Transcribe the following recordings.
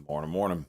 Morning, morning.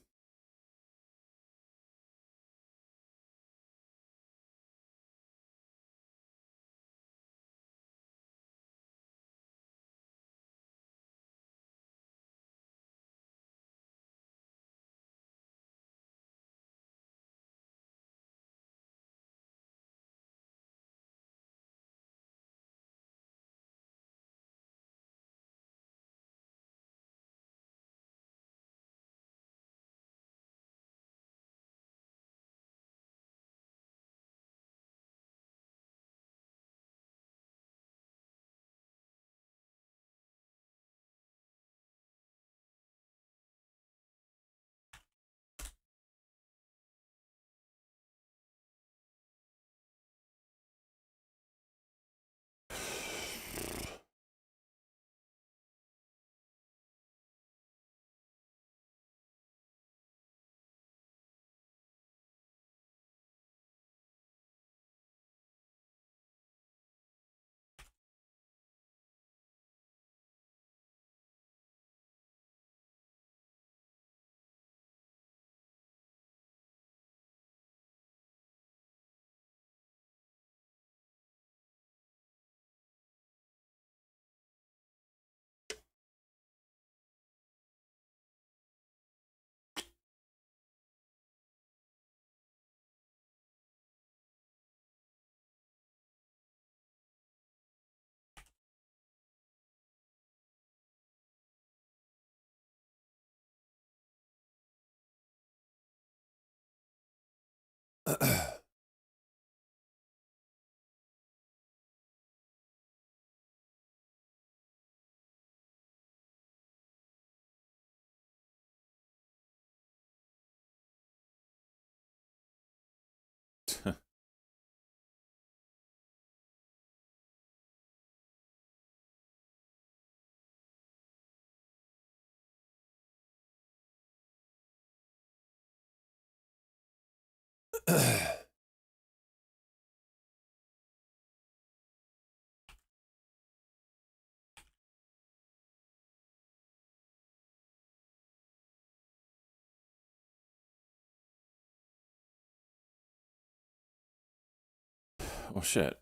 Oh shit.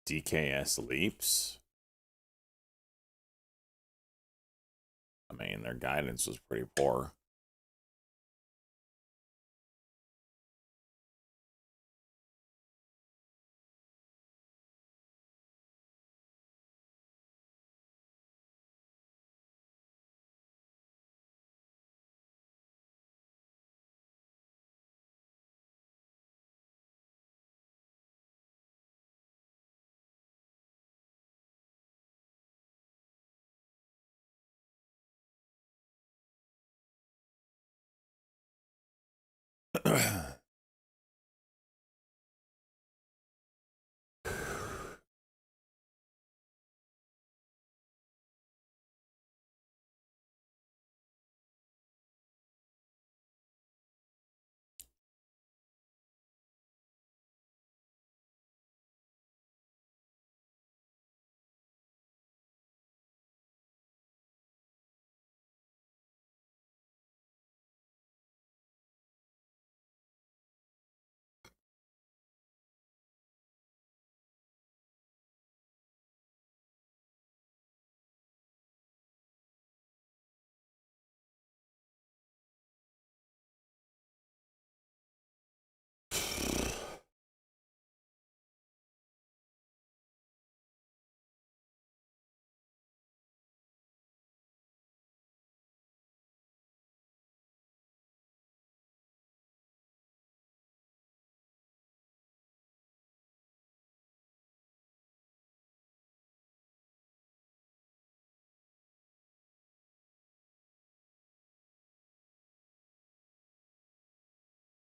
DKS leaps. I mean, their guidance was pretty poor.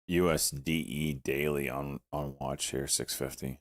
USDE daily on watch here, 650.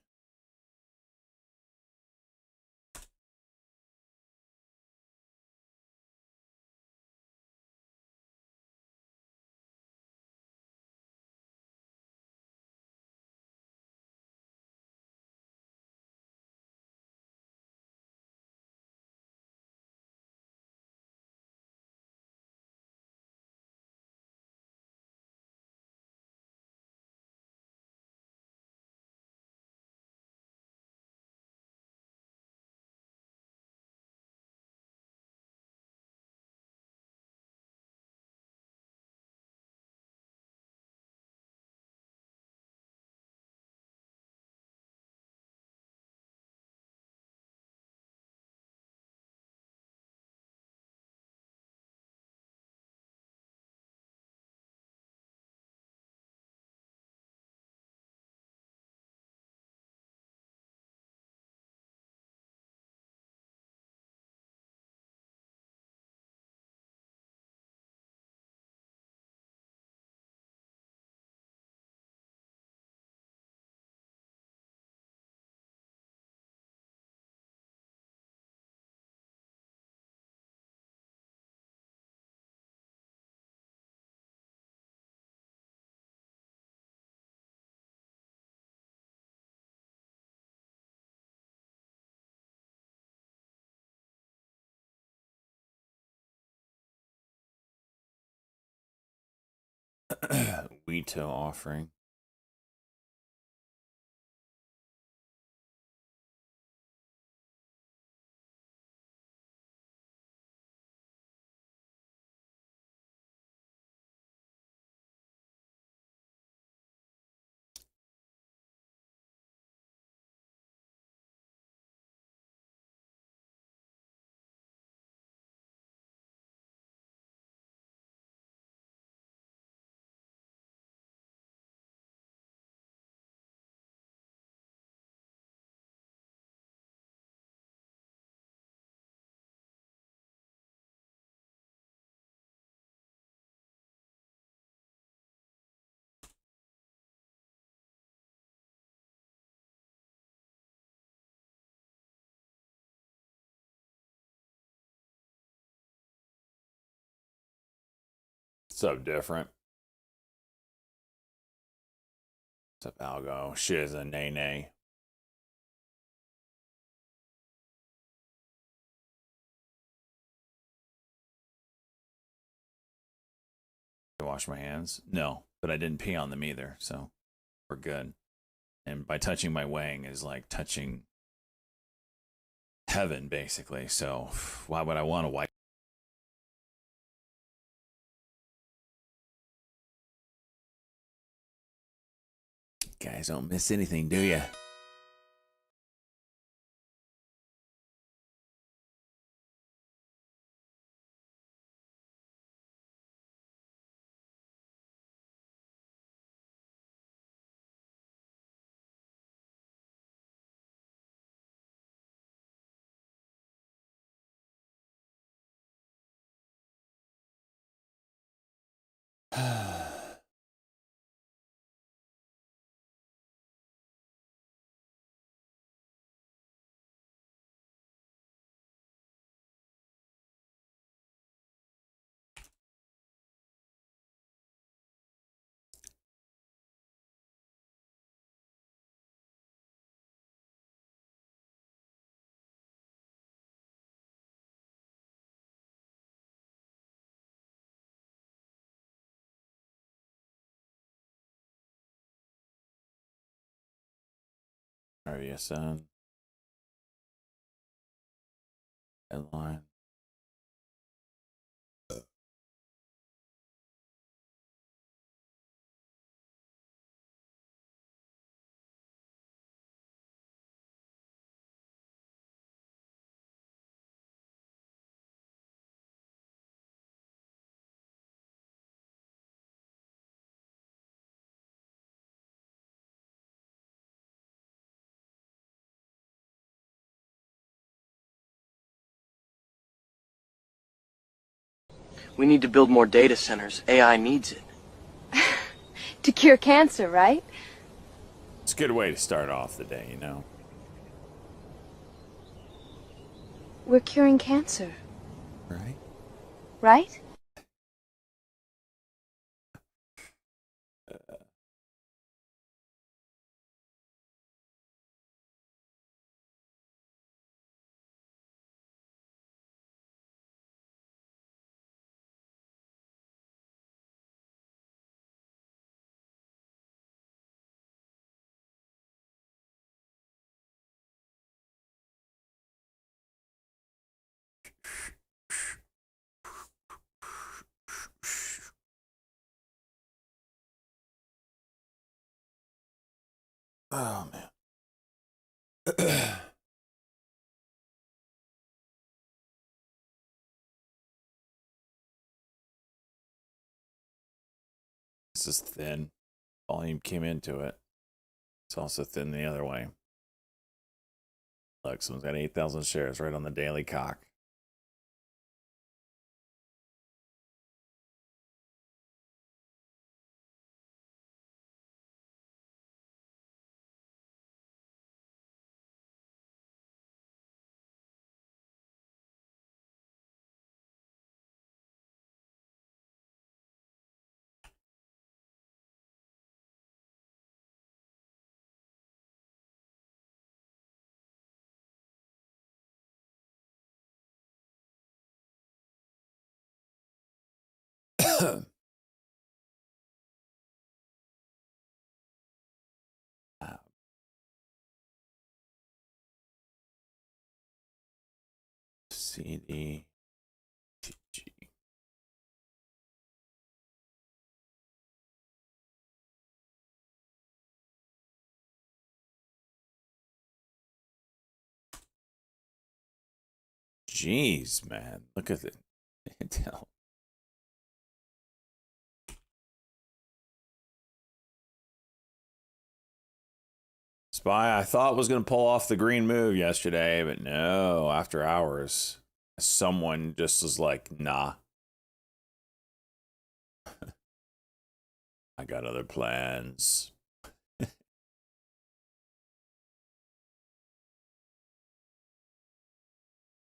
Wheato offering. So different. What's up, Algo? Shiz a nay nay. Wash my hands? No, but I didn't pee on them either, so we're good. And by touching my wang is like touching heaven, basically. So why would I want to wipe? Guys don't miss anything, do ya? RESN. Headline. We need to build more data centers. AI needs it. To cure cancer, right? It's a good way to start off the day, you know? We're curing cancer, Right? right? Oh, man. This is thin. Volume came into it. It's also thin the other way. Look, someone's got 8,000 shares right on the Daily Cock. CD. TG. Jeez, man. Look at it. Intel. Spy, I thought was going to pull off the green move yesterday, but no, after hours, someone just was like, nah. I got other plans.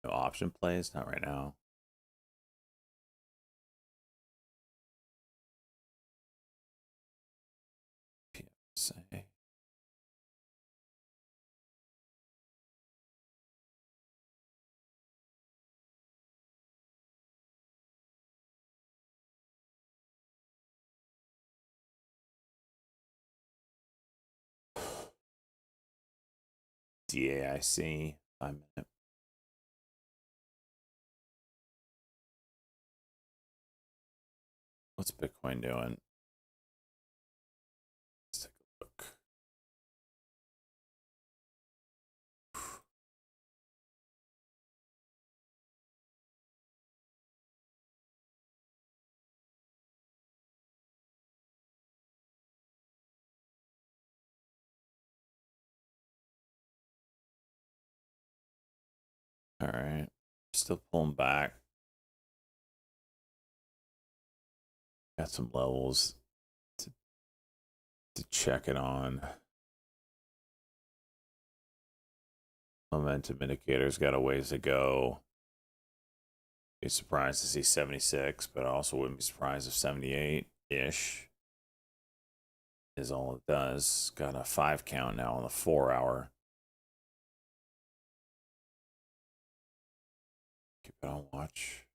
No option plays? Not right now. PSA. DAIC. 5 minute. What's Bitcoin doing? Let's take a look. All right. Still pulling back. Got some levels to check it on. Momentum indicator's got a ways to go. Be surprised to see 76, but I also wouldn't be surprised if 78-ish is all it does. Got a 5 count now on the 4 hour. Keep it on watch.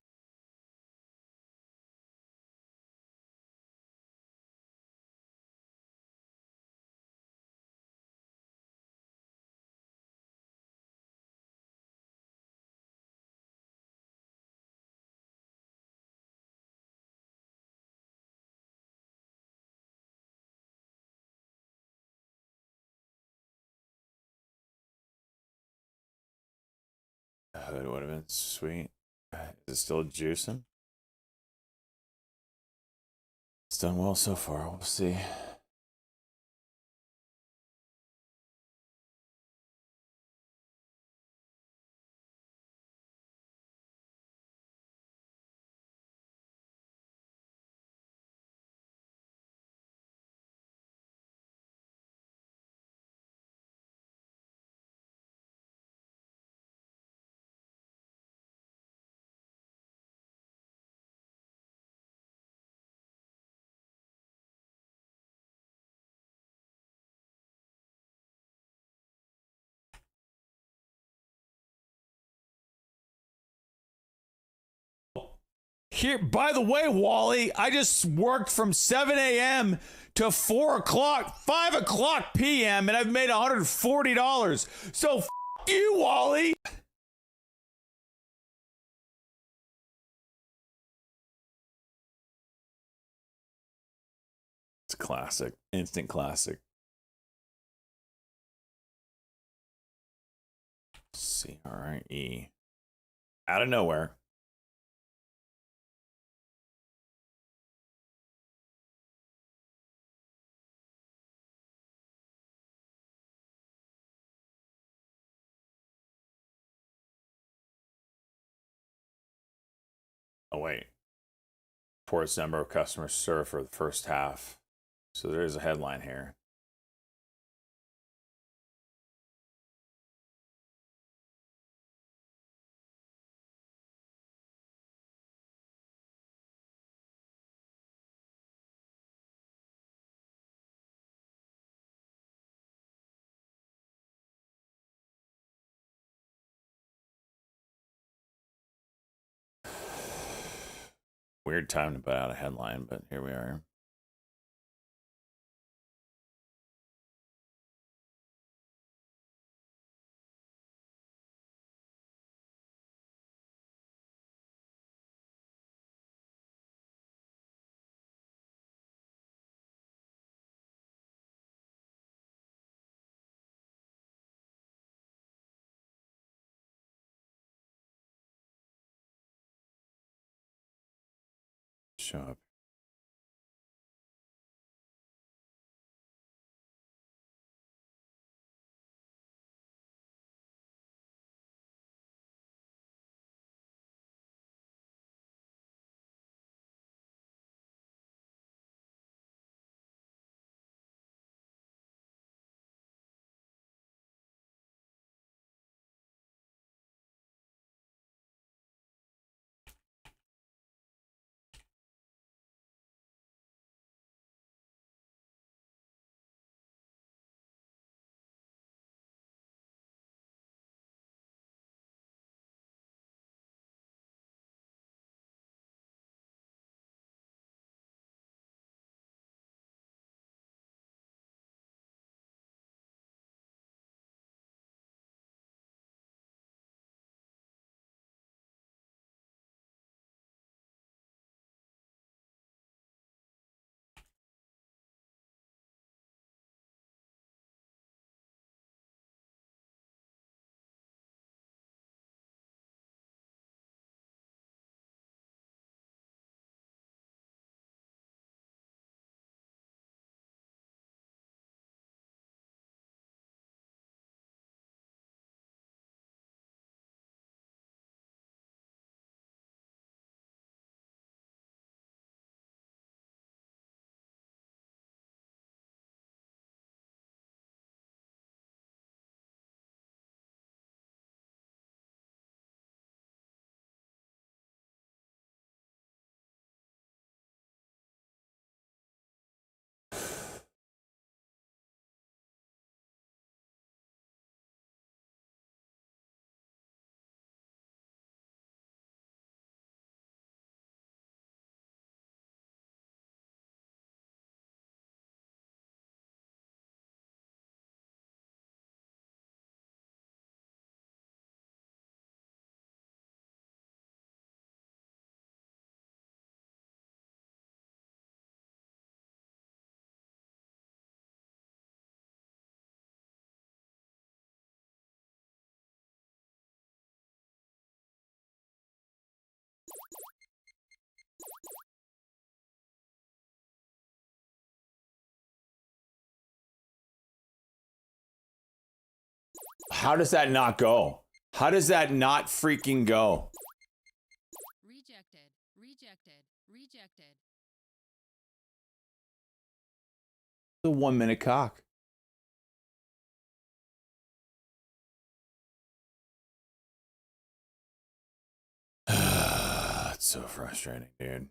The hood would have been sweet. Is it still juicing? It's done well so far. We'll see. Here, by the way, Wally, I just worked from 7 a.m. to 4 o'clock, 5 o'clock p.m., and I've made $140. So, you, Wally. It's classic. Instant classic. CRE. Out of nowhere. Oh, wait. Reports number of customers served for the first half. So there is a headline here. Weird time to put out a headline, but here we are. Show up. How does that not go? How does that not freaking go? Rejected. Rejected. Rejected. The 1 minute cock. It's so frustrating, dude.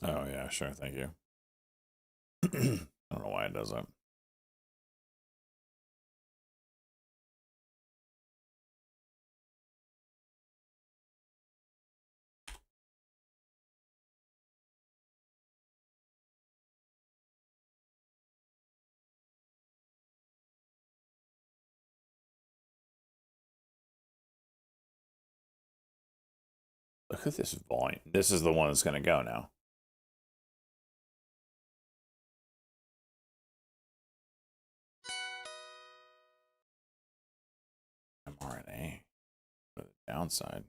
Oh, yeah, sure. Thank you. I don't know why it does that. Look at this volume. This is the one that's going to go now. mRNA. For the downside.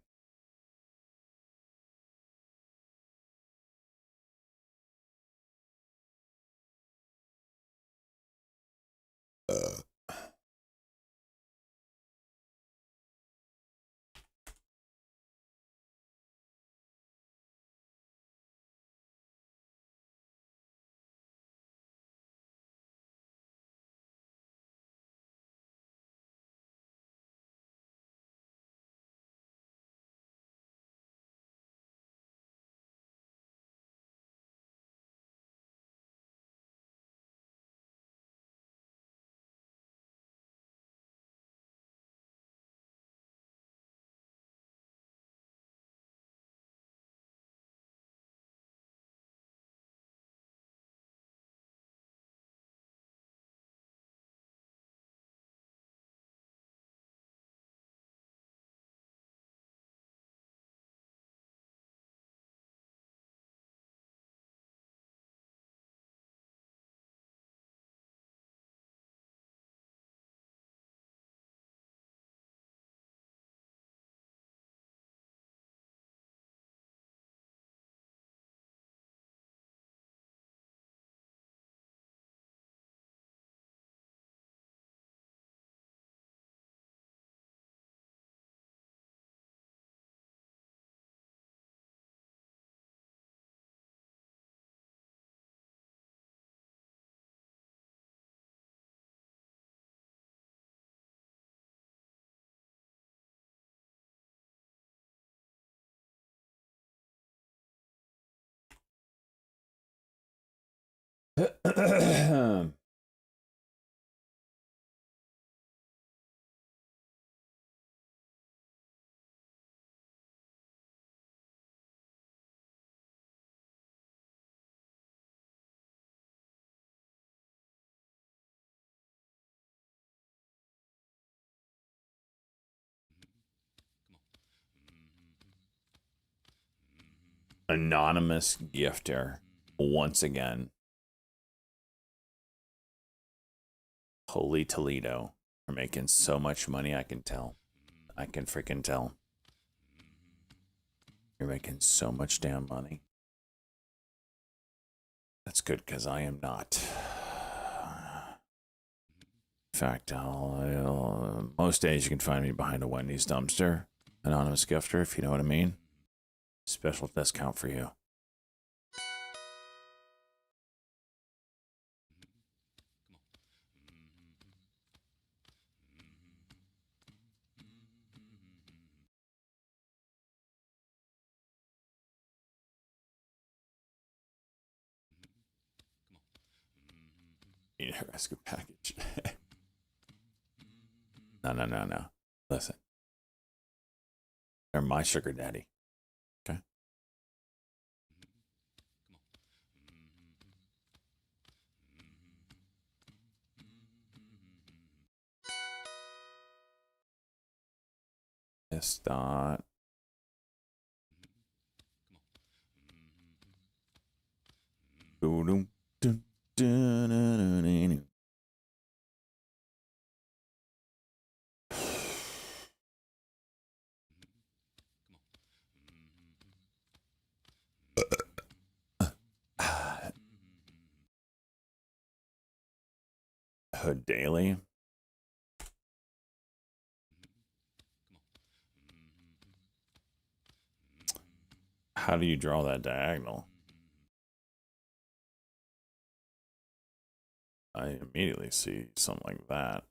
Anonymous gifter once again. Holy Toledo. We're making so much money, I can tell. I can freaking tell. You're making so much damn money. That's good, because I am not. In fact, most days you can find me behind a Wendy's dumpster. Anonymous gifter, if you know what I mean. Special discount for you. You need a rescue package. No. Listen. They're my sugar daddy. Okay? S dot. Dun, dun, dun, dun, dun, dun. Hood Daily. How do you draw that diagonal? I immediately see something like that.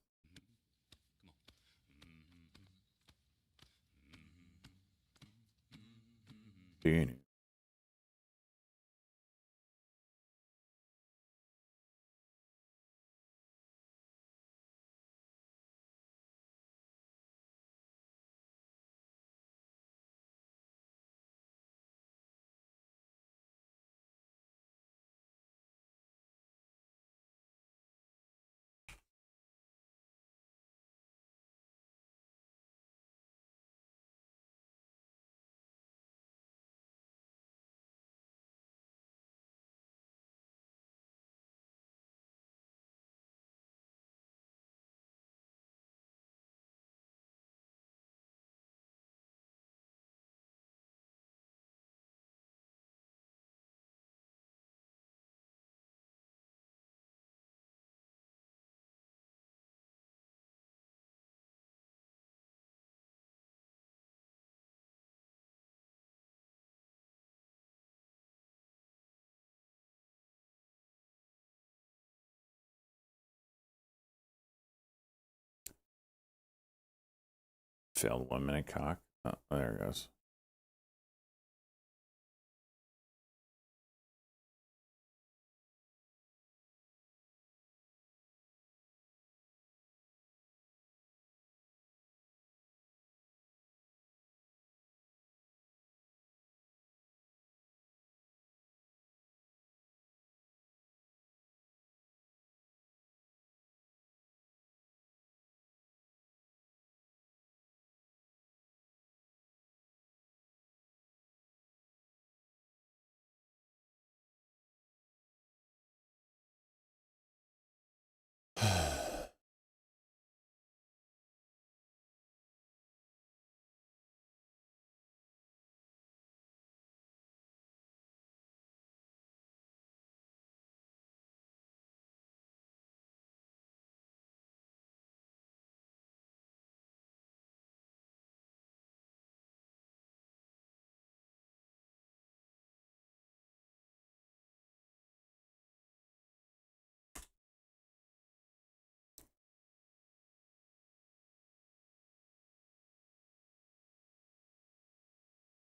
Failed 1 minute cock. Oh, there it goes.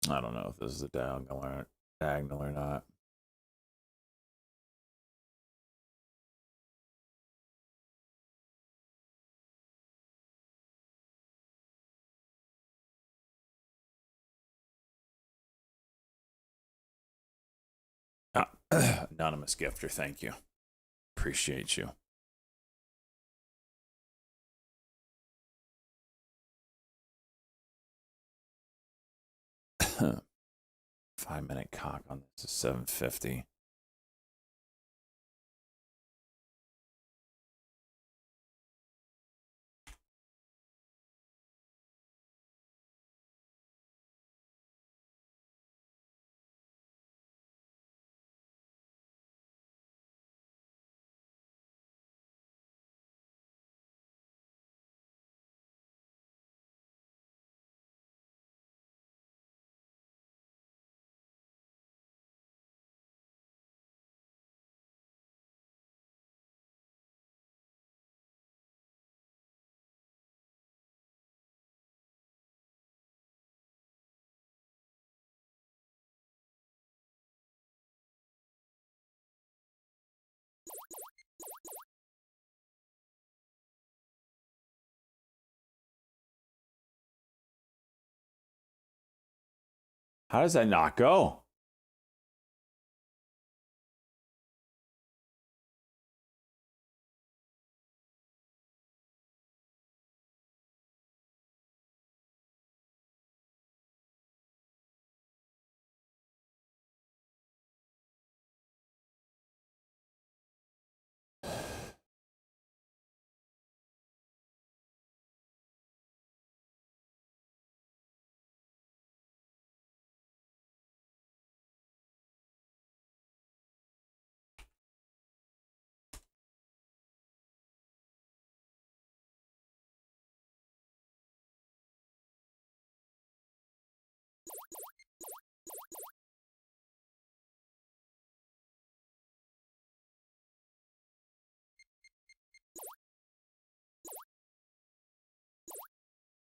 I don't know if this is a diagonal or not. Anonymous gifter, thank you. Appreciate you. Five-minute cock on this is 750. How does that not go?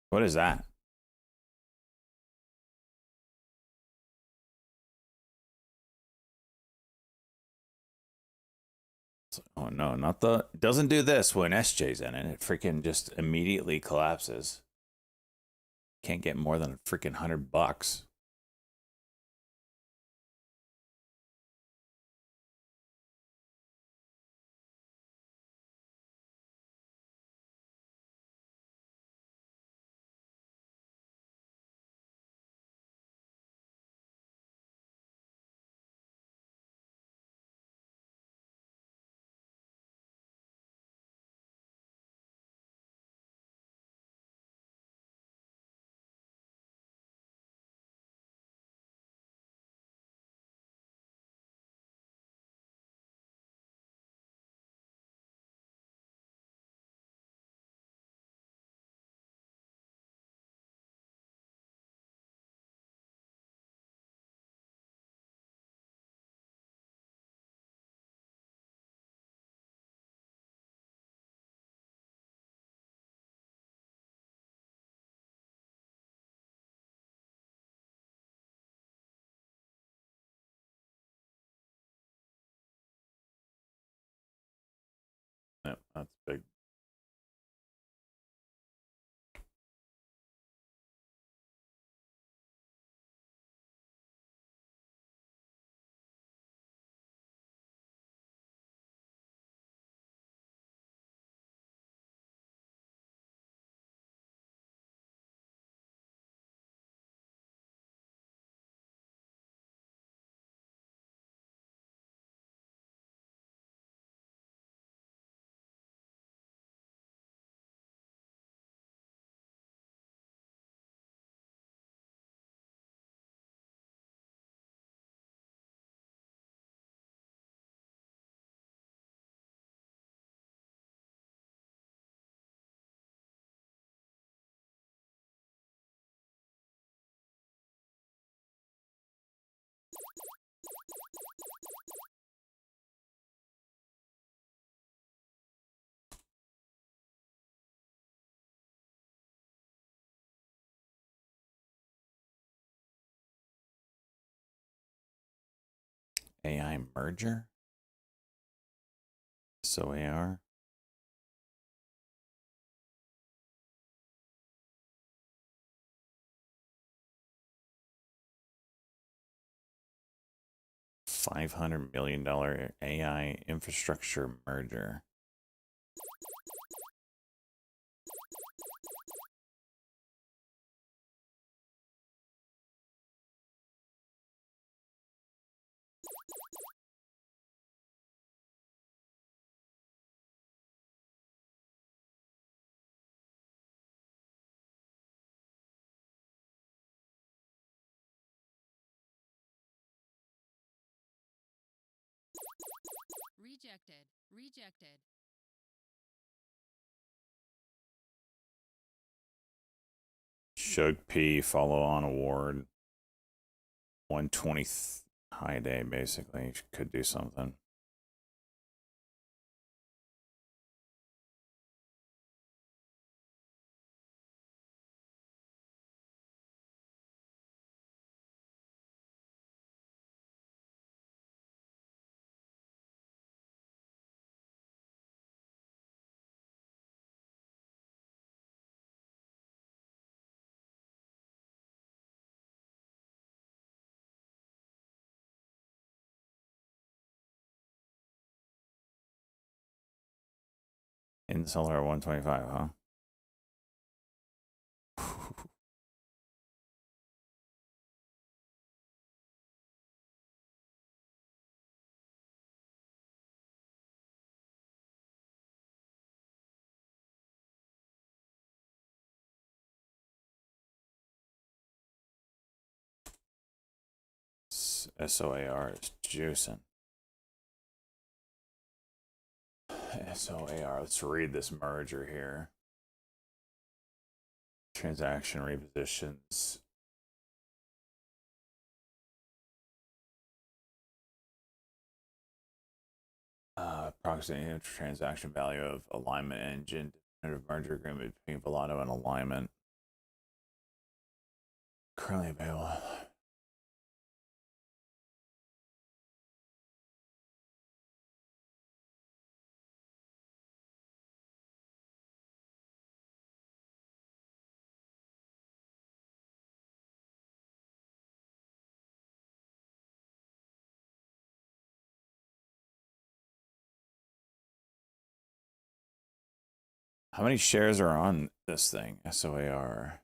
What is that? Oh no, not the. It doesn't do this when SJ's in it. It freaking just immediately collapses. Can't get more than a freaking $100. AI merger? SOAR? $500 million AI infrastructure merger. Rejected. Rejected. Shug P follow on award. 120 high day, basically. Could do something. Insular 125, huh? SOAR is juicing. SOAR, let's read this merger here. Transaction repositions. Approximate transaction value of alignment engine. Definitive merger agreement between Velato and Alignment. Currently available. How many shares are on this thing? SOAR.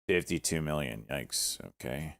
52 million. Yikes. Okay.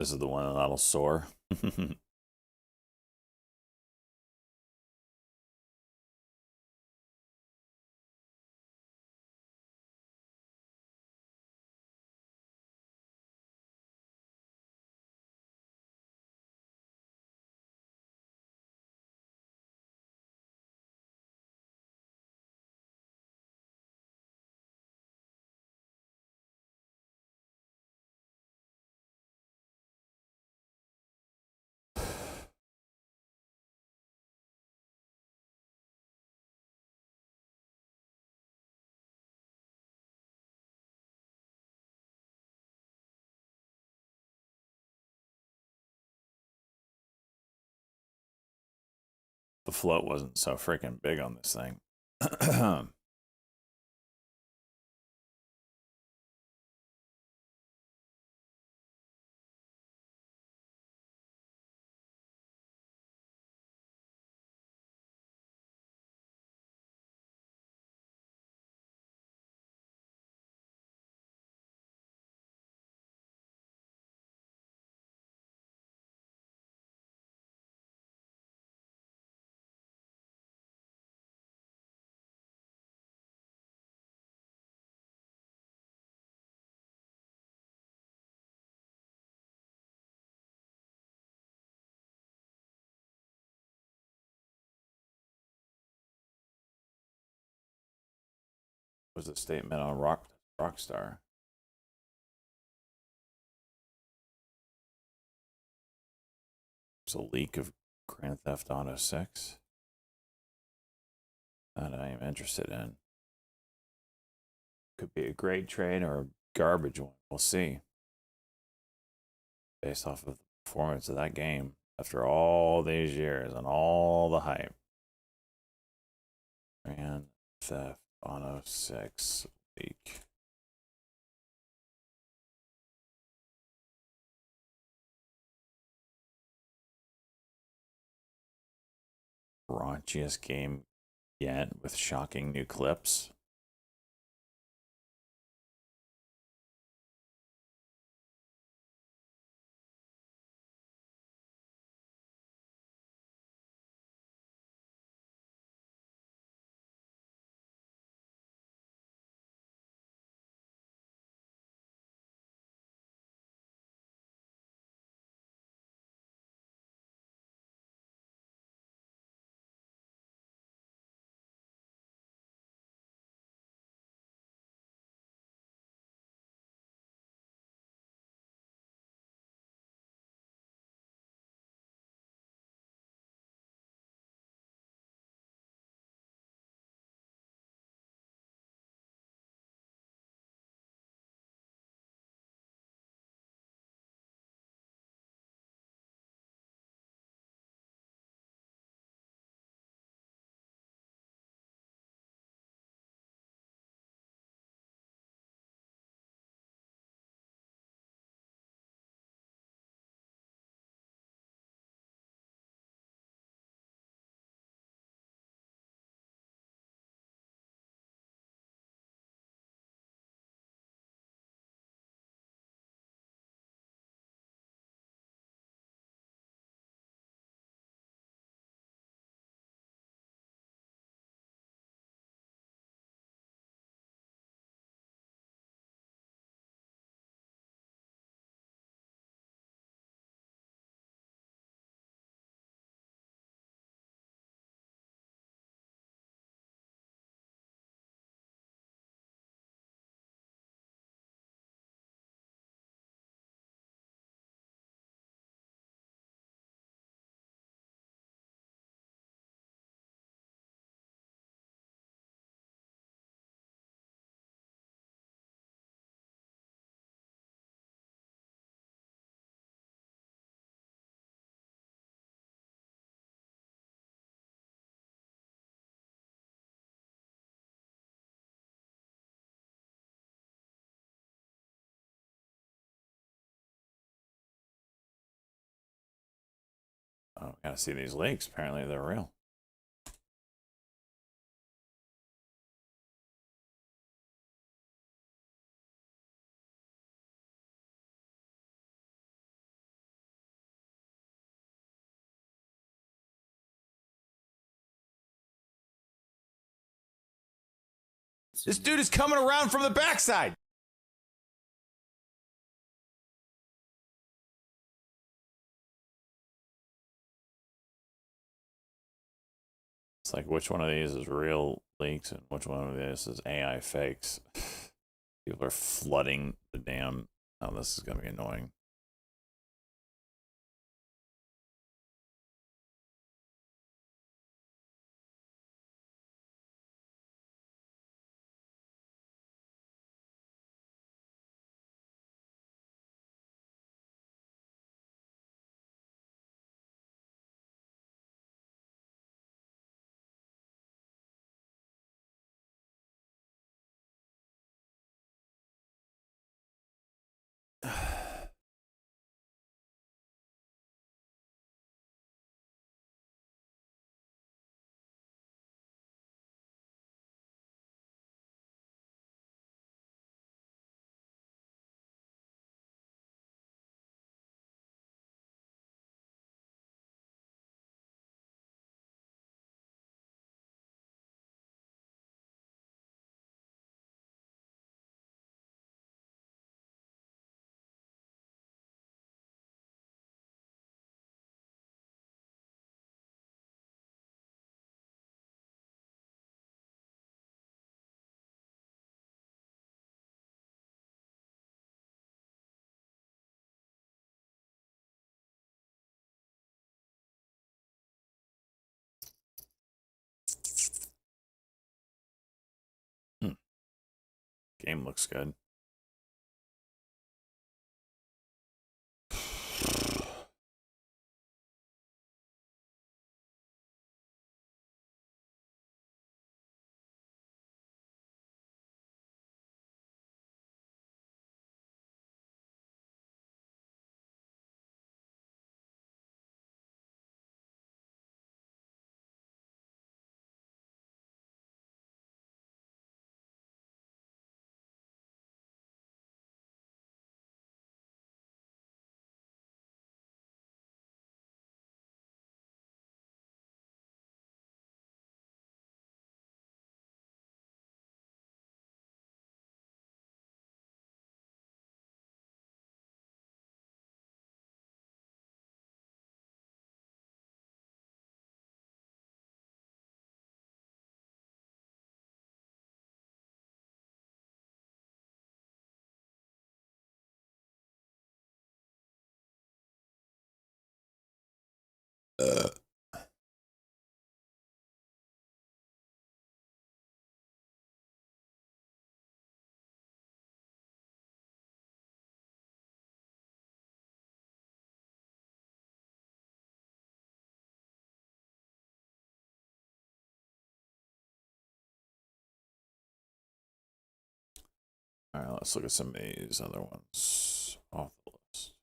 This is the one that'll soar. The float wasn't so freaking big on this thing. Was a statement on Rockstar. There's a leak of Grand Theft Auto 6 that I am interested in. Could be a great trade or a garbage one. We'll see. Based off of the performance of that game after all these years and all the hype. Grand Theft Auto 6 leak. Raunchiest game yet with shocking new clips. Oh, gotta see these leaks. Apparently they're real. This dude is coming around from the backside. It's like, which one of these is real leaks and which one of these is AI fakes? People are flooding the damn. Oh, this is going to be annoying. Game looks good. All right, let's look at some of these other ones off the list.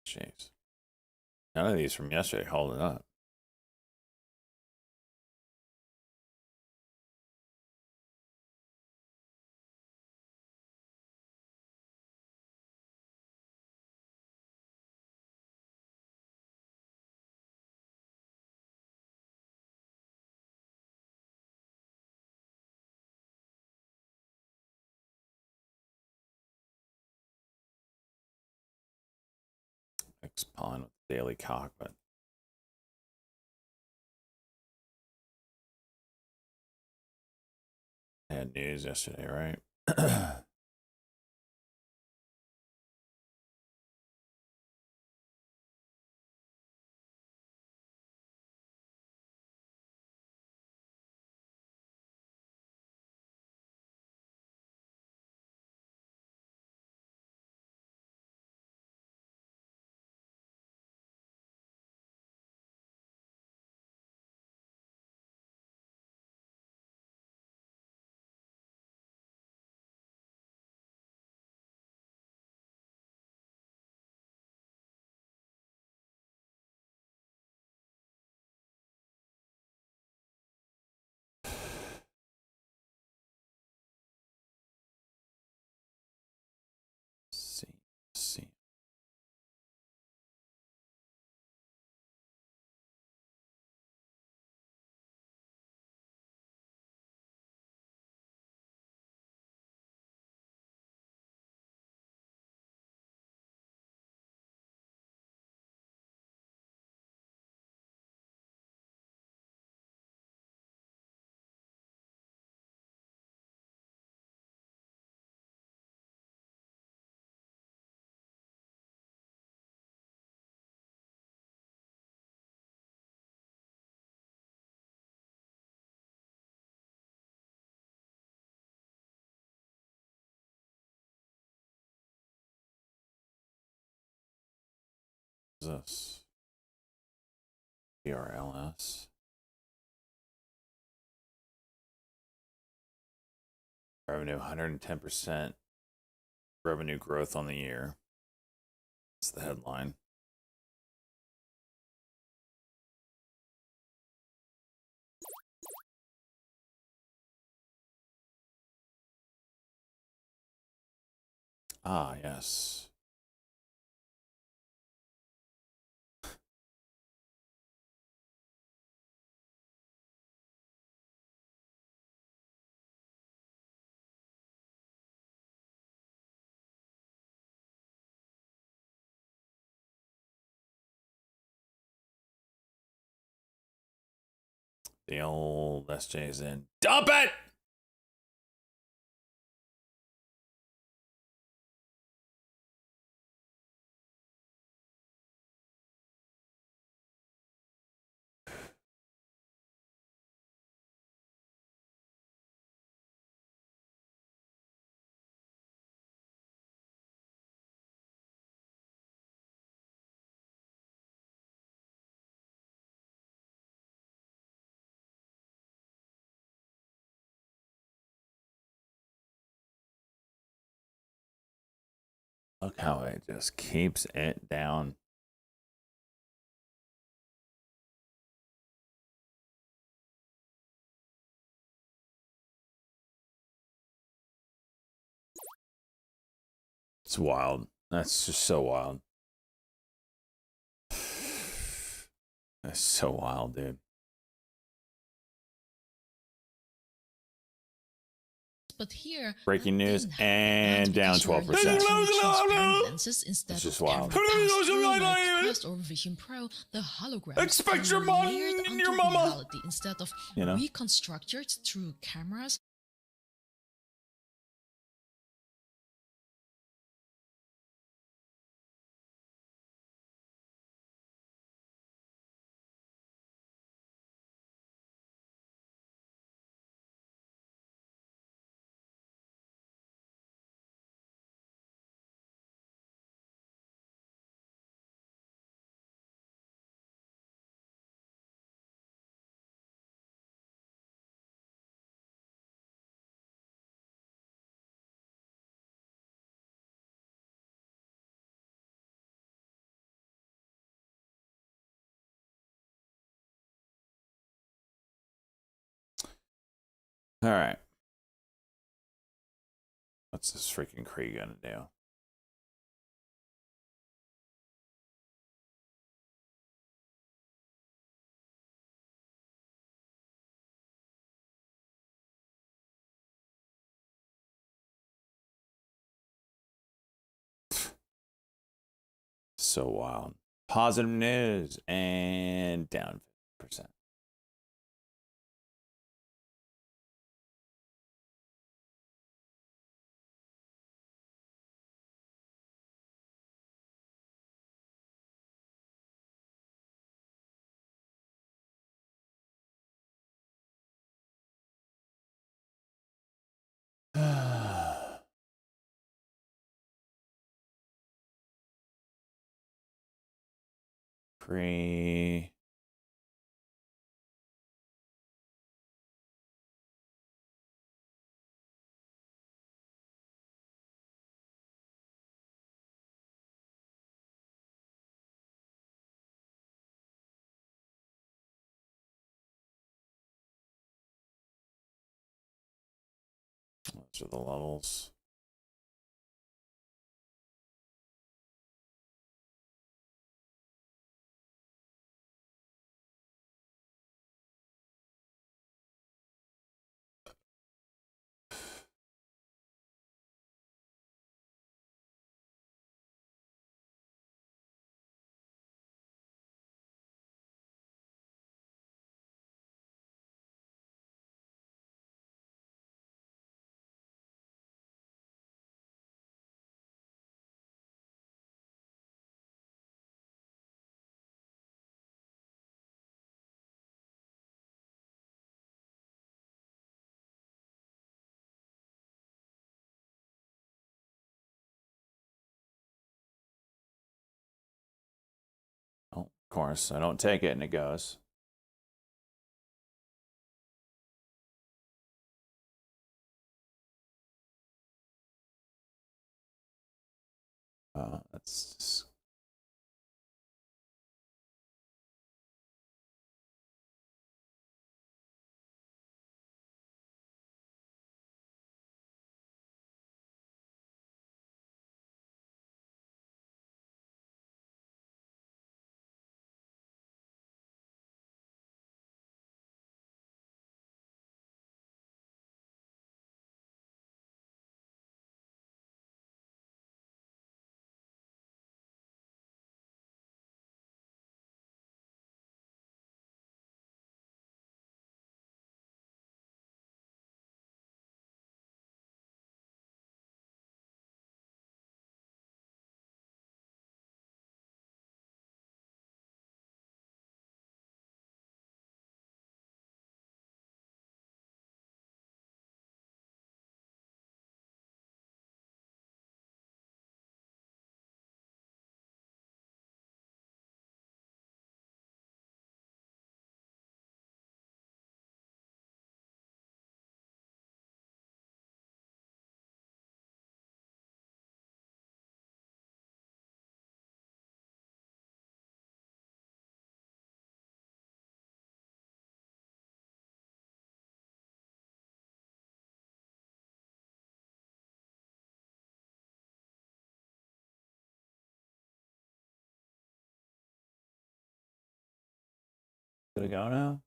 Jeez. None of these from yesterday holding up. X pawn with the daily cockpit. Had news yesterday, right? is this? PRLS. Revenue 110% revenue growth on the year. That's the headline. Ah, yes. The old SJ's in. Dump it! Look how it just keeps it down. It's wild. That's just so wild. That's so wild, dude. But here, Breaking that news didn't happen. and down Because you're 12%. looking through transparent lenses instead It's just of wild. camera pass-through like Quest or Vision Pro, the holograms Expect feel your mom layered and onto your mama. reality instead of You know? reconstructed through cameras. All right. What's this freaking Kree gonna do? So wild. Positive news and down 50%. Kree. Those are the levels. course, I don't take it and it goes. That's just... Gonna go now?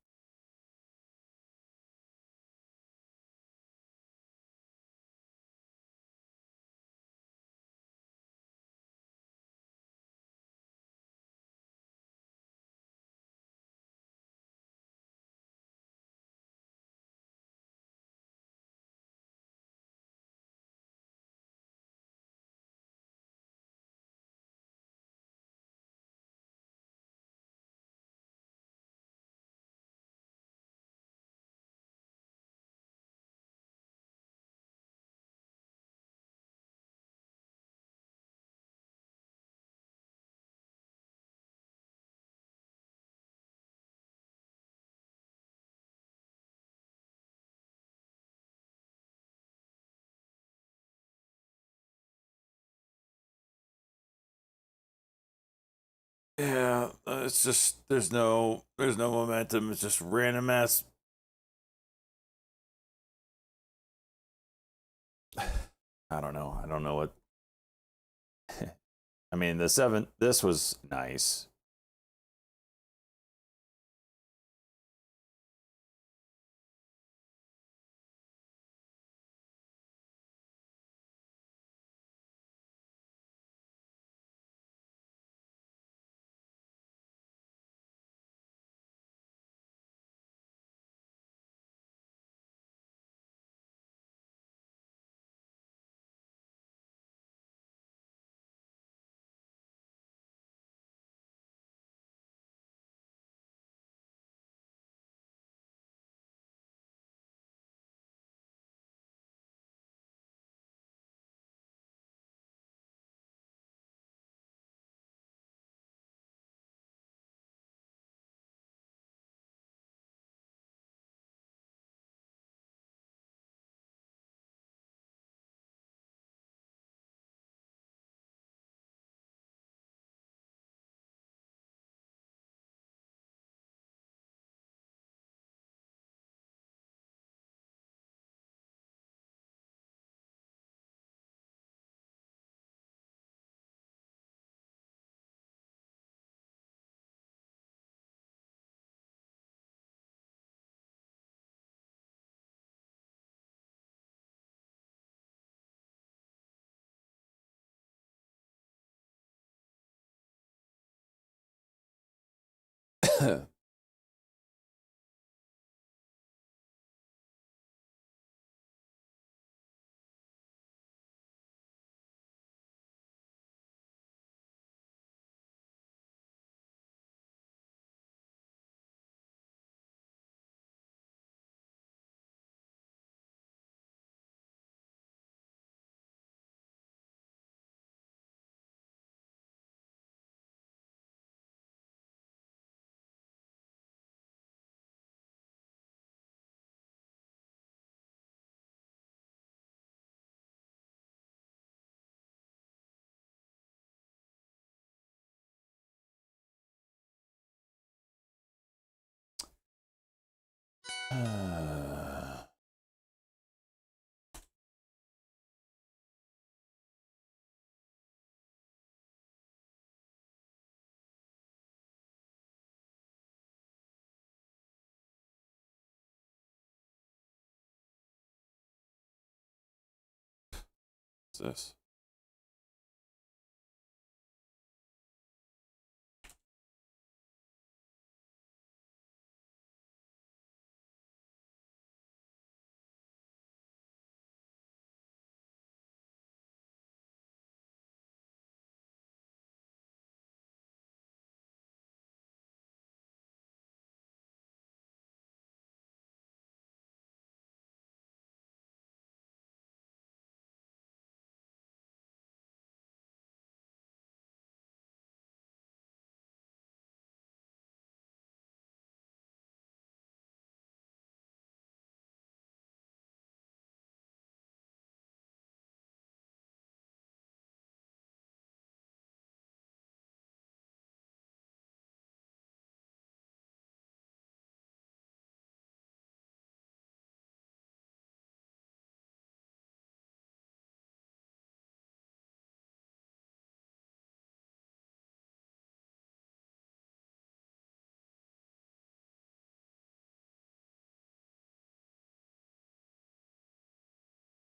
Yeah, it's just there's no momentum. It's just random ass. I don't know. I don't know what. I mean, the seven. This was nice. What's this?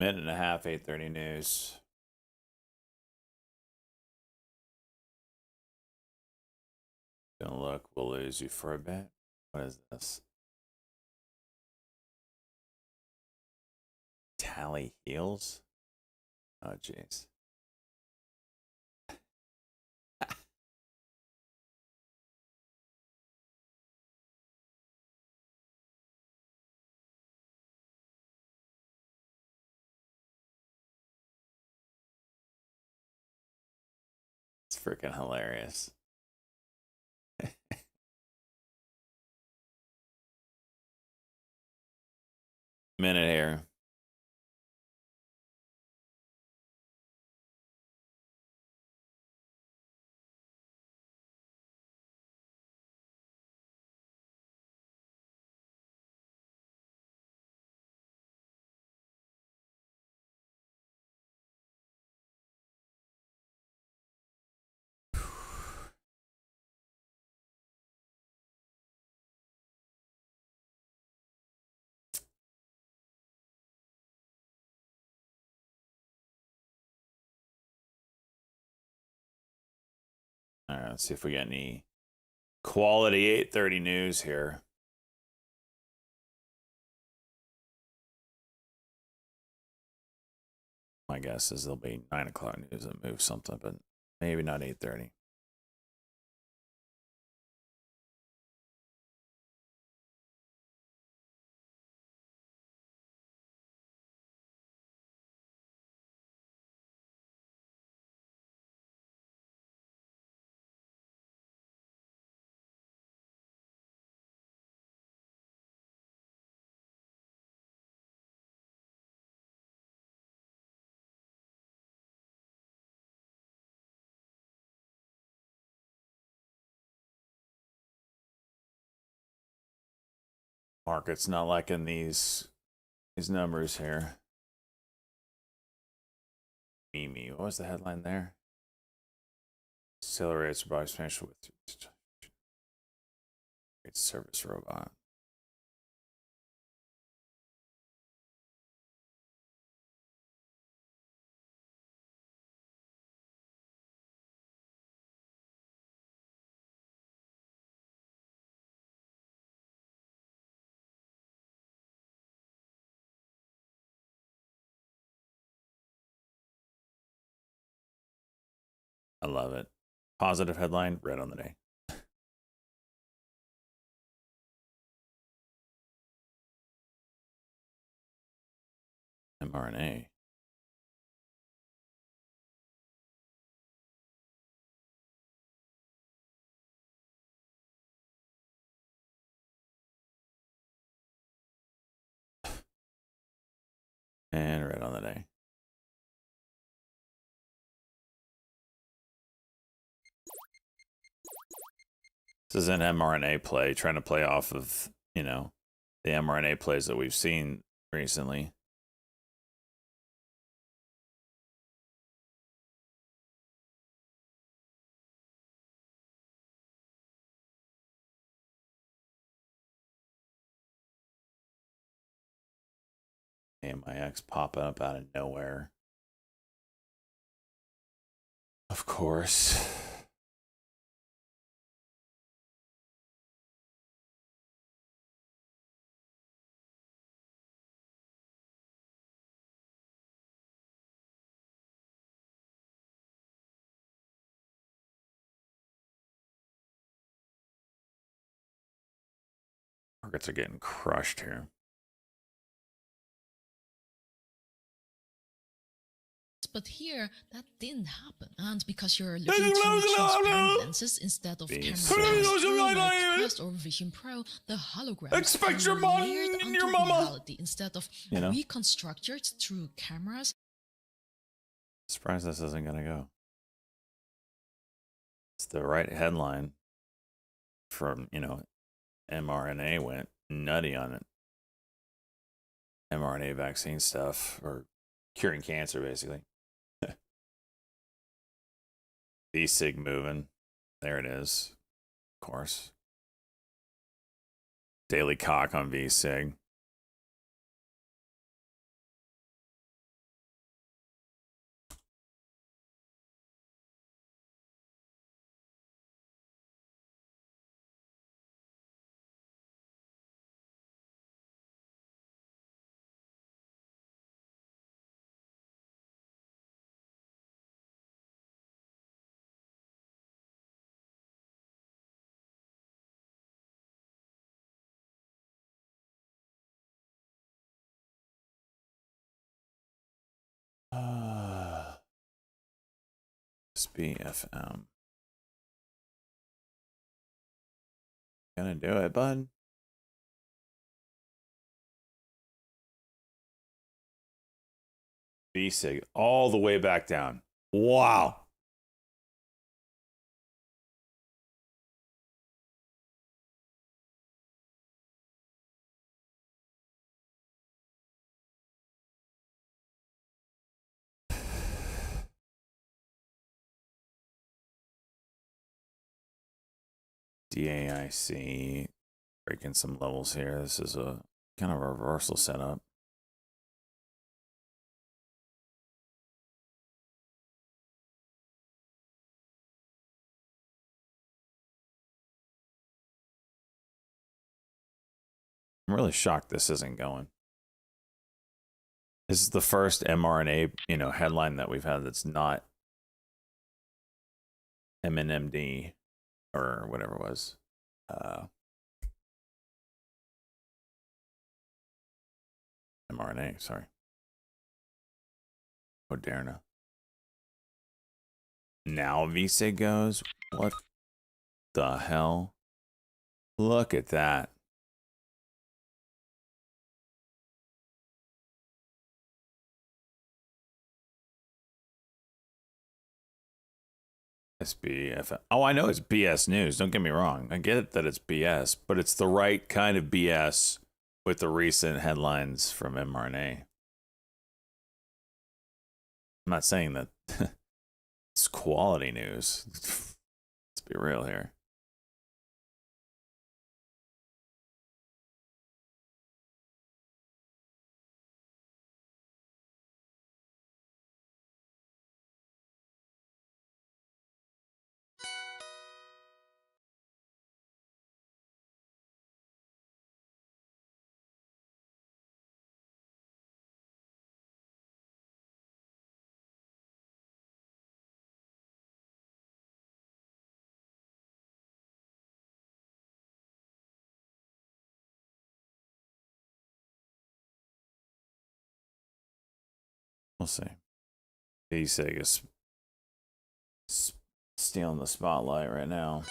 Minute and a half, 8:30 news. Gonna look, we'll lose you for a bit. What is this? Tally heals? Oh, jeez. It's freaking hilarious. Minute here. All right, let's see if we get any quality 8:30 news here. My guess is there'll be 9 o'clock news that moves something, but maybe not 8:30. Market's not liking these numbers here. Mimi, what was the headline there? Accelerates by expansion with great service robot. I love it. Positive headline, red on the day. mRNA. And red on the day. This is an mRNA play, trying to play off of, the mRNA plays that we've seen recently. AMIX popping up out of nowhere. Of course. Markets are getting crushed here. But here, that didn't happen. And because you're looking through transparent lenses instead of camera Beast. glass, like Quest or Vision Pro, the holograms Expect your are mom layered and onto your mama. reality instead of You know? reconstructed through cameras. Surprised this isn't gonna go. It's the right headline from, you know, mRNA went nutty on it. mRNA vaccine stuff, or curing cancer, basically. VSIG moving. There it is. Of course. Daily cock on VSIG. SBFM. Gonna do it, bud. VSIG all the way back down. Wow. DAIC breaking some levels here. This is a kind of a reversal setup. I'm really shocked this isn't going. This is the first mRNA, you know, headline that we've had that's not MNMD or whatever it was. mRNA, sorry. Moderna. Now VSIG goes. What the hell? Look at that. SBF. Oh, I know it's BS news. Don't get me wrong. I get that it's BS, but it's the right kind of BS with the recent headlines from mRNA. I'm not saying that it's quality news. Let's be real here. We'll see. VSIG is stealing the spotlight right now.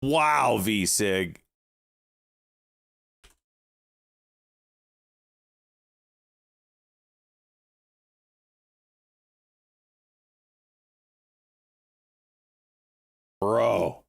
Wow, V-Sig. Bro.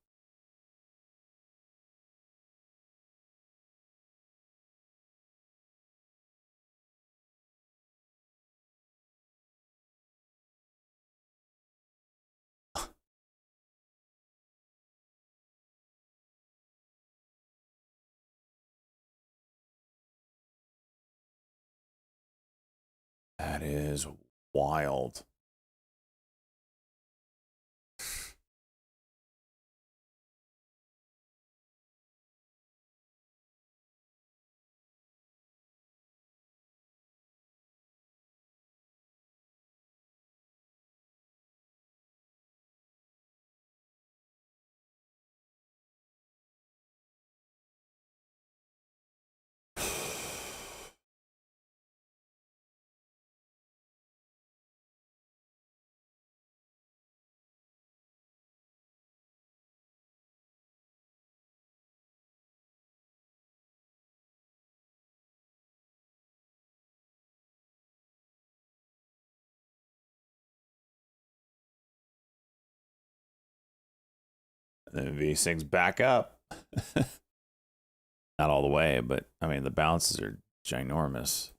That is wild. And then V-Sig's back up. Not all the way, but I mean, the bounces are ginormous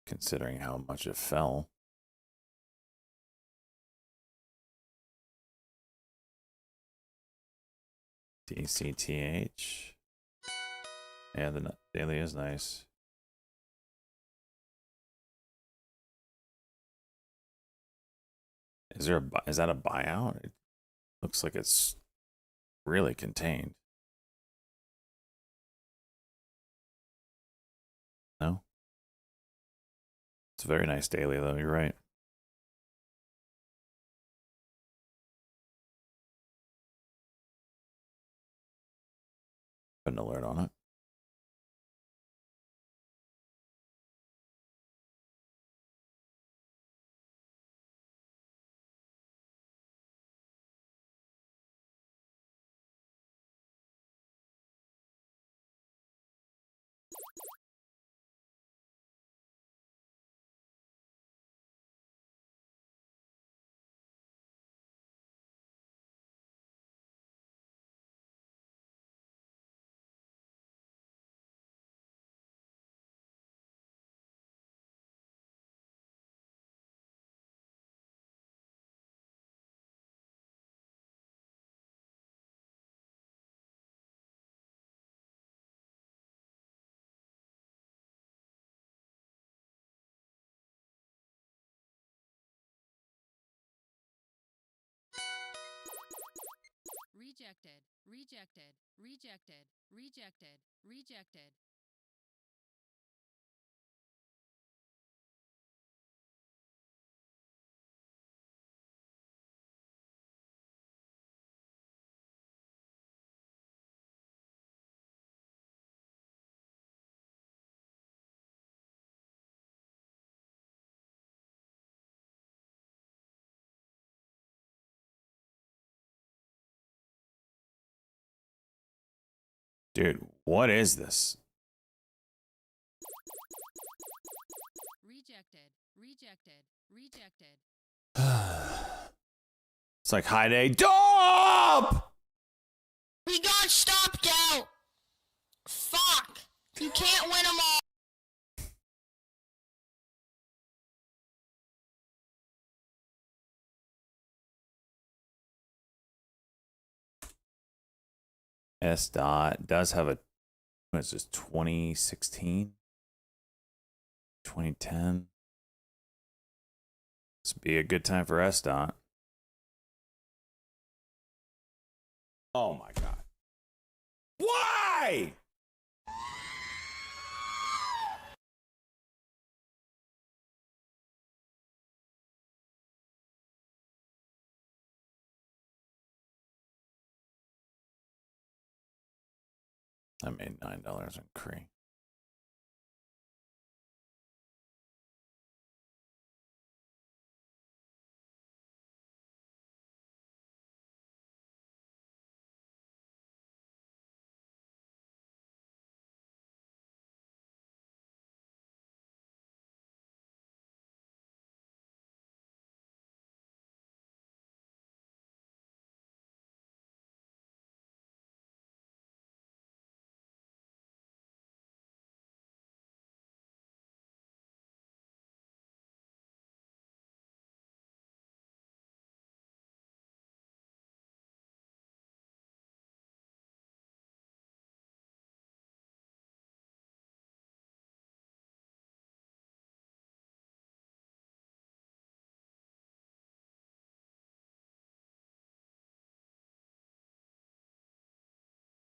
considering how much it fell. DCTH. Yeah, the daily is nice. Is that a buyout? It looks like it's really contained. No? It's a very nice daily though, you're right. Put an alert on it. Rejected. Rejected. Rejected. Rejected. Rejected. Dude, what is this? Rejected. Rejected. Rejected. It's like high day. Stop! We got stopped out. Fuck. You can't win them all. S dot does have a, what is this, 2016? 2010? This would be a good time for S dot. Oh my god. Why? I made $9 on Cree.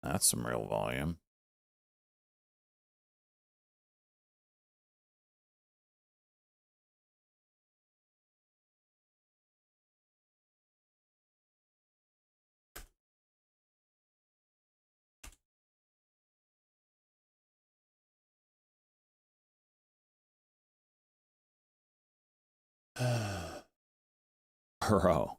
That's some real volume. Bro.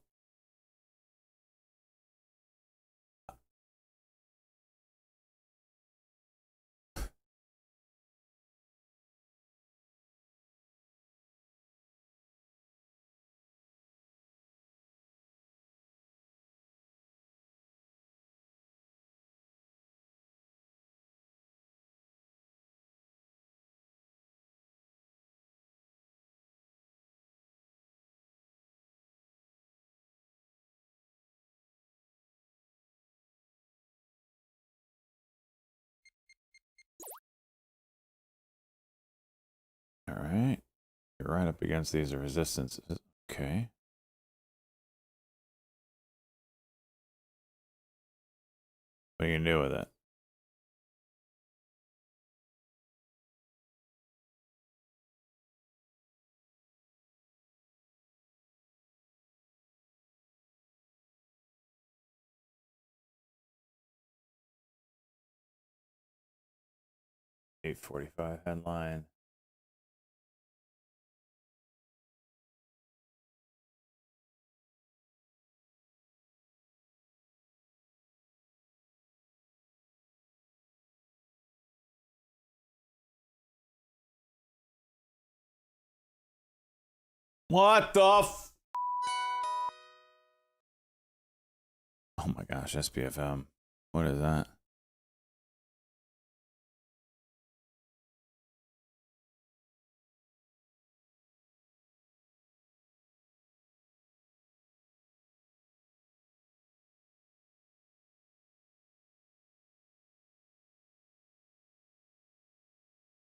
All right. You're right up against these resistances. Okay. What are you gonna do with it? $8:45 headline. What the f? Oh my gosh, SPFM. What is that?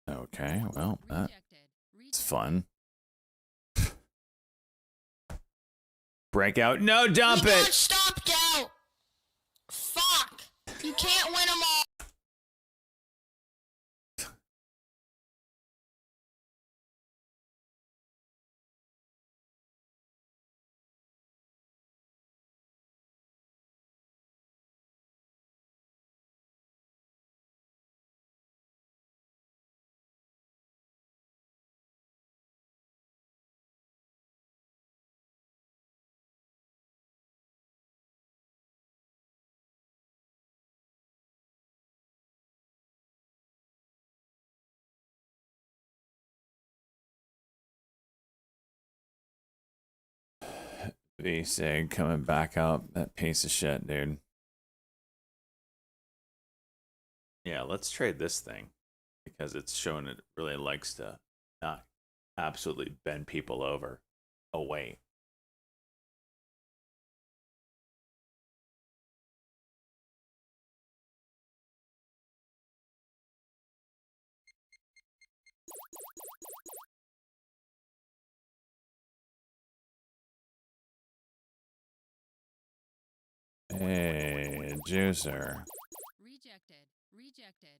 Okay, well, that's Rejected. fun. Breakout. No, dump We got it. stopped out. Fuck. You can't win them all. VSIG coming back up. That piece of shit, dude. Yeah, let's trade this thing because it's showing it really likes to not absolutely bend people over. Oh, wait. Hey, juicer. Rejected. Rejected.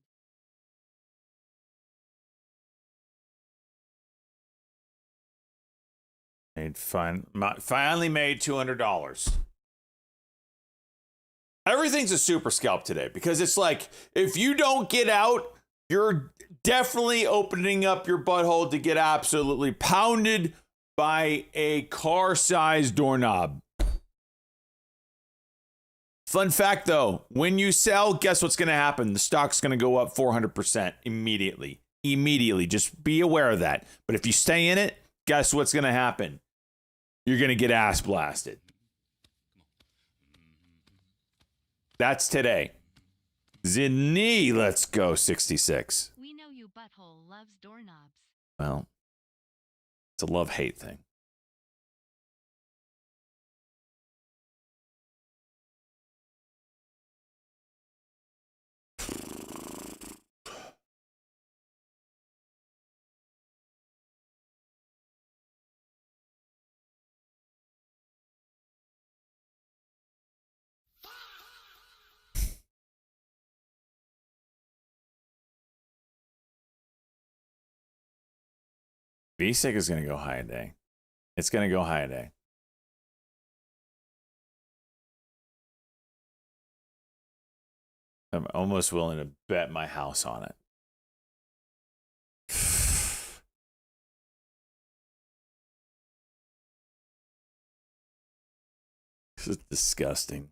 Finally made $200. Everything's a super scalp today because it's like if you don't get out, you're definitely opening up your butthole to get absolutely pounded by a car-sized doorknob. Fun fact though, when you sell, guess what's going to happen? The stock's going to go up 400% immediately. Immediately. Just be aware of that. But if you stay in it, guess what's going to happen? You're going to get ass blasted. That's today. Zinni, let's go 66. We know you butthole loves doorknobs. Well, it's a love-hate thing. B-Sig is going to go high a day. It's going to go high a day. I'm almost willing to bet my house on it. This is disgusting.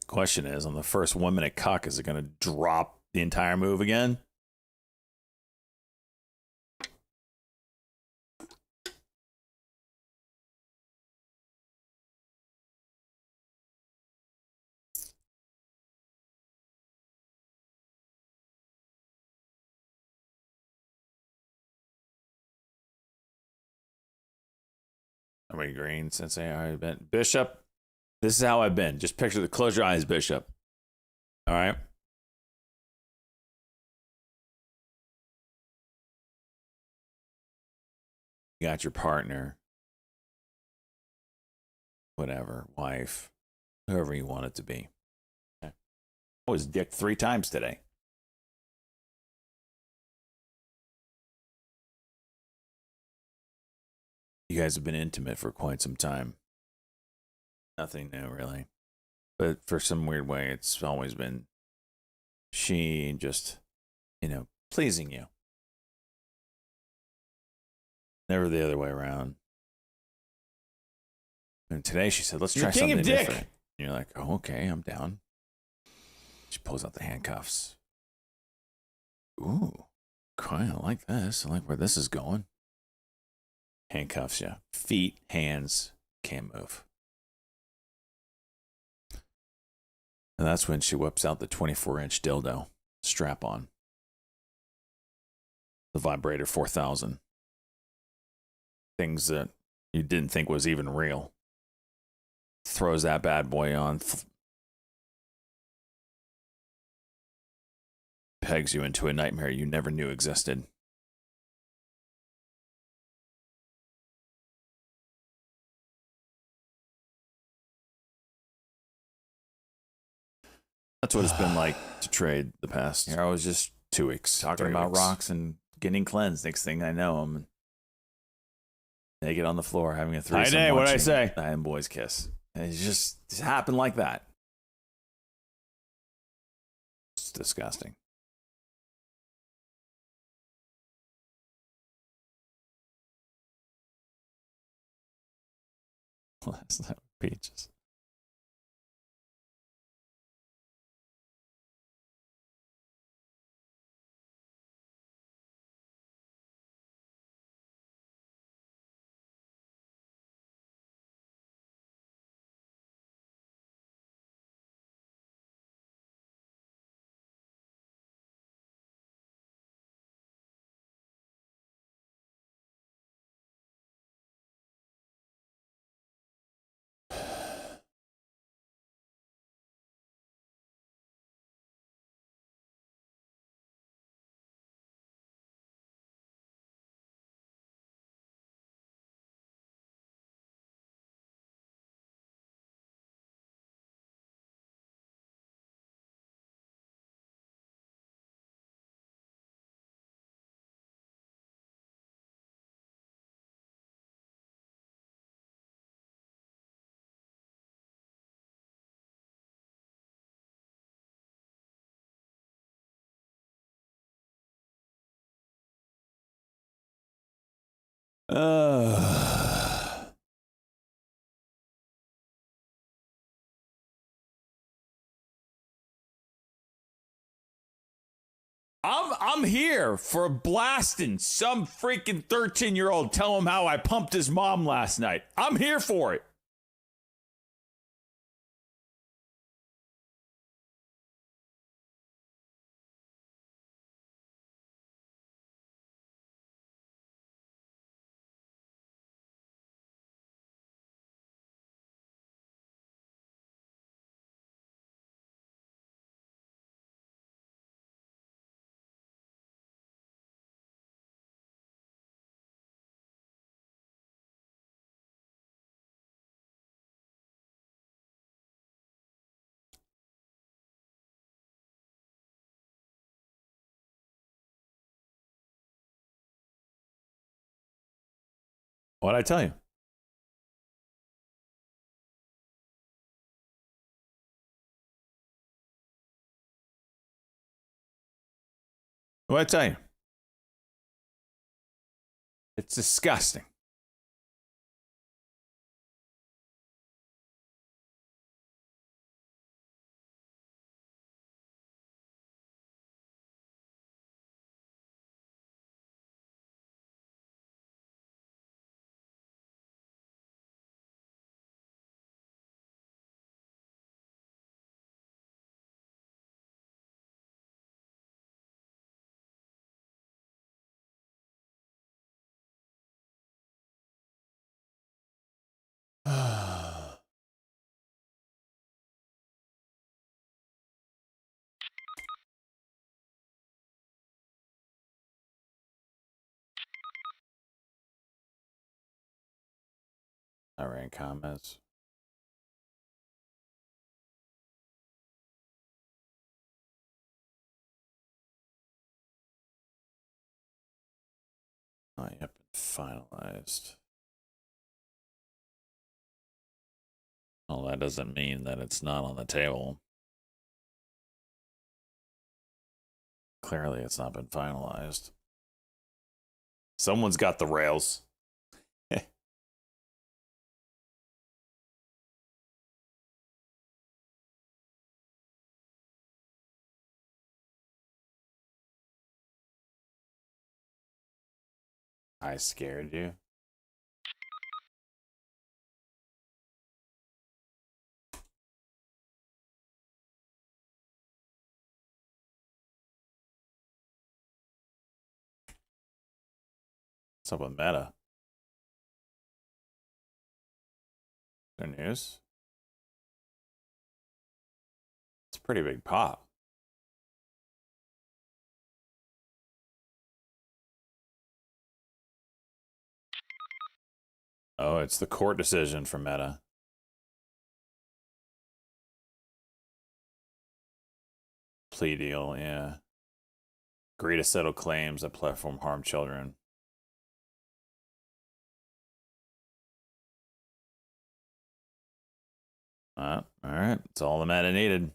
Question is, on the first 1 minute cuck, is it going to drop the entire move again? Somebody green, Sensei. All right, Ben. Bishop. This is how I've been. Just picture close your eyes, Bishop. All right. You got your partner, whatever, wife, whoever you want it to be. Okay. I was dicked 3 times today. You guys have been intimate for quite some time. Nothing new, really. But for some weird way, it's always been she just, pleasing you. Never the other way around. And today she said, let's try something different. And you're like, oh, okay, I'm down. She pulls out the handcuffs. Ooh, I like this. I like where this is going. Handcuffs you. Feet, hands, can't move. And that's when she whips out the 24-inch dildo strap on. The Vibrator 4000. Things that you didn't think was even real. Throws that bad boy on. Pegs you into a nightmare you never knew existed. That's what it's been like to trade the past. Here I was just 2 weeks talking about rocks and getting cleansed. Next thing I know, I'm naked on the floor having a threesome. Hey, what'd I say? And boys kiss. And it's happened like that. It's disgusting. Last night with Peaches. I'm here for blasting some freaking 13-year-old. Tell him how I pumped his mom last night. I'm here for it. What'd I tell you? What'd I tell you? It's disgusting. I ran comments. Not yet been finalized. Well, that doesn't mean that it's not on the table. Clearly, it's not been finalized. Someone's got the rails. I scared you. What's up with Meta? Good news? It's a pretty big pop. Oh, it's the court decision for Meta. Plea deal, yeah. Agree to settle claims that platform harm children. All right, that's all the Meta needed.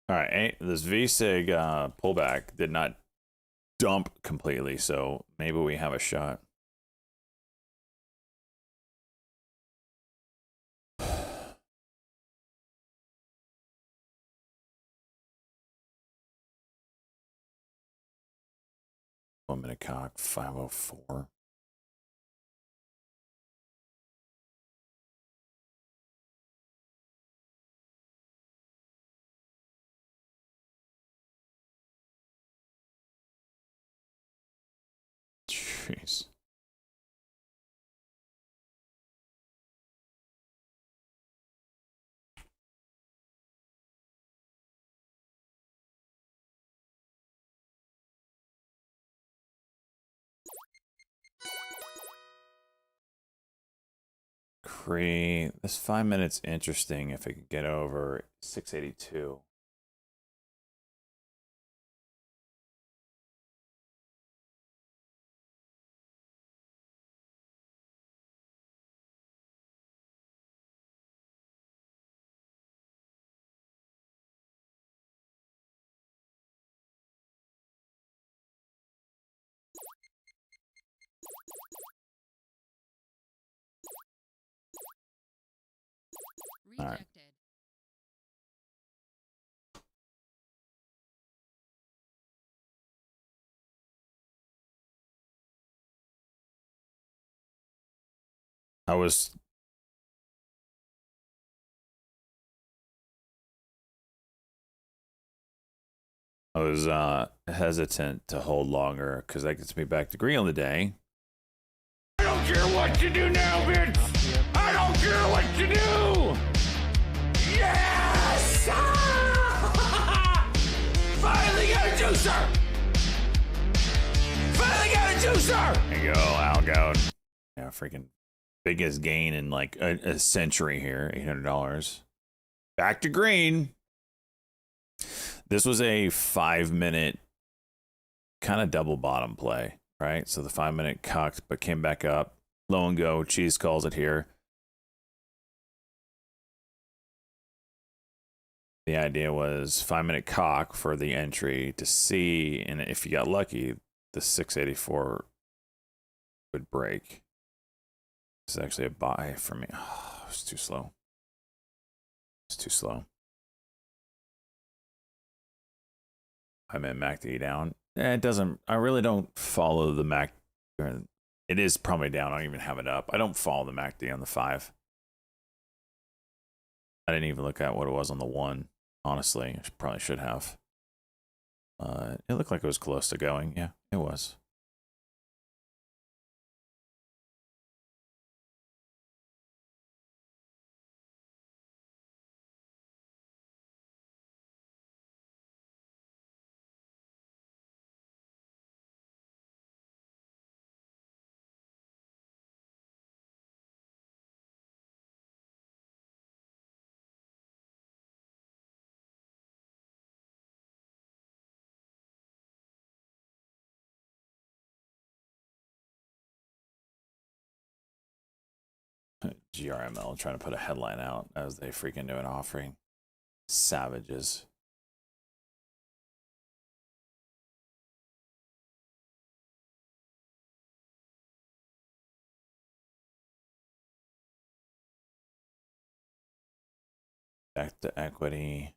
All right, this VSIG pullback did not dump completely, so maybe we have a shot. One minute cock, 504. Jeez. Cree, this 5 minutes interesting if it could get over 682. All right. Rejected. I was hesitant to hold longer because that gets me back to green on the day. I don't care what you do now, bitch. I don't care what you do. Yes! Finally got a juicer. Finally got a juicer. There you go, Algo. Yeah, freaking biggest gain in like a century here. $800. Back to green. This was a 5-minute kind of double bottom play, right? So the 5-minute cocked, but came back up. Low and go. Cheese calls it here. The idea was 5-minute cock for the entry to see, and if you got lucky, the 684 would break. It's actually a buy for me. Oh, it's too slow. It's too slow. I'm at MACD down. It doesn't. I really don't follow the MAC. It is probably down. I don't even have it up. I don't follow the MACD on the 5. I didn't even look at what it was on the 1. Honestly, I probably should have. It looked like it was close to going. Yeah, it was. GRML trying to put a headline out as they freaking do an offering. Savages. Back to equity.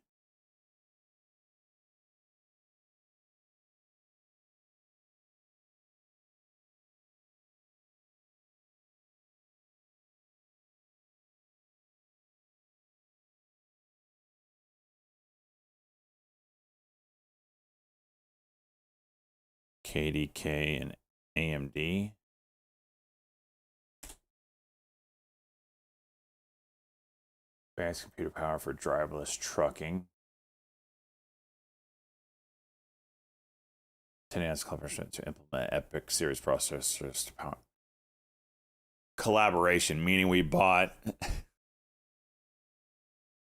KDK and AMD. Advanced computer power for driverless trucking. 10 collaboration to implement EPYC series processors to power. Collaboration, meaning we bought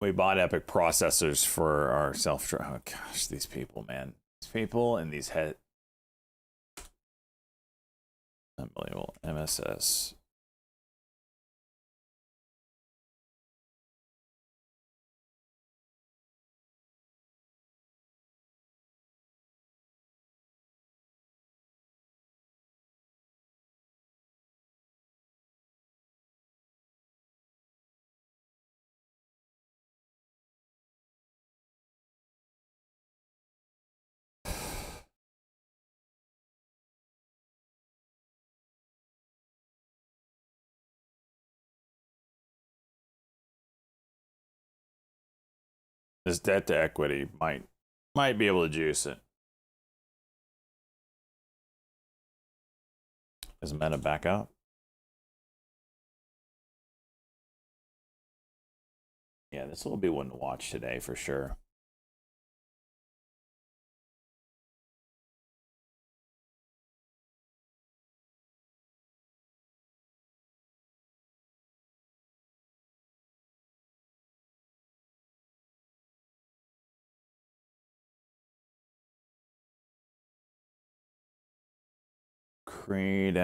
EPYC processors for our self. Oh gosh, these people, man, these people and these head. Unbelievable. MSS. This debt to equity might be able to juice it. Is Meta back up? Yeah, this will be one to watch today for sure. Creed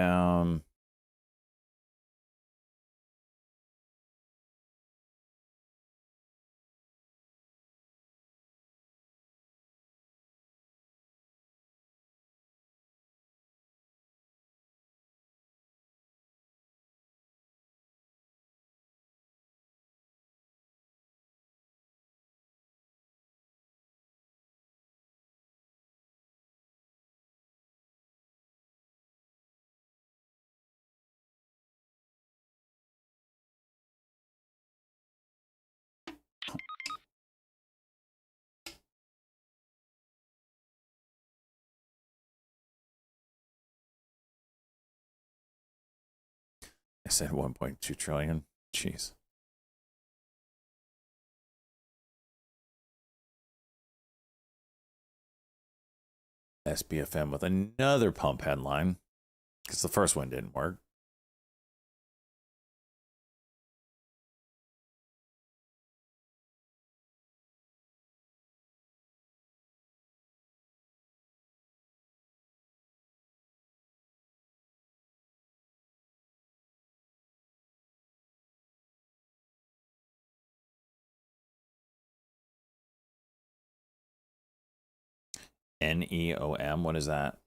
I said 1.2 trillion. Jeez. SBFM with another pump headline because the first one didn't work. NEOM. What is that?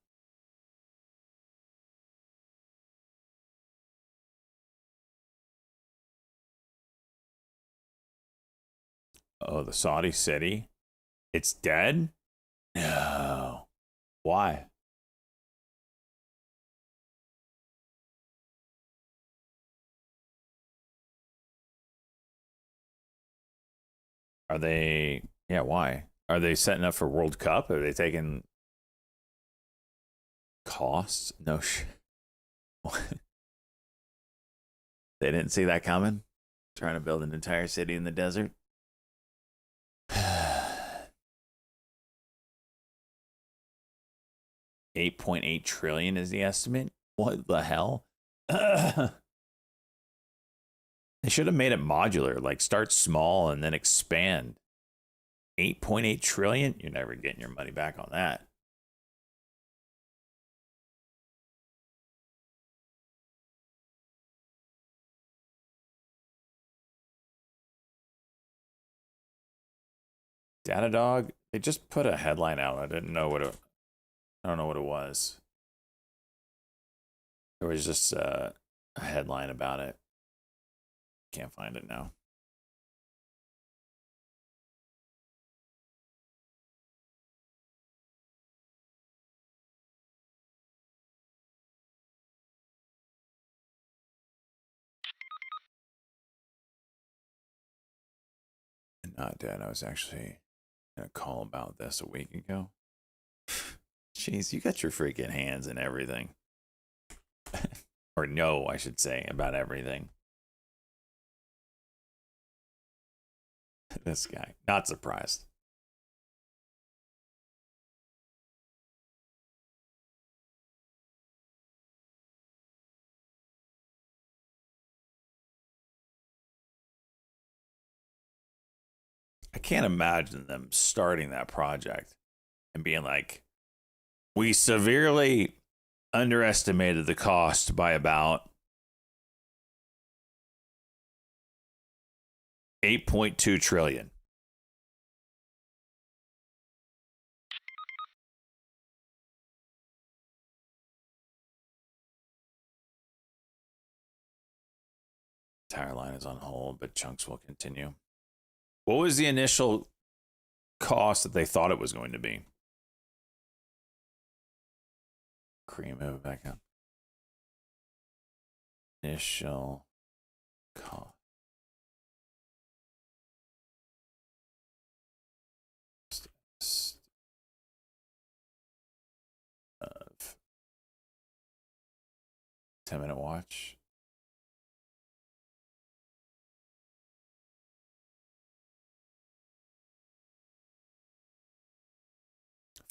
Oh, the Saudi city. It's dead? No. Why? Are they, yeah, why? Are they setting up for World Cup? Are they taking costs? No shit. They didn't see that coming? Trying to build an entire city in the desert? 8.8 trillion is the estimate? What the hell? They should have made it modular, like start small and then expand. 8.8 trillion? You're never getting your money back on that. Datadog, they just put a headline out. I don't know what it was. There was just a headline about it. Can't find it now. Not dead. I was actually in a call about this a week ago. Jeez, you got your freaking hands in everything. Or no, I should say, about everything. This guy, not surprised. I can't imagine them starting that project and being like, we severely underestimated the cost by about 8.2 trillion. Entire line is on hold, but chunks will continue. What was the initial cost that they thought it was going to be? Cream it back up. Initial cost of 10-minute watch.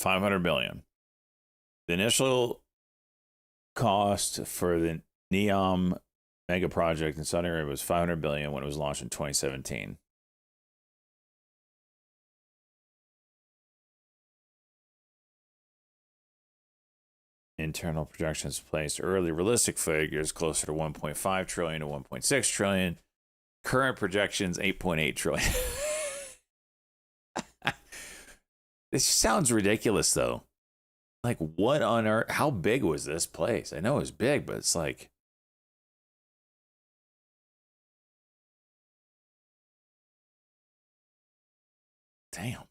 $500 billion. The initial cost for the NEOM mega project in Saudi Arabia was $500 billion when it was launched in 2017. Internal projections placed early realistic figures closer to 1.5 trillion to 1.6 trillion. Current projections 8.8 trillion. This sounds ridiculous, though. Like, what on earth? How big was this place? I know it was big, but it's like, damn.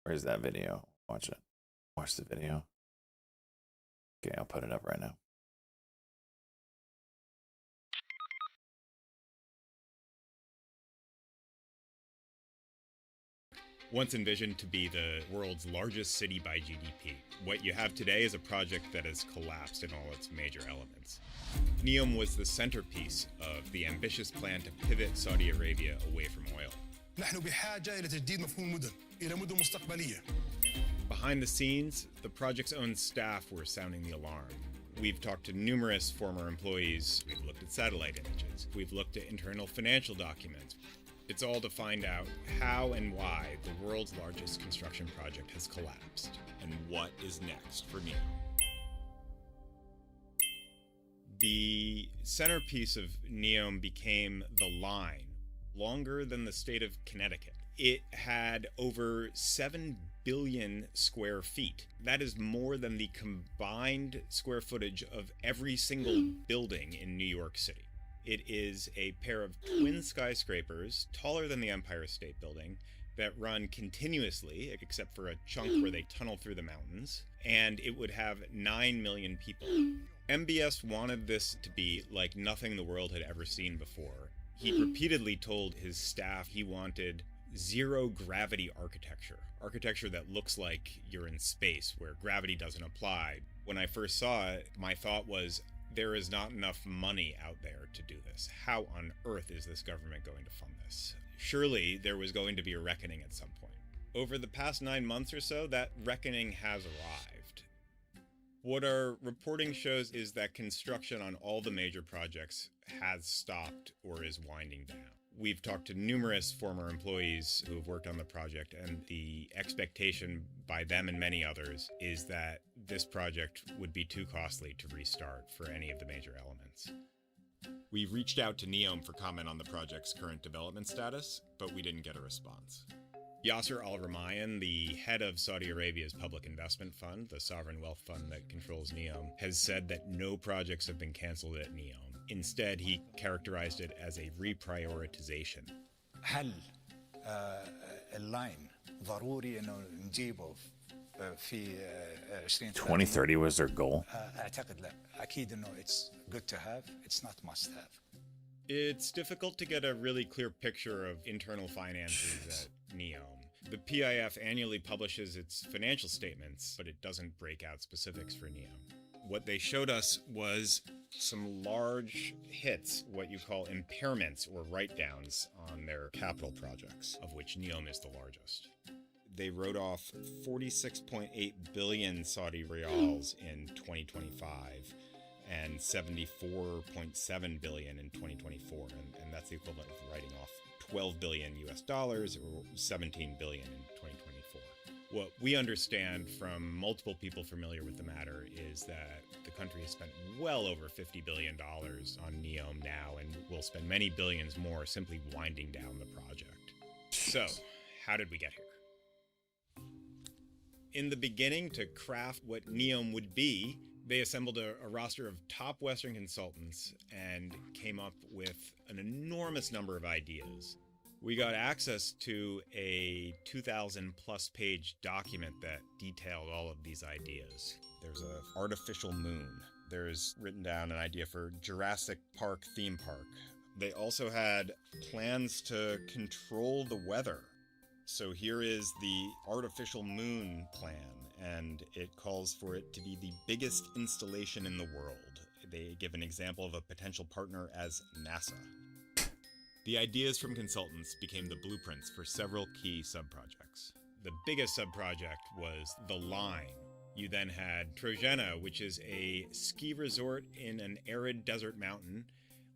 Where's that video? Watch it. Watch the video. Okay, I'll put it up right now. Once envisioned to be the world's largest city by GDP, what you have today is a project that has collapsed in all its major elements. NEOM was the centerpiece of the ambitious plan to pivot Saudi Arabia away from oil. نحن بحاجة إلى تجديد مفهوم المدن إلى مدن مستقبلية. Behind the scenes, the project's own staff were sounding the alarm. We've talked to numerous former employees, we've looked at satellite images, we've looked at internal financial documents. It's all to find out how and why the world's largest construction project has collapsed, and what is next for NEOM. The centerpiece of NEOM became the line, longer than the state of Connecticut. It had over 7 billion square feet. That is more than the combined square footage of every single building in New York City. It is a pair of twin skyscrapers taller than the Empire State Building that run continuously, except for a chunk where they tunnel through the mountains, and it would have 9 million people. MBS wanted this to be like nothing the world had ever seen before. He repeatedly told his staff he wanted zero gravity architecture that looks like you're in space, where gravity doesn't apply. When I first saw it, my thought was, there is not enough money out there to do this. How on earth is this government going to fund this? Surely there was going to be a reckoning at some point. Over the past 9 months or so, that reckoning has arrived. What our reporting shows is that construction on all the major projects has stopped or is winding down. We've talked to numerous former employees who have worked on the project, and the expectation by them and many others is that this project would be too costly to restart for any of the major elements. We've reached out to NEOM for comment on the project's current development status, but we didn't get a response. Yasser Al-Rumayyan, the head of Saudi Arabia's public investment fund, the sovereign wealth fund that controls NEOM, has said that no projects have been canceled at NEOM. Instead, he characterized it as a reprioritization. هل اللاين ضروري انه نجيبه في 2030 was their goal. اعتقد لا اكيد انه it's good to have, it's not must have. It's difficult to get a really clear picture of internal finances at NEOM. The PIF annually publishes its financial statements, but it doesn't break out specifics for NEOM. What they showed us was some large hits, what you call impairments or write-downs on their capital projects, of which NEOM is the largest. They wrote off 46.8 billion Saudi riyals in 2025 and 74.7 billion in 2024, and that's the equivalent of writing off 12 billion US dollars or 17 billion in 2024. What we understand from multiple people familiar with the matter is that the country has spent well over $50 billion on NEOM now and will spend many billions more simply winding down the project. So, how did we get here? In the beginning, to craft what NEOM would be, they assembled a roster of top Western consultants and came up with an enormous number of ideas. We got access to a 2,000 plus page document that detailed all of these ideas. There's an artificial moon. There's written down an idea for Jurassic Park theme park. They also had plans to control the weather. So here is the artificial moon plan, and it calls for it to be the biggest installation in the world. They give an example of a potential partner as NASA. The ideas from consultants became the blueprints for several key subprojects. The biggest subproject was The Line. You then had Trojena, which is a ski resort in an arid desert mountain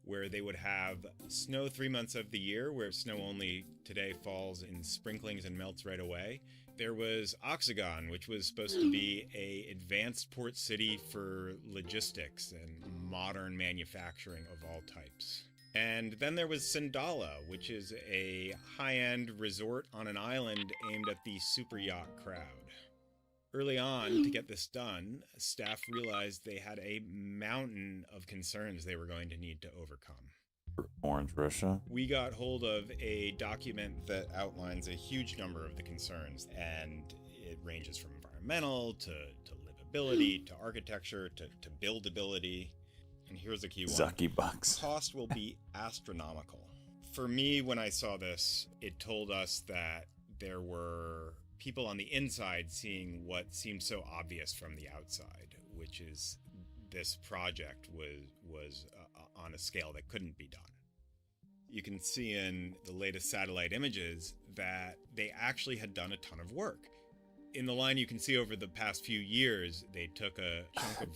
where they would have snow 3 months of the year, where snow only today falls in sprinklings and melts right away. There was Oxagon, which was supposed to be an advanced port city for logistics and modern manufacturing of all types. And then there was Sindala, which is a high-end resort on an island aimed at the super yacht crowd. Early on, to get this done, staff realized they had a mountain of concerns they were going to need to overcome. Orange Russia. We got hold of a document that outlines a huge number of the concerns, and it ranges from environmental to livability to architecture to buildability. And here's the key one. Zucky bucks. Cost will be astronomical. For me, when I saw this, it told us that there were people on the inside seeing what seemed so obvious from the outside, which is this project was on a scale that couldn't be done. You can see in the latest satellite images that they actually had done a ton of work. In The Line, you can see over the past few years, they took a chunk of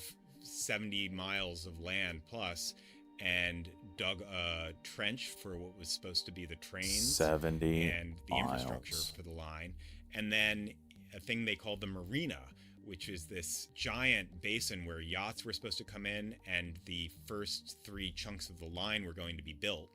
70 miles of land plus and dug a trench for what was supposed to be the trains 70 and the infrastructure for the line, and then a thing they called the marina, which is this giant basin where yachts were supposed to come in and the first 3 chunks of the line were going to be built.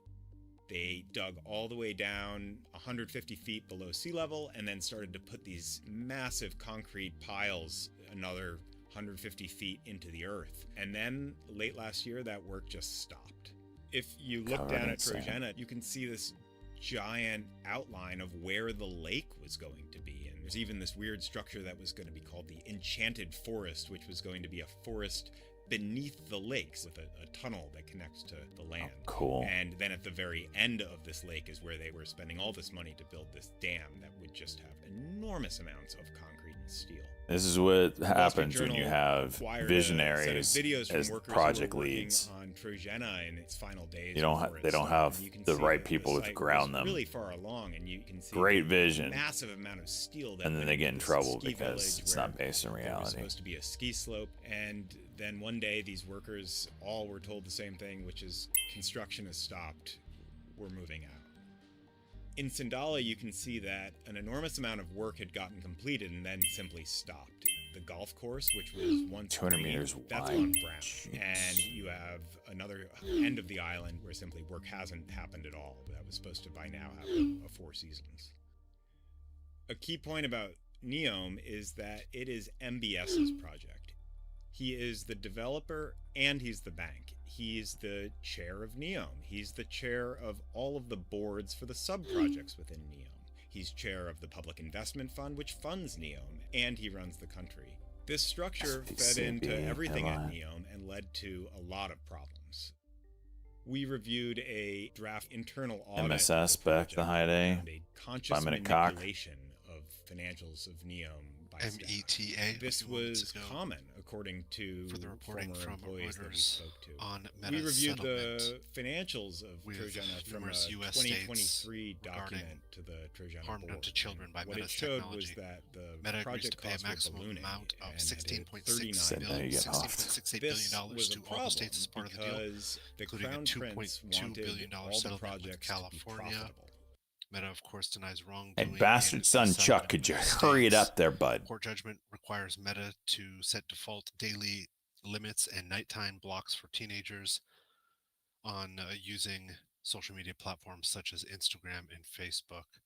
They dug all the way down 150 feet below sea level and then started to put these massive concrete piles another 150 feet into the earth. And then late last year, that work just stopped. If you look Covered down in at sand. Trojena, you can see this giant outline of where the lake was going to be. And there's even this weird structure that was going to be called the Enchanted Forest, which was going to be a forest beneath the lakes with a tunnel that connects to the land. Cool. And then at the very end of this lake is where they were spending all this money to build this dam that would just have enormous amounts of concrete and steel. This is what Wall Street happens when you Journal have acquired a visionaries set of videos from as workers project who were working leads. on Trojena in its final days. You don't before they it don't started. have And you can the see right that people the to site ground was them. really far along, and you can see Great the vision. massive amount of steel that And then went they get into in this trouble ski because village it's where not based in there was reality. supposed to be a ski slope, and then one day these workers all were told the same thing, which is construction has stopped. We're moving out. In Sindala, you can see that an enormous amount of work had gotten completed and then simply stopped. The golf course, which was once 200 green, meters that's wide. gone brown. Jeez. And you have another end of the island where simply work hasn't happened at all. That was supposed to by now have a Four Seasons. A key point about Neom is that it is MBS's project. He is the developer and he's the bank. He's the chair of Neom. He's the chair of all of the boards for the sub-projects within Neom. He's chair of the Public Investment Fund, which funds Neom, and he runs the country. This structure fed into SVCB, everything at headline. Neom and led to a lot of problems. We reviewed a draft internal audit of MSS the back the project high that day. found a conscious 5-minute cock. manipulation of financials of Neom by staff. META. This a few moments was ago common, according to for the reporting former from employees that we Reuters spoke to. on We Meta's reviewed settlement the financials of with Trojena from a numerous US 2023 states document regarding to the Trojena harm board. done to children by And what it Meta's showed technology. was that the Meta agrees project to pay a costs were maximum ballooning amount of and had hit $16.6 Said no, you billion, get off. $16.68 this billion was a to all the problem states as part of the deal, because the including a Crown Prince $2.2 wanted billion all the settlement with projects to be California. profitable. Meta, of course, denies wrongdoing. Hey, in bastard the son settlement Chuck, could you with the hurry it states. up there, bud? Court judgment requires Meta to set default daily limits and nighttime blocks for teenagers on using social media platforms such as Instagram and Facebook.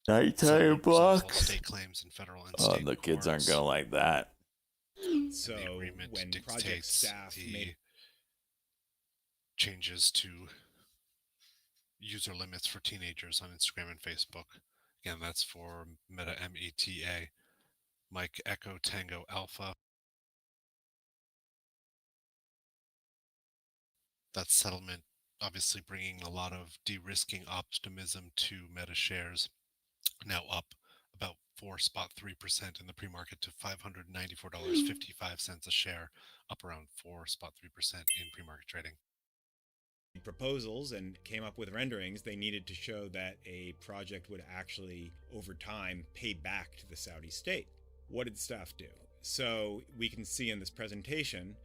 Nighttime Settlement resolves all blocks. state claims in federal and Oh, state the kids aren't courts. gonna like that. So The agreement when project dictates staff the made changes to user limits for teenagers on Instagram and Facebook. Again, that's for Meta META. Mike Echo Tango Alpha. That settlement obviously bringing a lot of de-risking optimism to Meta shares, now up about 4.3% in the pre-market to $594.55 a share, up around 4.3% in pre-market trading. proposals and came up with renderings, they needed to show that a project would actually, over time, pay back to the Saudi state. What did staff do? So we can see in this presentation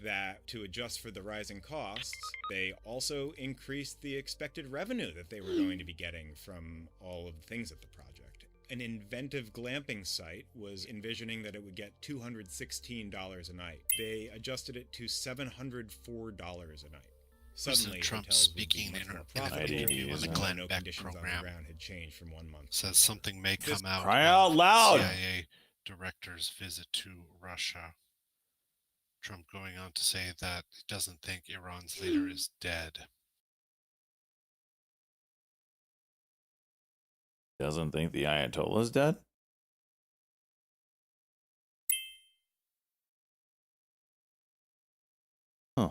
that to adjust for the rising costs, they also increased the expected revenue that they were going to be getting from all of the things at the project. An inventive glamping site was envisioning that it would get $216 a night. They adjusted it to $704 a night. Suddenly, Trump hotels would be speaking much in more an profitable, interview even on the though Glenn no Beck conditions on the program ground had changed from 1 month. Says something may This- come out. Cry of out loud! CIA director's visit to Russia. Trump going on to say that he doesn't think Iran's leader is dead. Doesn't think the Ayatollah's dead? Huh.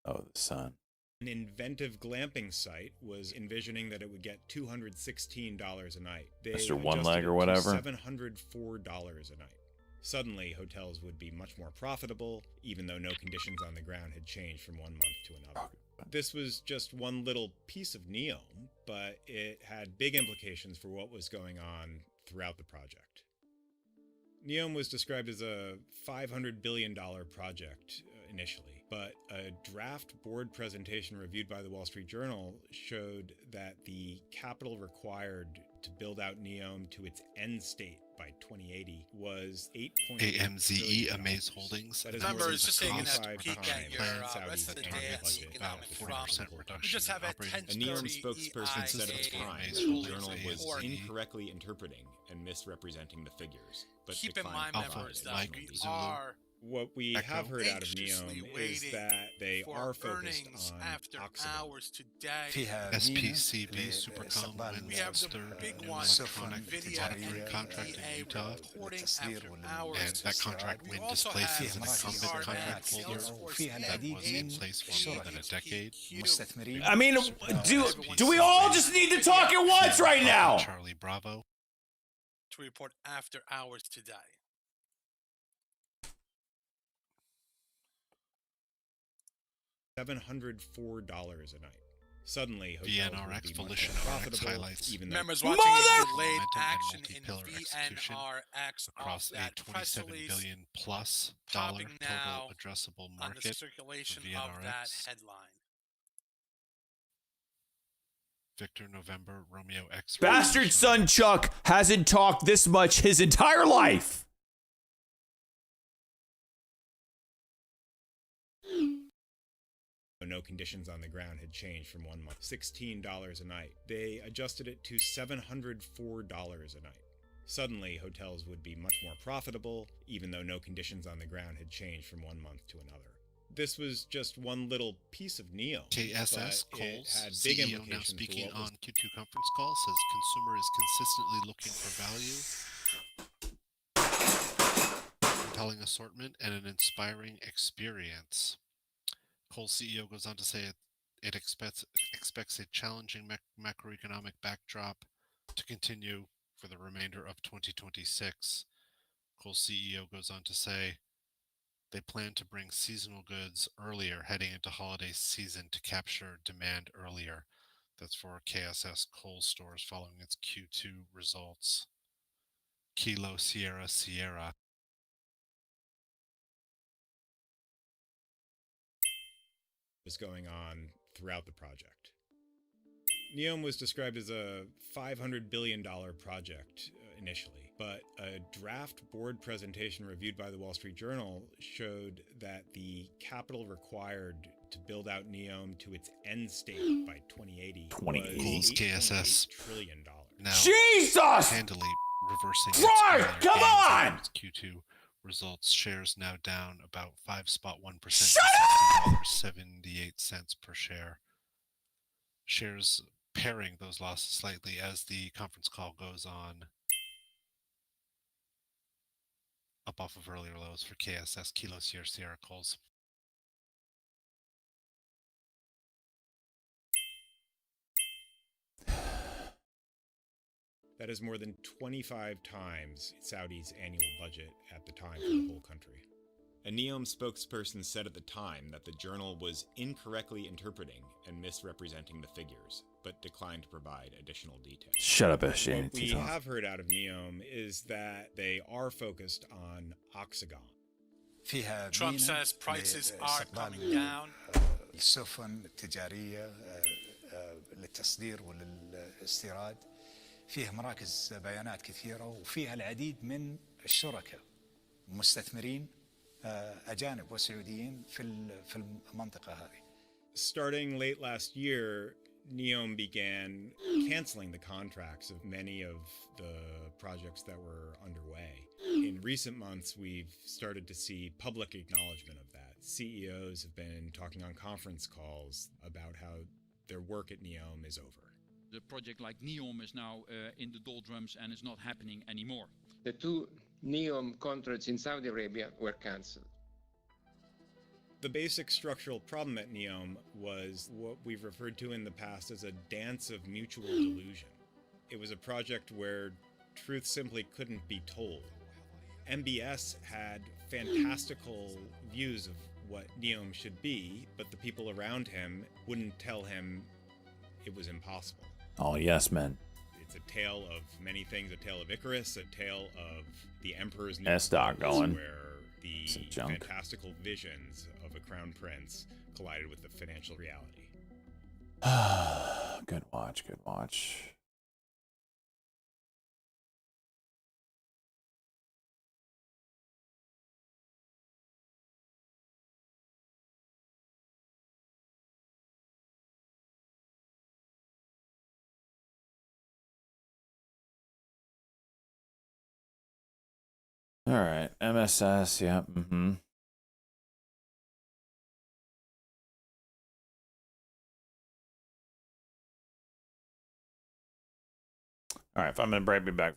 Oh, the sun. An inventive glamping site was envisioning that it would get $216 a night. They Mr. One adjusted Leg it or to whatever? $704 a night. Suddenly, hotels would be much more profitable, even though no conditions on the ground had changed from 1 month to another. This was just one little piece of Neom, but it had big implications for what was going on throughout the project. Neom was described as a $500 billion project initially, but a draft board presentation reviewed by the Wall Street Journal showed that the capital required to build out Neom to its end state by 2080 was 8. AMZE Amaze Holdings. That is Remember, more it's than just taking a 25 peek at times your Saudi's rest of the annual day budget. about economic 40% problem. reduction. We just have in a operating 10 A NEOM 30 spokesperson said at the EIA time is the released journal was report. incorrectly interpreting and misrepresenting the figures, but Keep in declined mind, to provide members, that Mike we additional Zulu. are What we Echo. have heard out of anxiously NEOM is waiting that they for are focused earnings on after Occidental. hours today. فيها SPCB Supercom We wins have the Ulster big new one, electronic NVIDIA monitoring and contract in EA Utah. reporting للتصدير after hours. And that contract We win also displaces have an incumbent CRNet, contract holder Salesforce, وفيها and العديد was in من place for more than a decade. مستثمرين I mean, do we all just need to talk at once right now? Charlie Bravo. to report after hours today. $704 a night. Suddenly, hotels would VNRX be much Volition more RX profitable, highlights even though Members watching Mother- a delayed Momentum and action in multi-pillar execution VNRX across off a that press 27 release billion plus dollar popping now total addressable on the market. circulation for of that VNRX. headline. Victor November Romeo X. Bastard son Chuck hasn't talked this much his entire life. no conditions on the ground had changed from 1 month. $16 a night. They adjusted it to $704 a night. Suddenly, hotels would be much more profitable, even though no conditions on the ground had changed from 1 month to another. This was just one little piece of NEOM. KSS but it Coles, had big CEO now implications for speaking what was on Q2 conference call, says consumer is consistently looking for value, compelling assortment, and an inspiring experience. Coles CEO goes on to say it expects a challenging macroeconomic backdrop to continue for the remainder of 2026. Coles CEO goes on to say they plan to bring seasonal goods earlier heading into holiday season to capture demand earlier. That's for KSS Kohl's stores following its Q2 results. Kilo Sierra Sierra. was going on throughout the project. NEOM was described as a $500 billion project initially, but a draft board presentation reviewed by the Wall Street Journal showed that the capital required to build out NEOM to its end state by 2080 Kohl's was KSS. $8.8 trillion. Now Jesus! handily reversing Right, its earlier come gains on! after its Q2 results. Shares now down about 5.1% Shut to $16.78 per share. Shares pairing those losses slightly as the conference call goes on. Up off of earlier lows for KSS, Kilo Sierra Sierra Kohl's. That is more than 25 times Saudi's annual budget at the time for the whole country. A NEOM spokesperson said at the time that the journal was incorrectly interpreting and misrepresenting the figures, but declined to provide additional details. Shut up, What Shannon. we have heard out of NEOM is that they are focused on Oxagon. فيها Trump ميناء says prices are لاستقبال coming down. السفن التجارية للتصدير وللاستيراد. فيها مراكز بيانات كثيرة وفيها العديد من الشركاء مستثمرين أجانب وسعوديين في المنطقة هذه. Starting late last year, NEOM began canceling the contracts of many of the projects that were underway. In recent months, we've started to see public acknowledgement of that. CEOs have been talking on conference calls about how their work at NEOM is over. The project like NEOM is now in the doldrums and is not happening anymore. The 2 NEOM contracts in Saudi Arabia were cancelled. The basic structural problem at NEOM was what we've referred to in the past as a dance of mutual delusion. It was a project where truth simply couldn't be told. MBS had fantastical views of what NEOM should be, but the people around him wouldn't tell him it was impossible. Oh, yes, man. It's a tale of many things, a tale of Icarus, a tale of the Emperor's New S-Dog Clothes, going. where the Some junk. fantastical visions of a crown prince collided with the financial reality. Good watch, good watch. All right, MSS, yeah, mm-hmm. All right, 5-minute break, be back.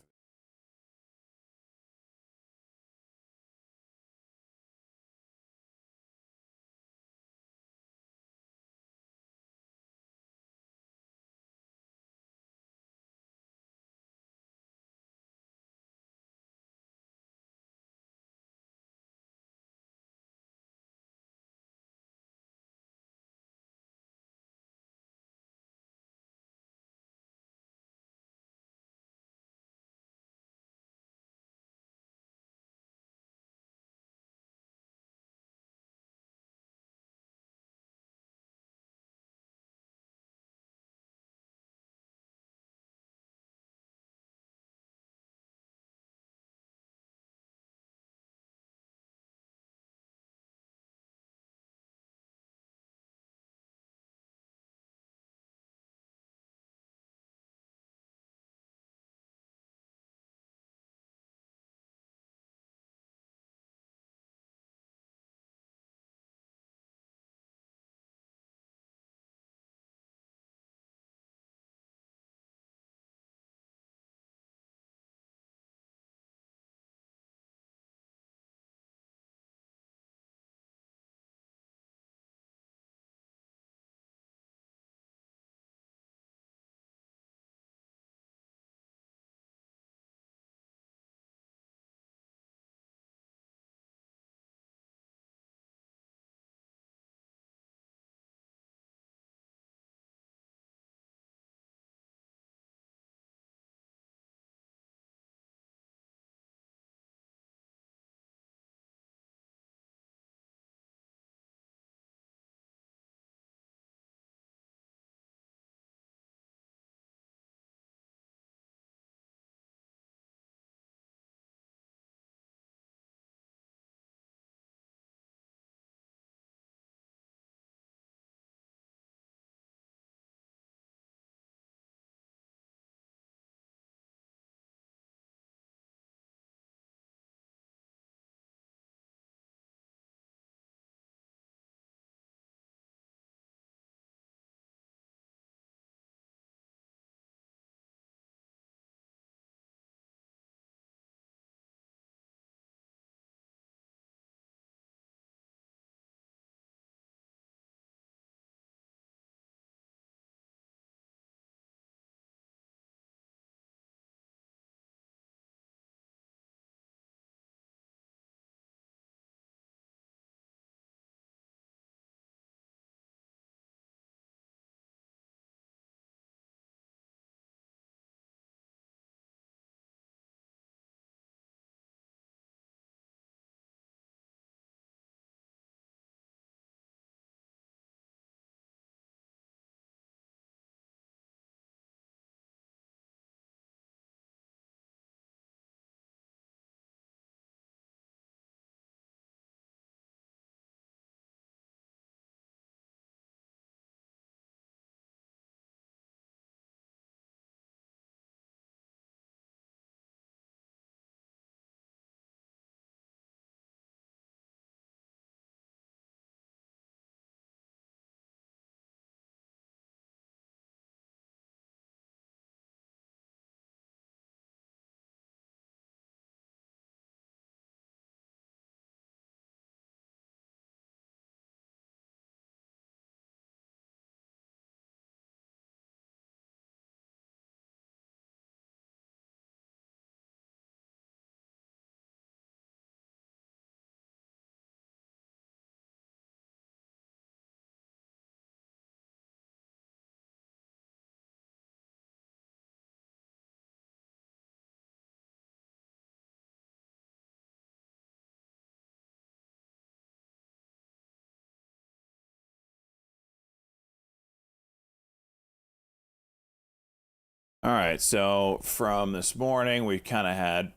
All right, so from this morning, we kind of had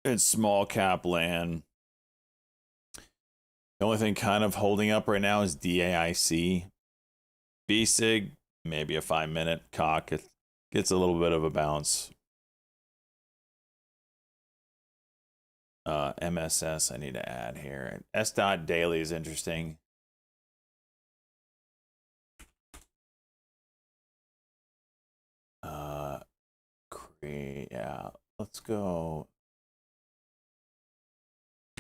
in small cap land. The only thing kind of holding up right now is DAIC. BSIG, maybe a 5-minute cock. It gets a little bit of a bounce. MSS I need to add here. S dot daily is interesting. Yeah, let's go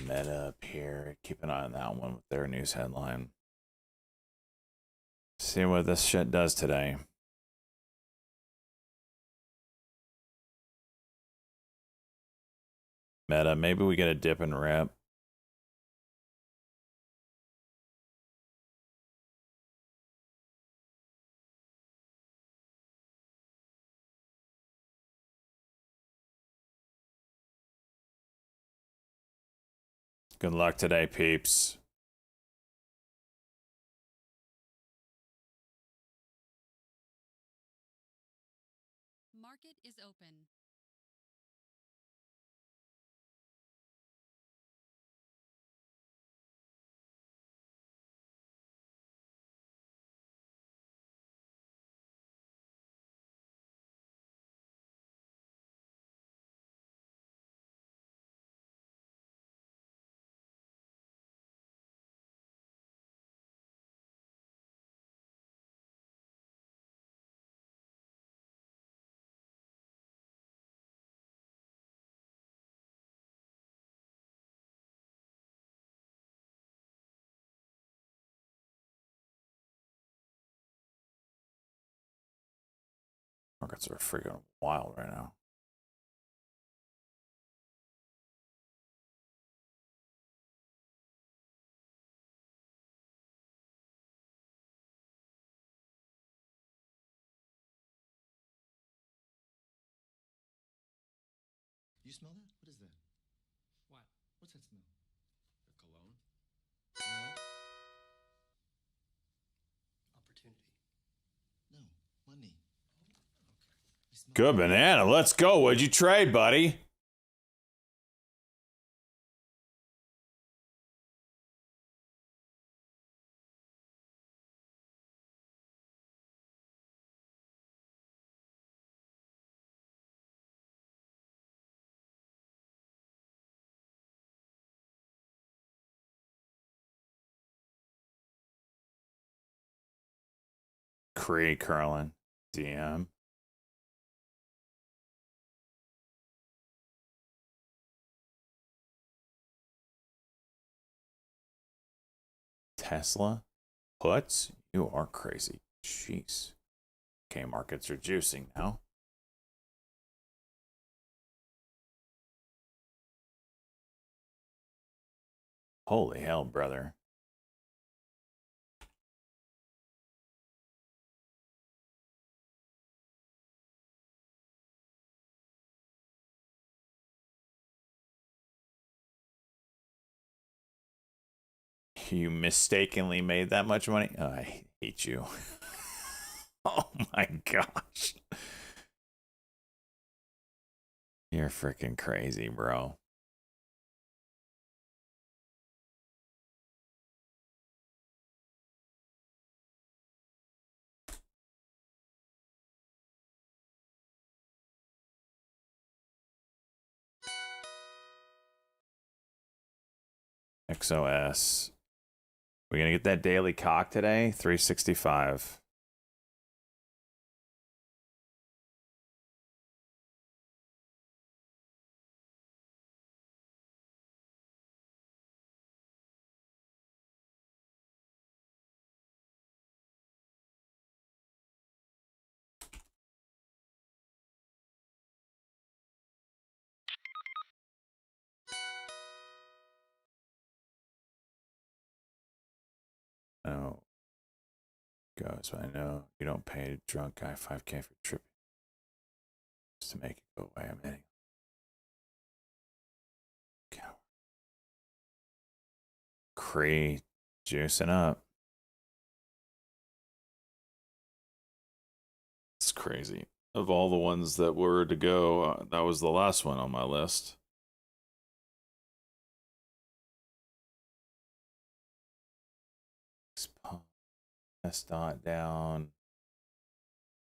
Meta up here. Keep an eye on that one with their news headline. See what this shit does today. Meta, maybe we get a dip and rip. Good luck today, peeps. Market is open. Markets are freaking wild right now. You smell that? What is that? What? What's that smell? A cologne? No. Opportunity. No. Money. Okay. Good banana. Let's go. What'd you trade, buddy? Cree curling. DM. Tesla puts? You are crazy. Jeez. Okay, markets are juicing now. Holy hell, brother. You mistakenly made that much money? Oh, I hate you. Oh my gosh. You're freaking crazy, bro. XOS. We're going to get that daily cock today? 365. Oh. Goes. I know you don't pay a drunk guy 5K for tripping. Just to make it go away. I'm hitting. Cree juicing up. It's crazy. Of all the ones that were to go, that was the last one on my list. S dot down.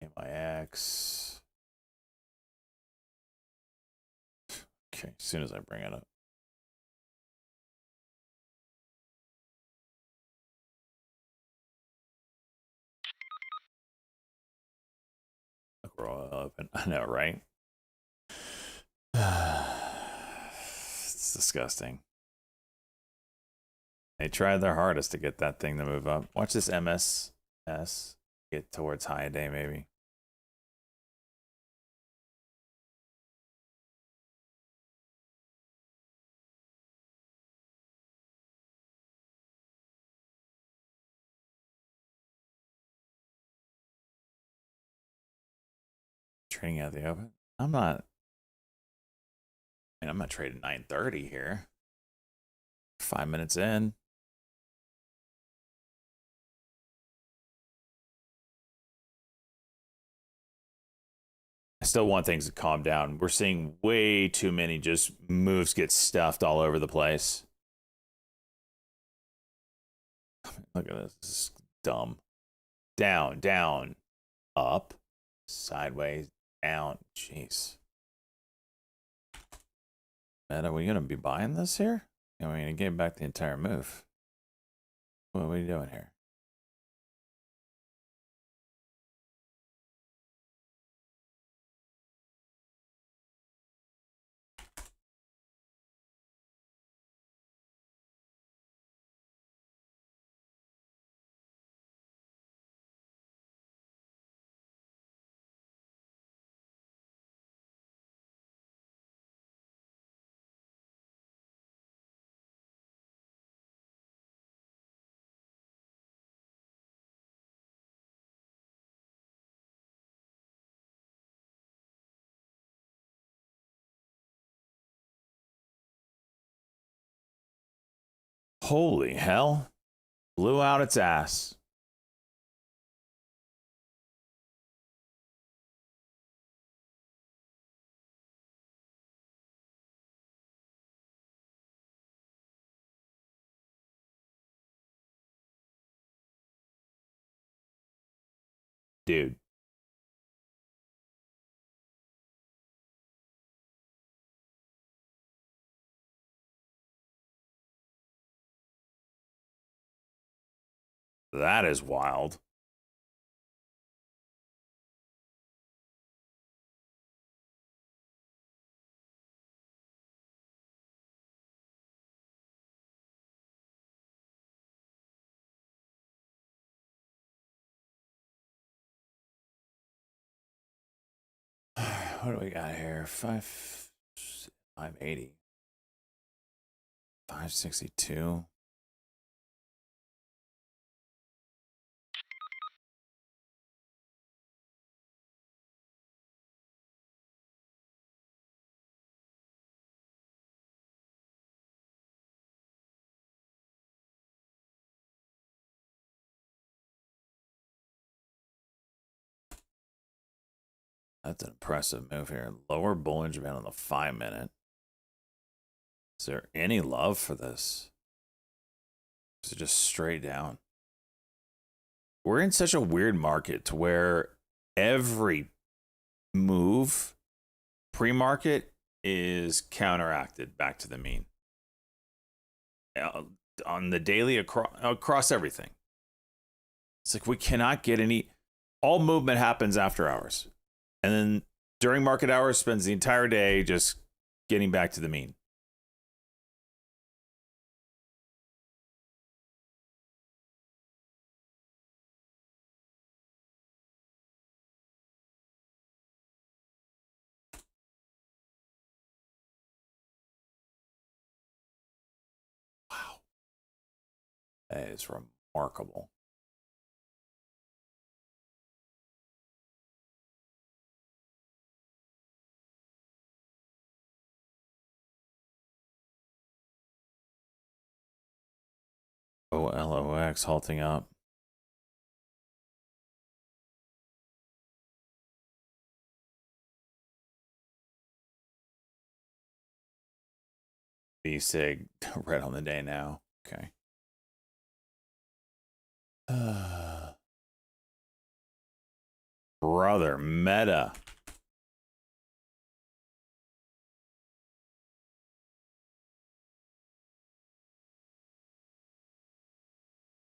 MIX. Okay, as soon as I bring it up. open. I know, right? It's disgusting. They tried their hardest to get that thing to move up. Watch this MSS get towards high a day, maybe. Trading out the open. I'm not trading 930 here. 5 minutes in. I still want things to calm down. We're seeing way too many just moves get stuffed all over the place. Look at this. This is dumb. Down, down, up, sideways, down. Jeez. Man, are we going to be buying this here? Are we going to get back the entire move? What are we doing here? Holy hell. Blew out its ass. Dude. That is wild. What do we got here? 580. 562. That's an impressive move here. Lower Bollinger Band on the 5 minute. Is there any love for this? Is it just straight down? We're in such a weird market to where every move pre-market is counteracted back to the mean. On the daily, across everything. It's like we cannot get any... All movement happens after hours. And then during market hours, spends the entire day just getting back to the mean. Wow. That is remarkable. LOX halting up. B-Sig red on the day now. Okay. Brother, meta.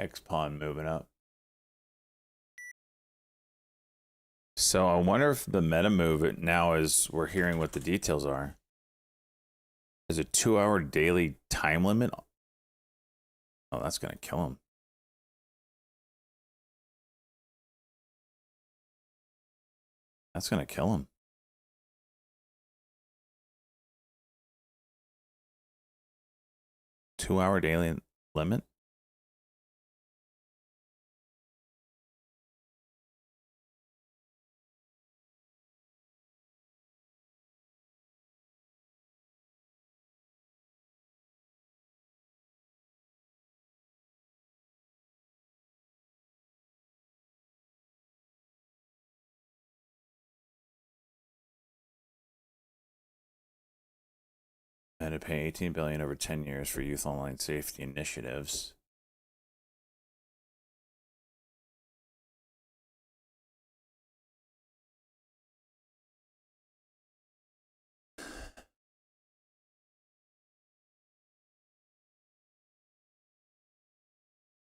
X-Pawn moving up. So I wonder if the meta move now is we're hearing what the details are. Is a 2-hour daily time limit? Oh, that's gonna kill him. That's gonna kill him. Two-hour daily limit? And to pay 18 billion over 10 years for youth online safety initiatives.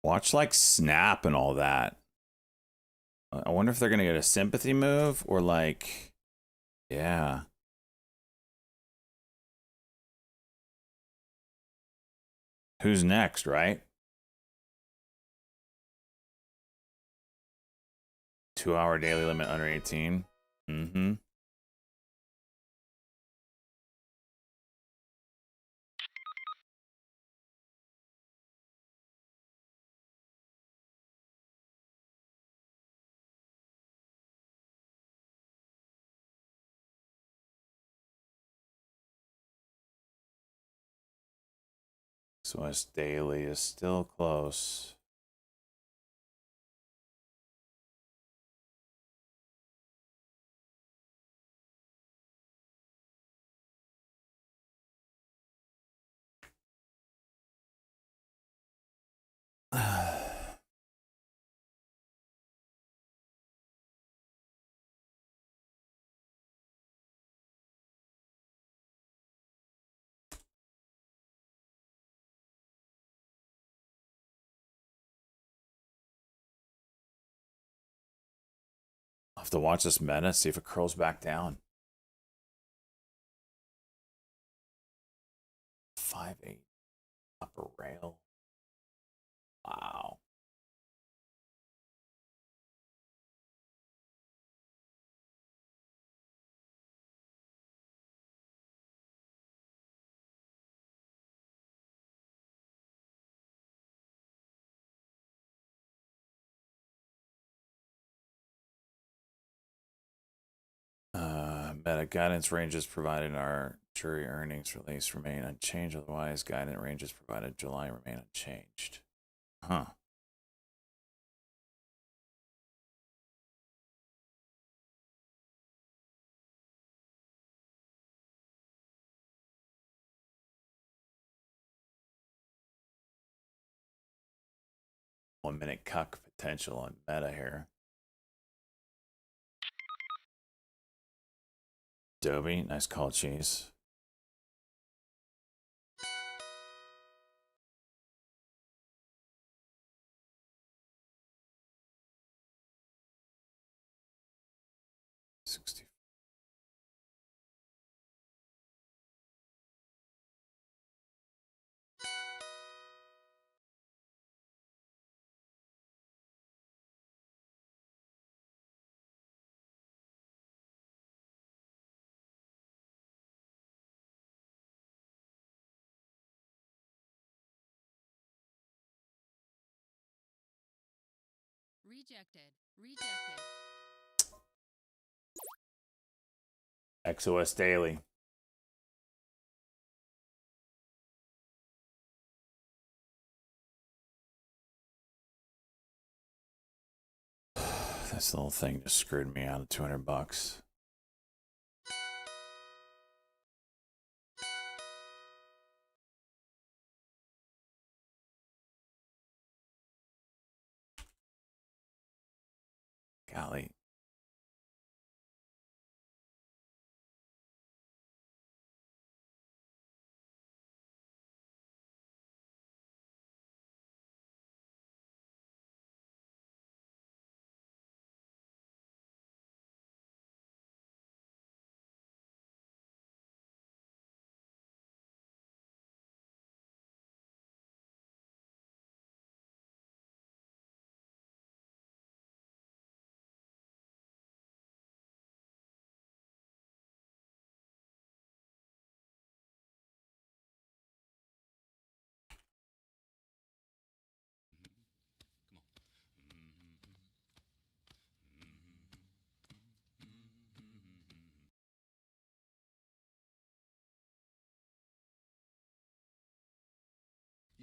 Watch like Snap and all that. I wonder if they're gonna get a sympathy move or like, yeah. Who's next, right? 2-hour daily limit under 18. Mm-hmm. So S daily is still close. I'll have to watch this meta, see if it curls back down. 5-8 upper rail. Wow. Meta guidance ranges provided in our jury earnings release remain unchanged. Otherwise, guidance ranges provided in July remain unchanged. Huh. One-minute cuck potential on meta here. Dobie, nice call, cheese. $60. Rejected. Rejected. XOS daily. This little thing just screwed me out of $200. Golly.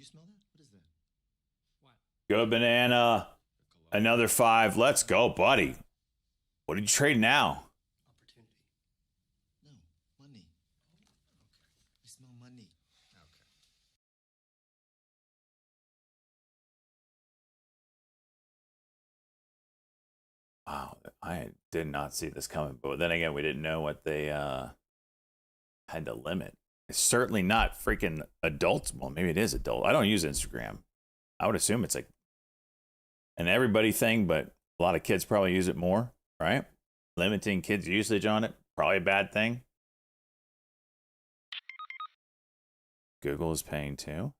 You smell that? What is that? What? Good banana. Another 5. Let's go, buddy. What did you trade now? Opportunity. No, money. Okay. I smell money. Okay. Wow, I did not see this coming. But then again, we didn't know what they had to limit. It's certainly not freaking adults. Well, maybe it is adult. I don't use Instagram. I would assume it's like an everybody thing, but a lot of kids probably use it more, right? Limiting kids' usage on it, probably a bad thing. Google is paying too.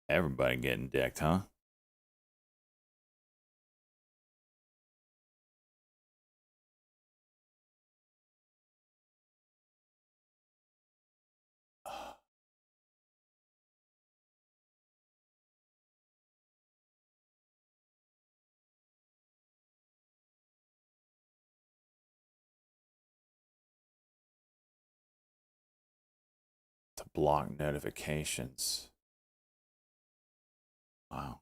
Everybody getting decked, huh? To block notifications. Wow.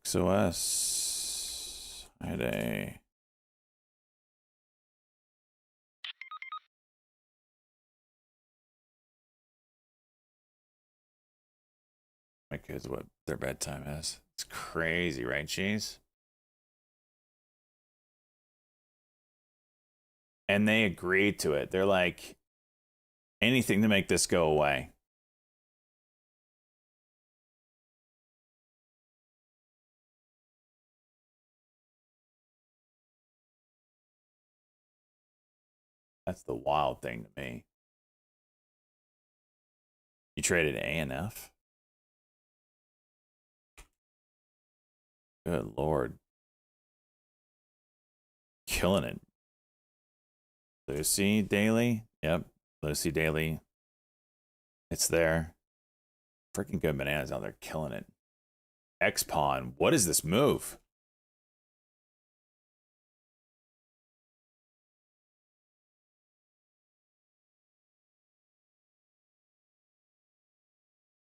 XOS. Friday. My kids, what their bedtime is. It's crazy, right, Cheese? And they agreed to it. They're like, anything to make this go away. That's the wild thing to me. You traded ANF? Good Lord. Killing it. Lucy Daily? Yep. Lucy Daily. It's there. Freaking good bananas out there killing it. X-Pawn. What is this move?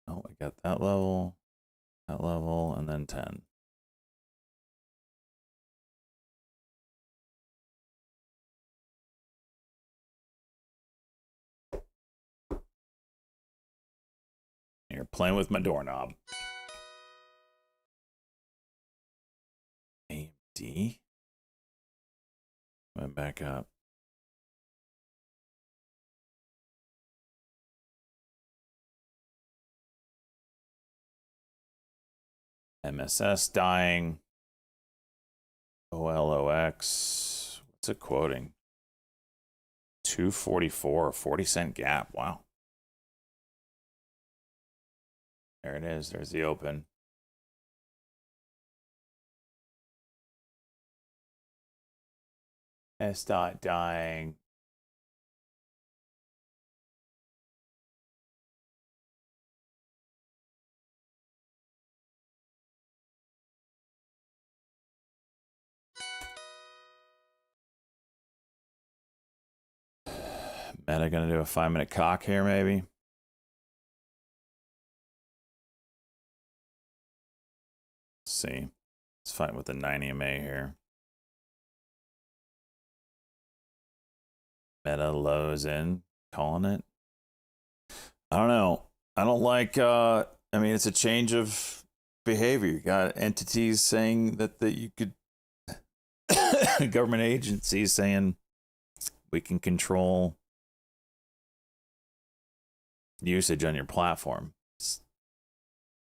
Oh, I got that level, and then 10. You're playing with my doorknob. AMD? Went back up. MSS dying. OLOX. What's it quoting? 244, 40-cent gap. Wow. There it is. There's the open. S dot dying. Meta gonna do a 5-minute cock here, maybe. Let's see. Let's fight with the 9 EMA here. Meta lows in, calling it. I don't know. I don't like, I mean, it's a change of behavior. You got entities saying that you could, government agencies saying we can control usage on your platform. It's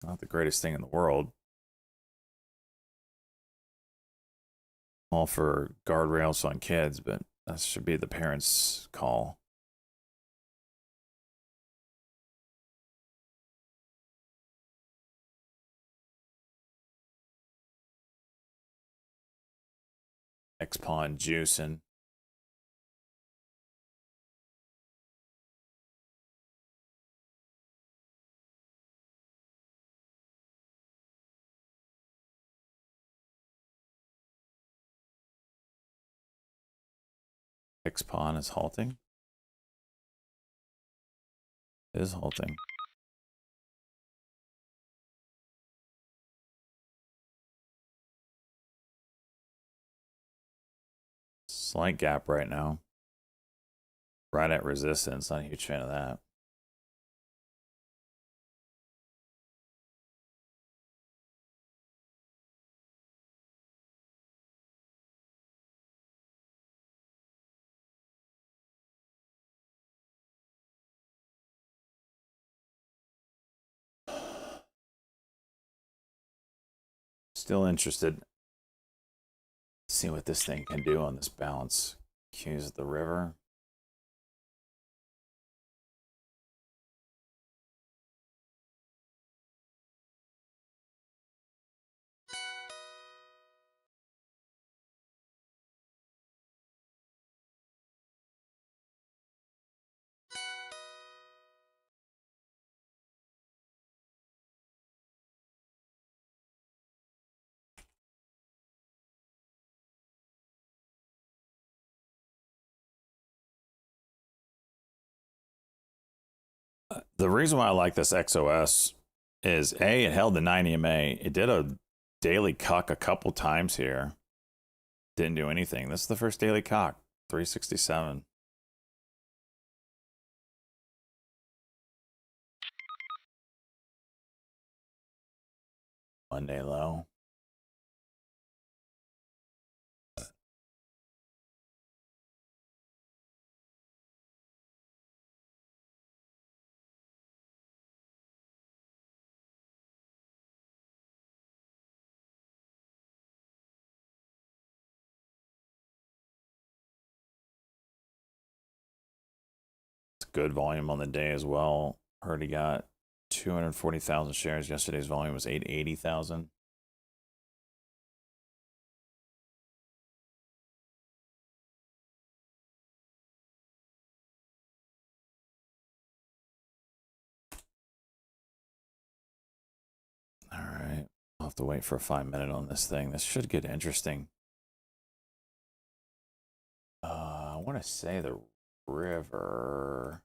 not the greatest thing in the world. all for guardrails on kids, but that should be the parents' call. X-Pawn juicing. X-Pawn is halting. It is halting. Slight gap right now. Right at resistance. Not a huge fan of that. Still interested. See what this thing can do on this balance. Cues the river. The reason why I like this XOS is A, it held the 9 EMA. It did a daily cuck a couple times here. Didn't do anything. This is the first daily cuck. 367. Monday low. Good volume on the day as well. Heard he got 240,000 shares. Yesterday's volume was 880,000. All right. I'll have to wait for a 5-minute on this thing. This should get interesting. I want to say the river.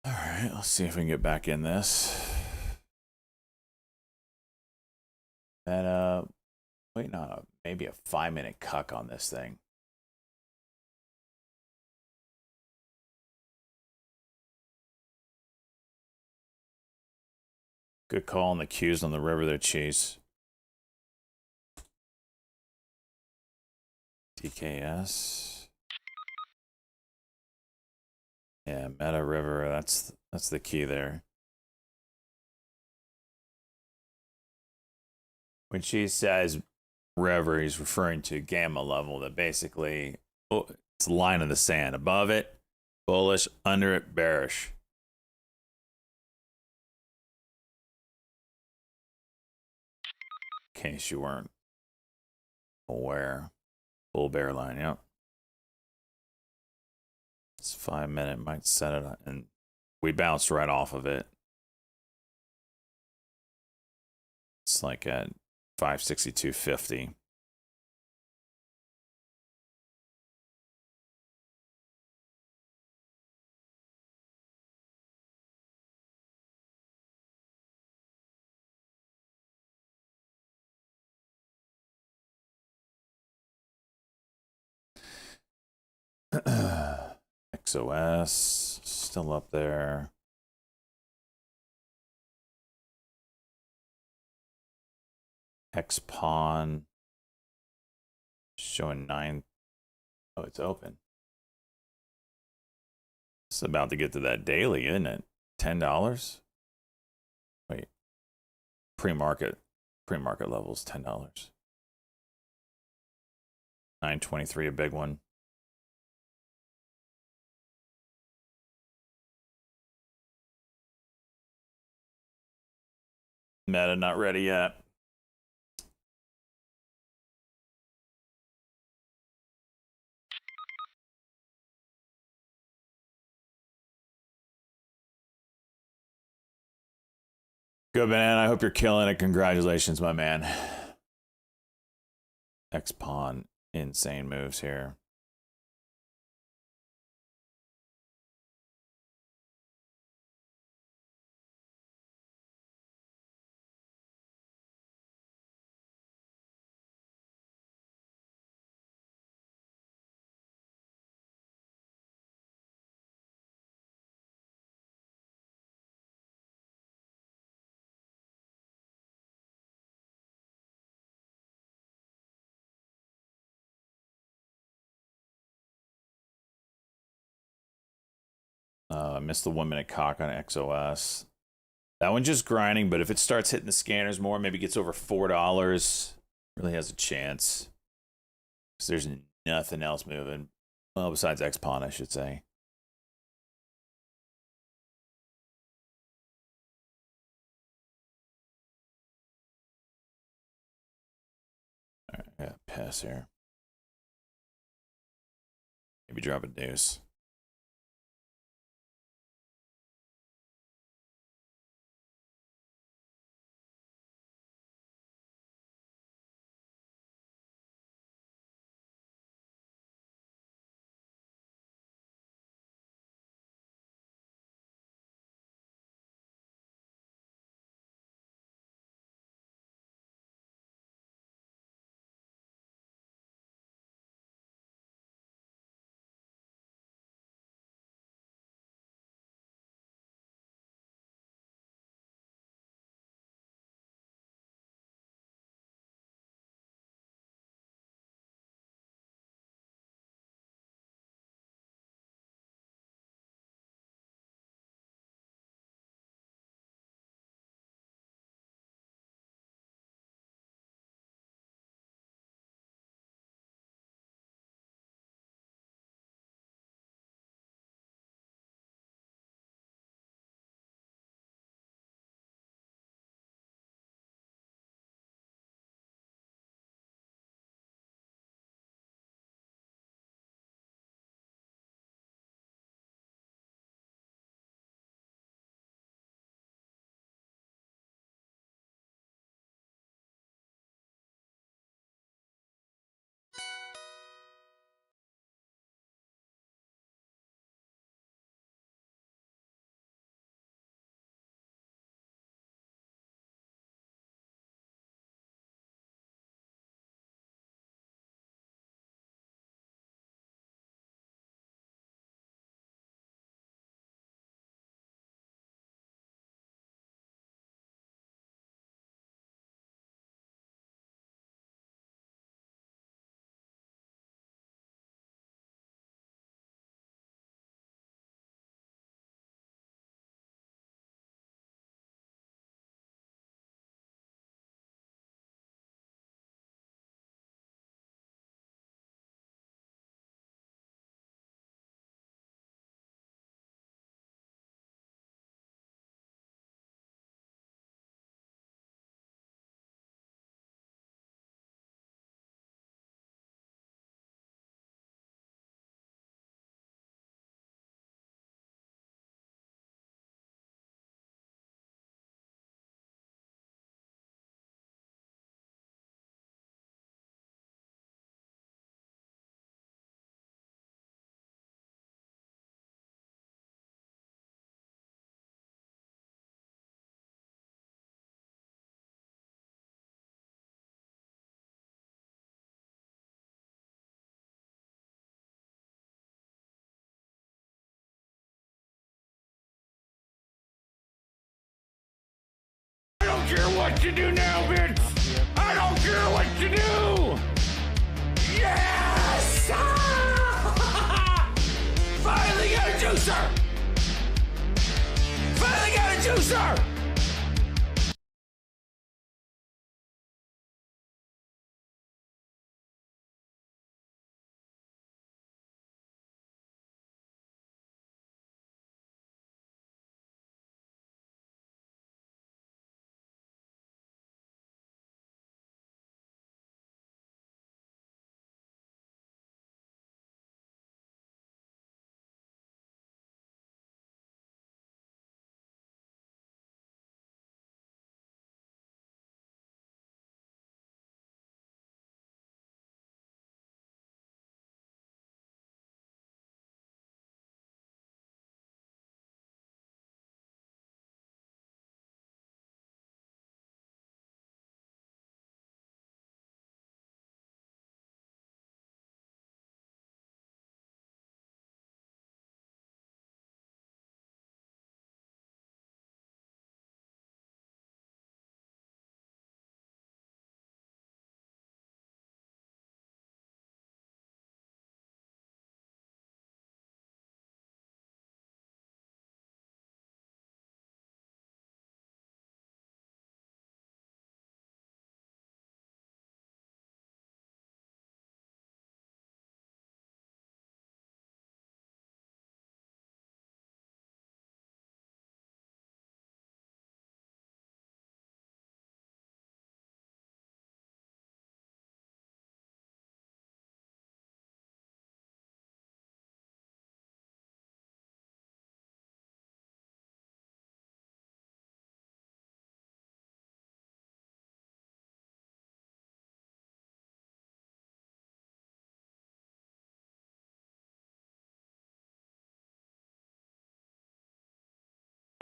All right, let's see if we can get back in this. And wait, no, maybe a 5-minute cuck on this thing. Good call on the cues on the river there, Cheese. TKS. Yeah, Meta River, that's the key there. When she says river, he's referring to gamma level, that basically It's a line in the sand. Above it, bullish. Under it, bearish. In case you weren't aware. Bull bear line, yep. It's 5 minute, might set it up, and we bounced right off of it. It's like at 562.50. XOS still up there. XPawn showing 9. Oh, it's open. It's about to get to that daily, isn't it? $10. Wait, pre-market levels $10. 923, a big one. Meta not ready yet. Good, man. I hope you're killing it. Congratulations, my man. XPawn, insane moves here. Missed the 1 minute cock on XOS. That one just grinding, but if it starts hitting the scanners more, maybe gets over $4, really has a chance. Because there's nothing else moving. Well, besides XPawn, I should say. All right, I got a pass here. Maybe drop a deuce. what to do now, bitch! I don't care what to do! Yes! Ah! Finally got a juicer! Finally got a juicer!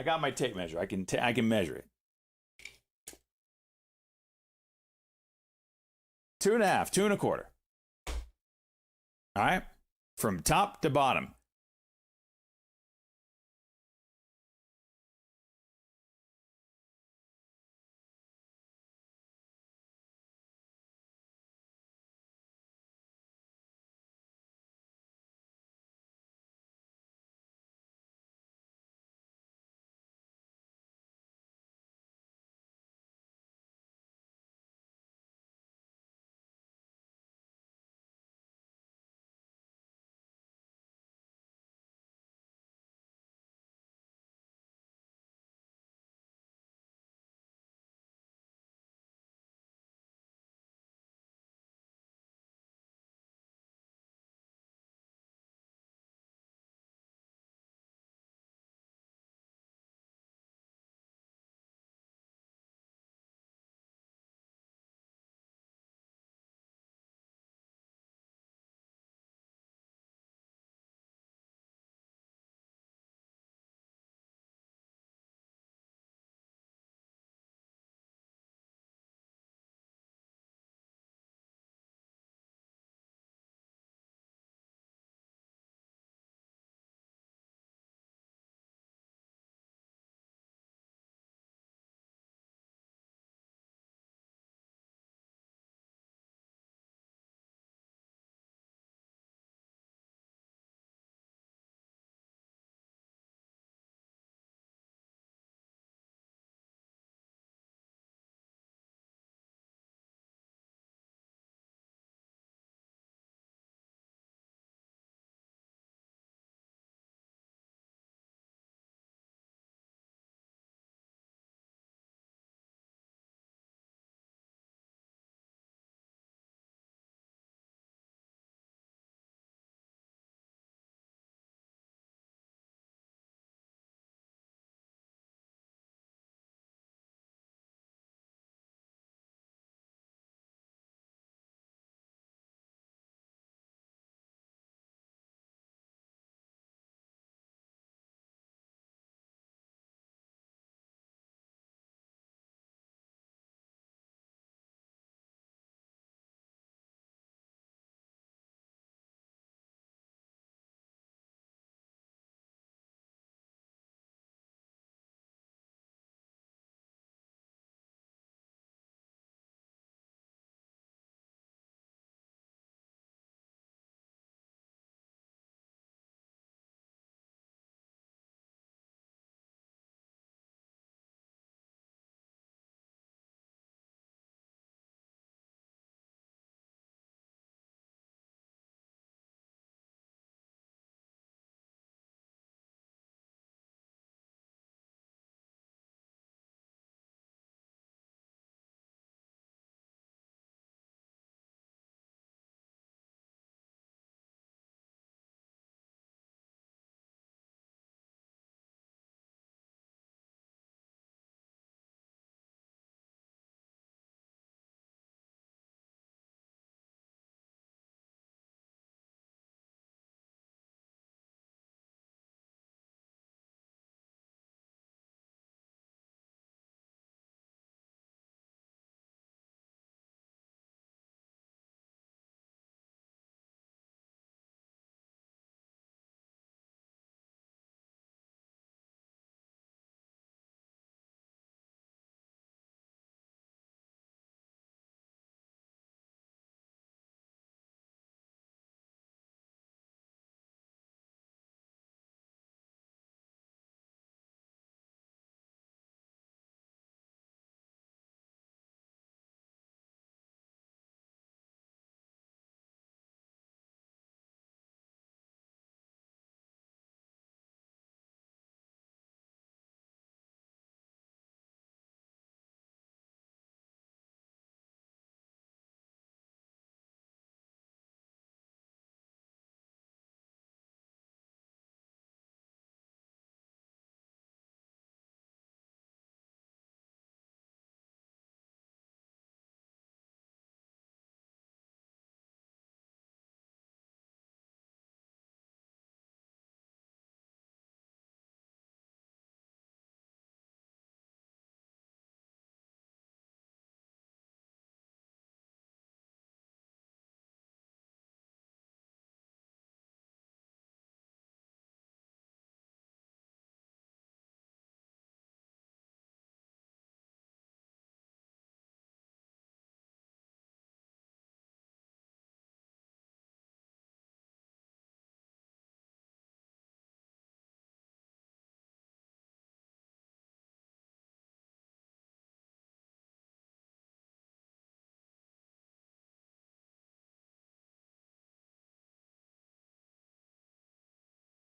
I got my tape measure. I can measure it. 2.5, 2.25. All right, from top to bottom.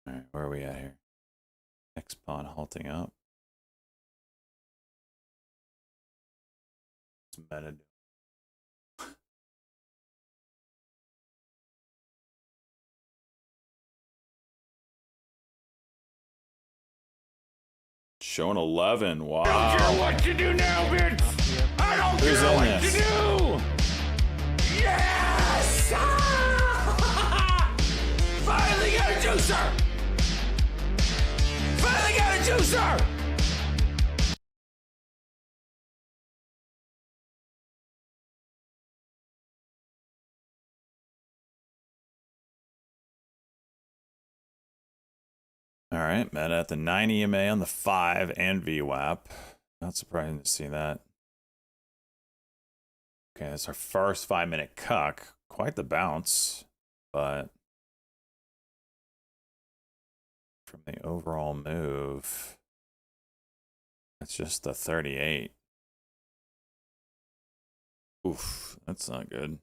All right, where are we at here? Next pawn halting up. What's meta doing? Showing 11. Wow. I don't care what you do now, bitch. I don't Who's care in what this? you do. Yes! Finally got a juicer. Finally got a juicer. All right, meta at the 9 EMA on the 5 and VWAP. Not surprising to see that. Okay, that's our first 5-minute cuck. Quite the bounce, but from the overall move, it's just the 38. Oof, that's not good.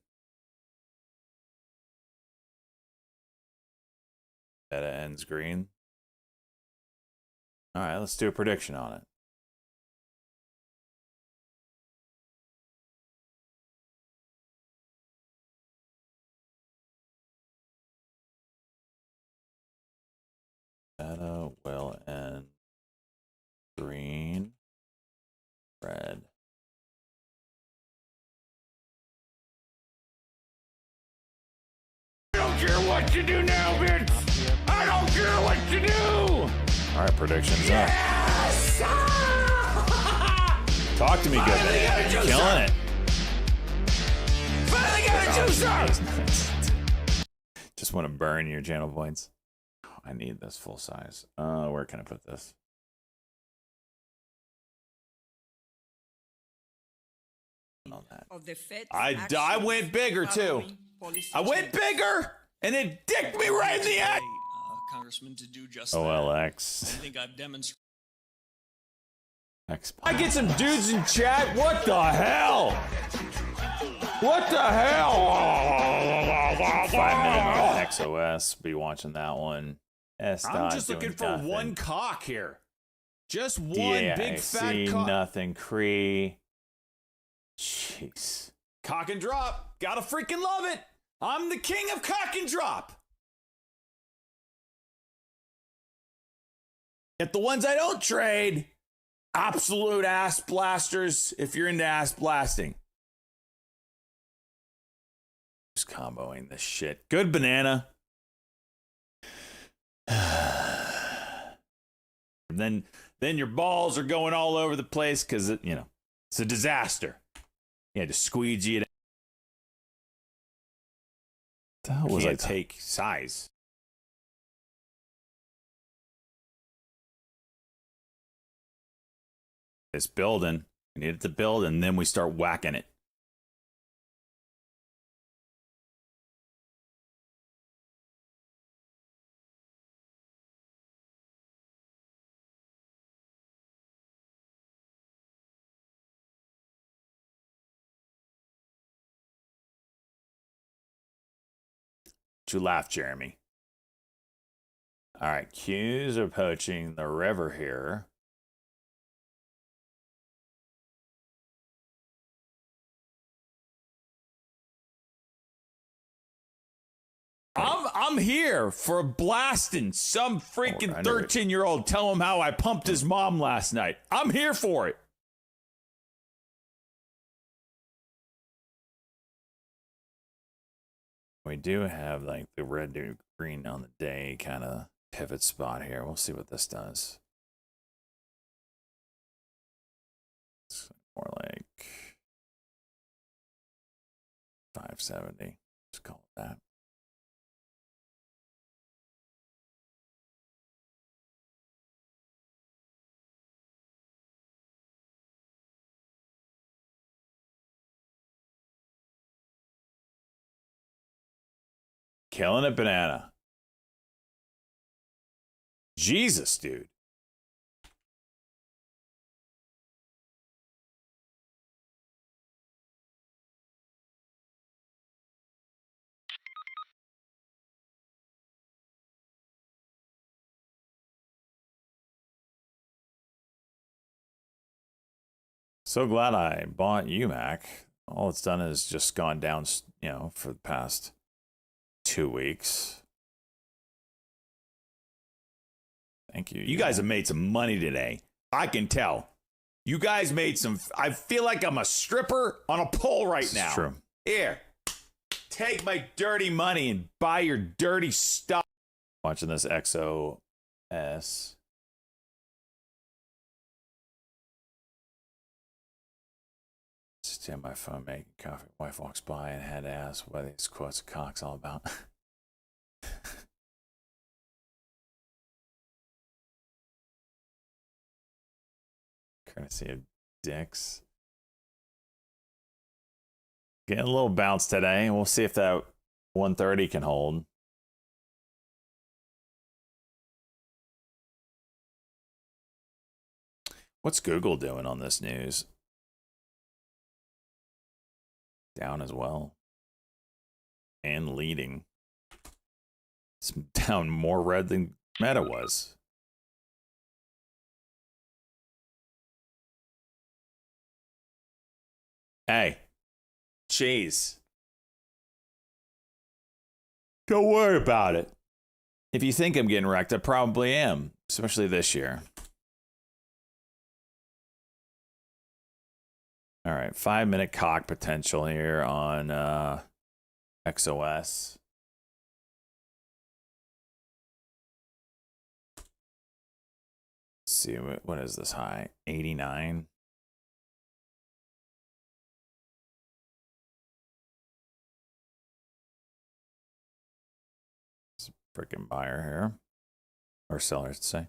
Meta ends green. All right, let's do a prediction on it. Meta will end green, red. I don't care what you do now, bitch. I don't care what you do. All right, predictions Yes! up. Talk to me, good Finally got a man. juicer. Killing it. Finally got a juicer. Just want to burn your channel points. I need this full size. Where can I put this? On that. Of the Fed's I actions went bigger too. following policy I went change. bigger, and it dicked me right in the eye. Congressman, to do just OLX. I think I've demonstrated. I get some dudes in chat. What the hell? What the hell? 5-minute XOS. Be watching that one. I'm just looking for one cock here. Just one big fat cock. Nothing. Cree. Jeez. Cock and drop. Gotta freaking love it. I'm the king of cock and drop. Yet the ones I don't trade, absolute ass blasters if you're into ass blasting. Just comboing this shit. Good banana. then your balls are going all over the place because it's a disaster. You had to squeegee it. The hell was I take size? It's building. We need it to build, and then we start whacking it. You laugh, Jeremy. All right, Qs are poaching the river here. I'm here for blasting some freaking 13-year-old. Tell him how I pumped his mom last night. I'm here for it. We do have like the red to green on the day kind of pivot spot here. We'll see what this does. It's more like 570. Just call it that. Killing it, banana. Jesus, dude. So glad I bought UMAC. All it's done is just gone down, you know, for the past 2 weeks. Thank you. You guys have made some money today. I can tell. You guys made some. I feel like I'm a stripper on a pole right now. It's true. Here, take my dirty money and buy your dirty stuff. Watching this XOS. Stand by phone making coffee. Wife walks by and had to ask what these quotes of cock's all about. Courtesy of dicks. Getting a little bounce today. We'll see if that 130 can hold. What's Google doing on this news? Down as well. And leading. It's down more red than Meta was. Hey. Jeez. Don't worry about it. If you think I'm getting wrecked, I probably am. Especially this year. All right, 5-minute cock potential here on XOS. Let's see, what is this high? 89. It's a freaking buyer here, or seller, I should say.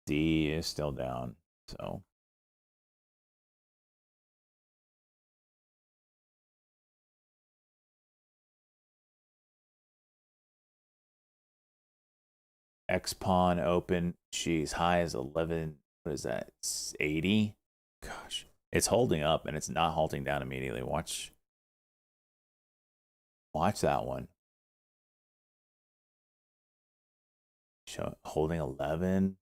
D is still down, so X-Pawn open. Geez, high as 11. What is that? It's 80. Gosh, it's holding up and it's not halting down immediately. Watch that one. Holding 11.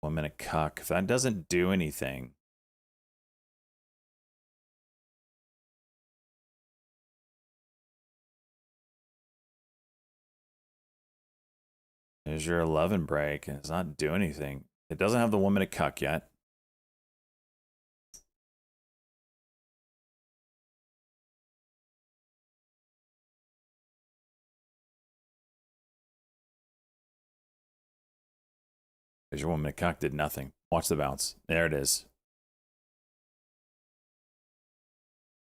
One-minute cuck. If that doesn't do anything, there's your 11 break, and it's not doing anything. It doesn't have the 1-minute cuck yet. There's your 1-minute cock, did nothing. Watch the bounce. There it is.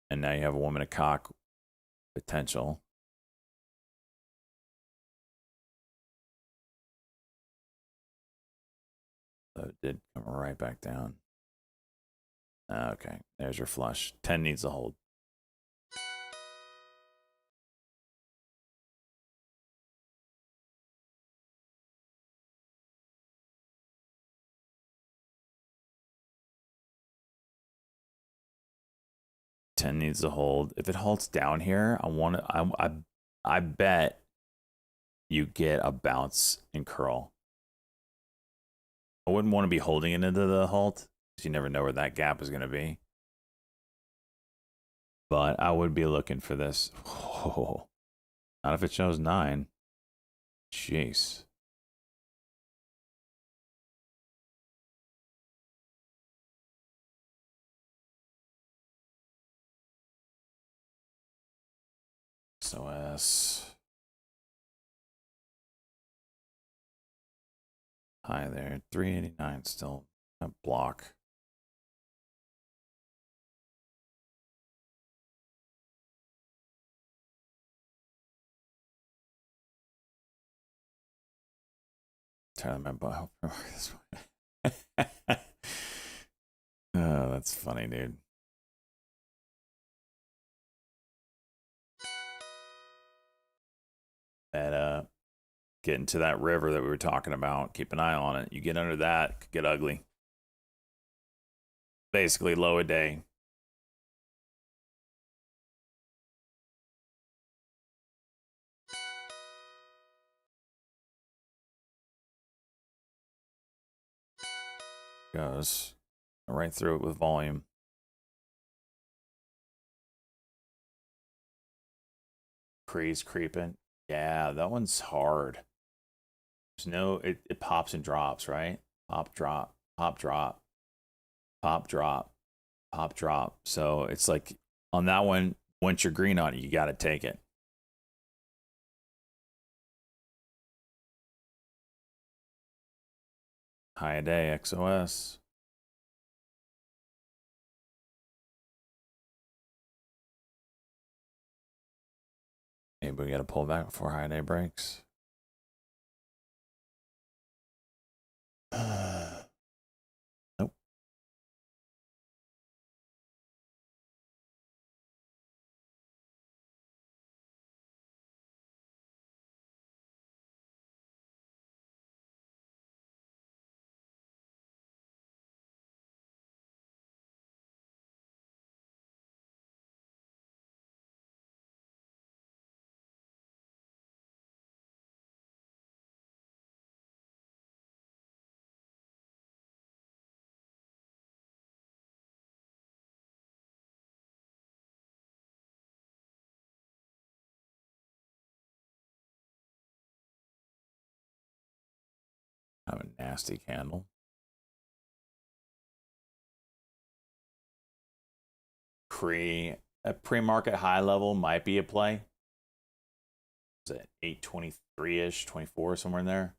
And now you have a 1-minute cock potential. So it did come right back down. Okay, there's your flush. 10 needs to hold. Needs to hold. If it halts down here, I bet you get a bounce and curl. I wouldn't want to be holding it into the halt because you never know where that gap is going to be. But I would be looking for this. Oh, not if it shows 9. Jeez. SOS. Hi there. 389 still a block. Turn my butt. This way. Oh, that's funny, dude. Meta, get into that river that we were talking about. Keep an eye on it. You get under that, it could get ugly. basically low a day. Goes right through it with volume. Cree's creeping. Yeah, that one's hard. There's no, it pops and drops, right? Pop, drop, pop, drop, pop, drop, pop, drop. So it's like on that one, once you're green on it, you got to take it. High a day, XOS. Anybody got to pull back before high day breaks? Nope. Have a nasty candle. A pre-market high level might be a play. Is it 823-ish, 24, somewhere in there?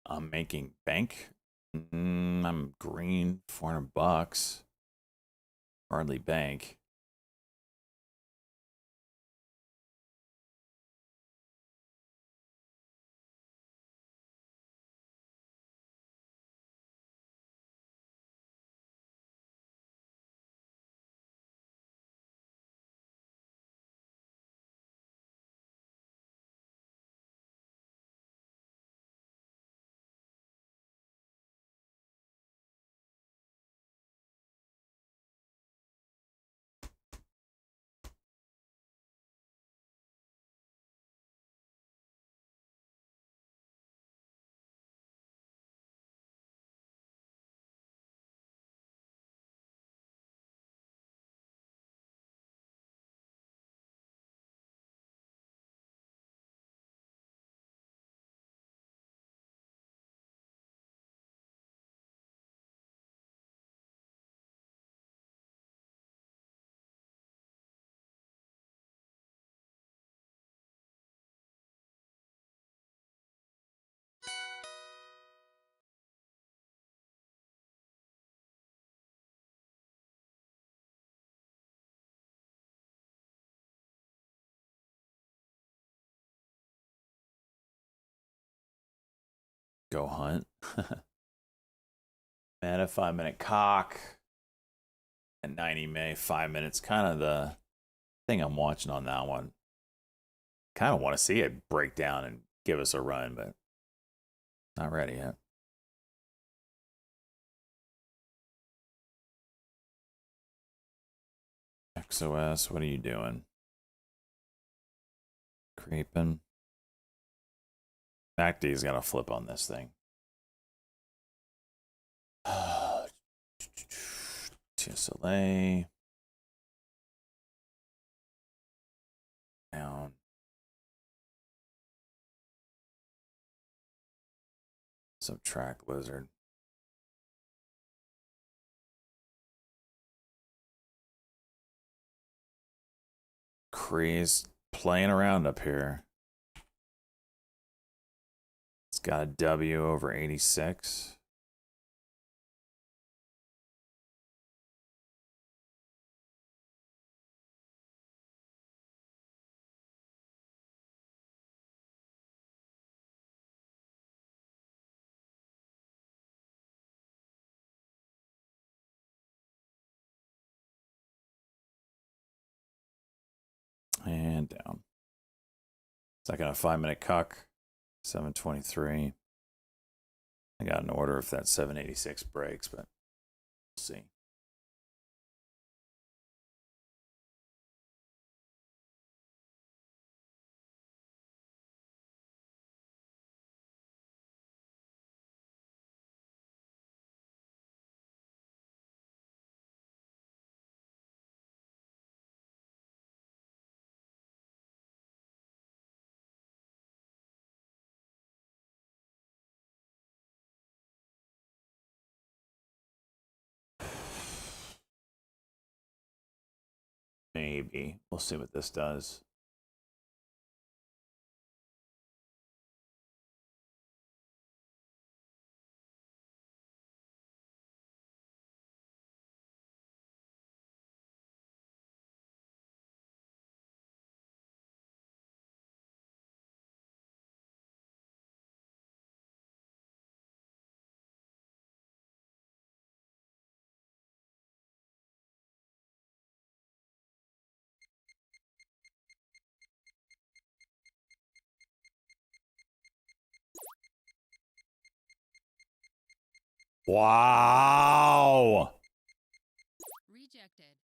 I'm making bank. I'm green, $400. Hardly bank. Go hunt. Man, a 5-minute cock. And 90 May, 5 minutes, kind of the thing I'm watching on that one. Kind of want to see it break down and give us a run, but not ready yet. XOS, what are you doing? Creeping. MACD's got a flip on this thing. TSLA. Down. Subtract lizard. Cree's playing around up here. It's got a W over 86. And down. Second, a 5-minute cuck. 723. I got an order if that 786 breaks, but we'll see. Maybe. We'll see what this does. Wow. Rejected.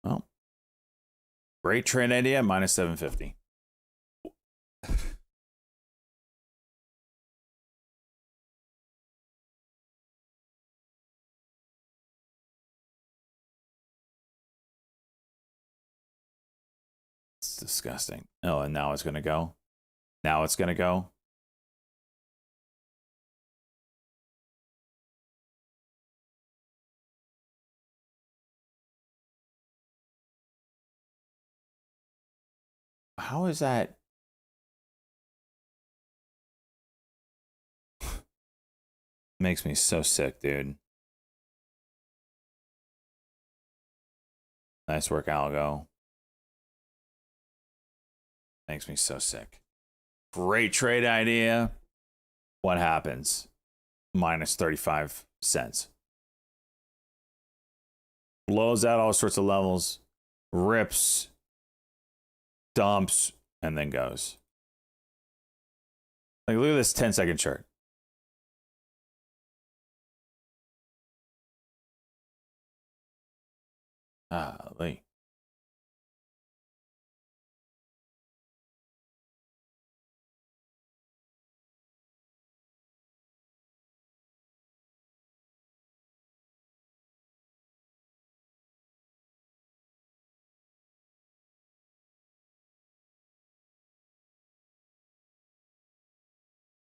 Well, great trade idea, minus 750. It's disgusting. Oh, and now it's going to go. Now it's going to go. How is that? Makes me so sick, dude. Nice work, Algo. Makes me so sick. Great trade idea. What happens? Minus 35 cents. Blows out all sorts of levels. Rips. Dumps. And then goes. Like, look at this 10-second chart. Lee.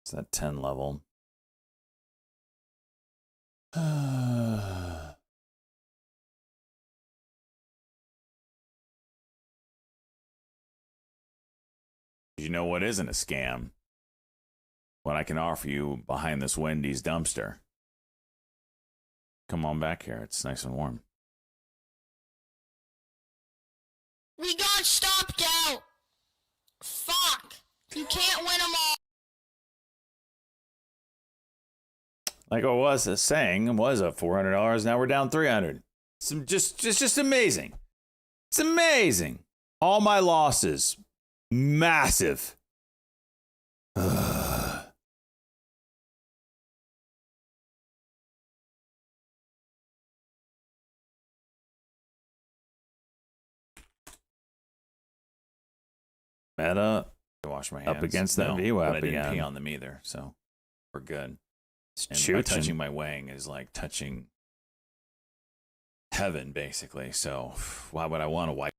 It's that 10 level. You know what isn't a scam? What I can offer you behind this Wendy's dumpster. Come on back here. It's nice and warm. We got stopped out. Fuck. You can't win them all. like I was saying, was up $400. Now we're down 300. Some just amazing. It's amazing. All my losses, massive. Meta, wash my hands. Up against that VWAP again. I didn't pee on them either, so we're good. And by touching my wang is like touching heaven, basically. So why would I want to wipe?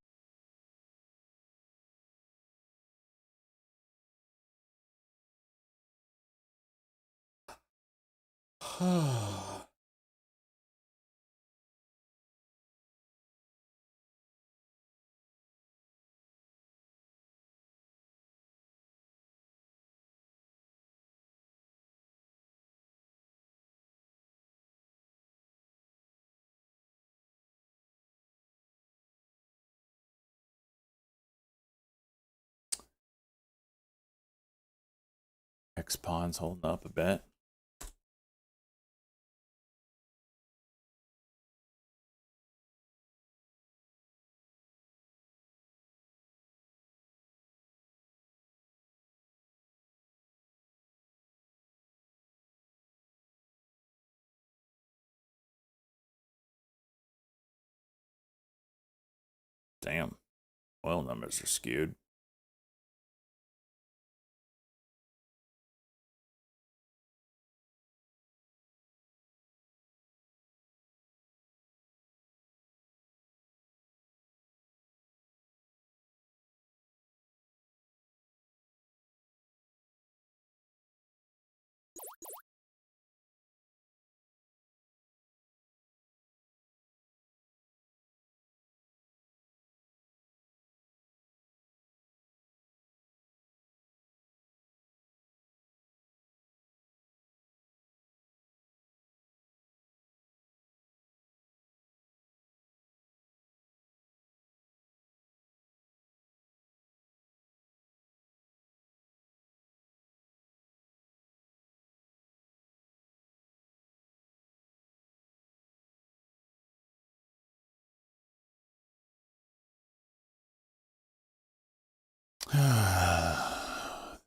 X pawn's holding up a bit. Damn, oil numbers are skewed.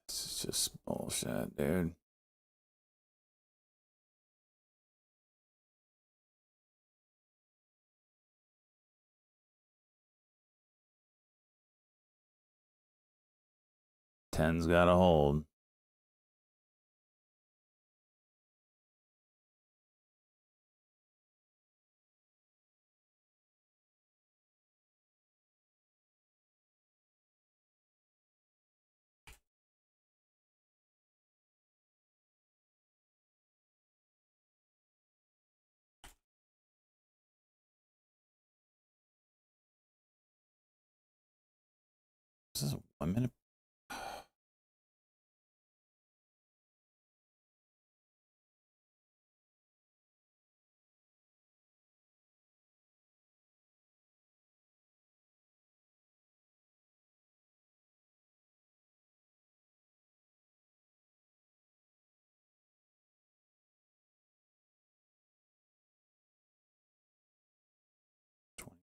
This is just bullshit, dude. Ten's got a hold. This is a 1 minute.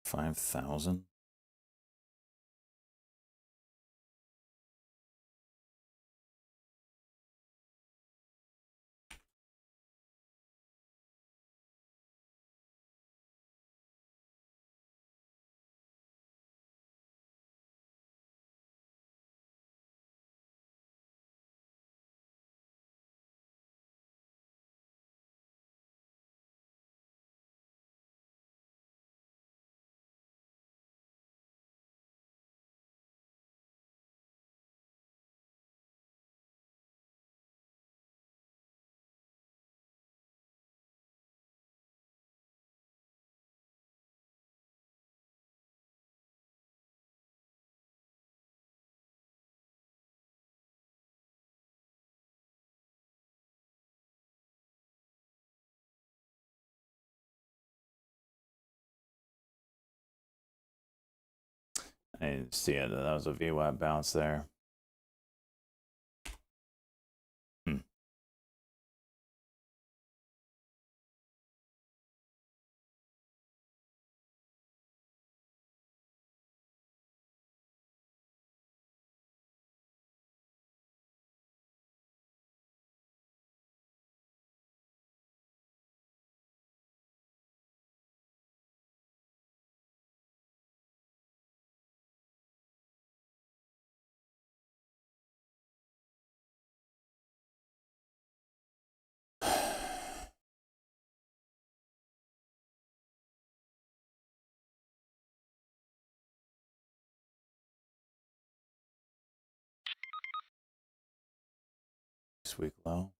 $25,000. I didn't see it. That was a VWAP bounce there. 6-week low.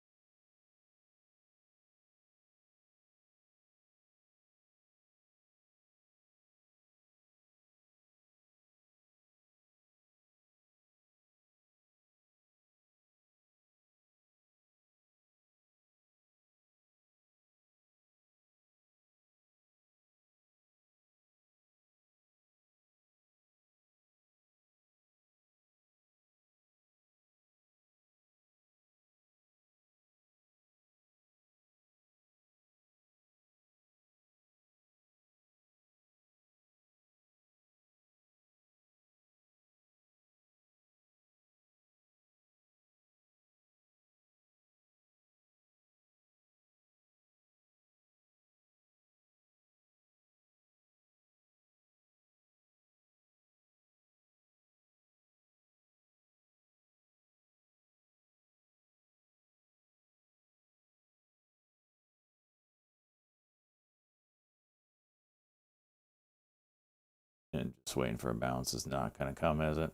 And just waiting for a bounce is not going to come, is it?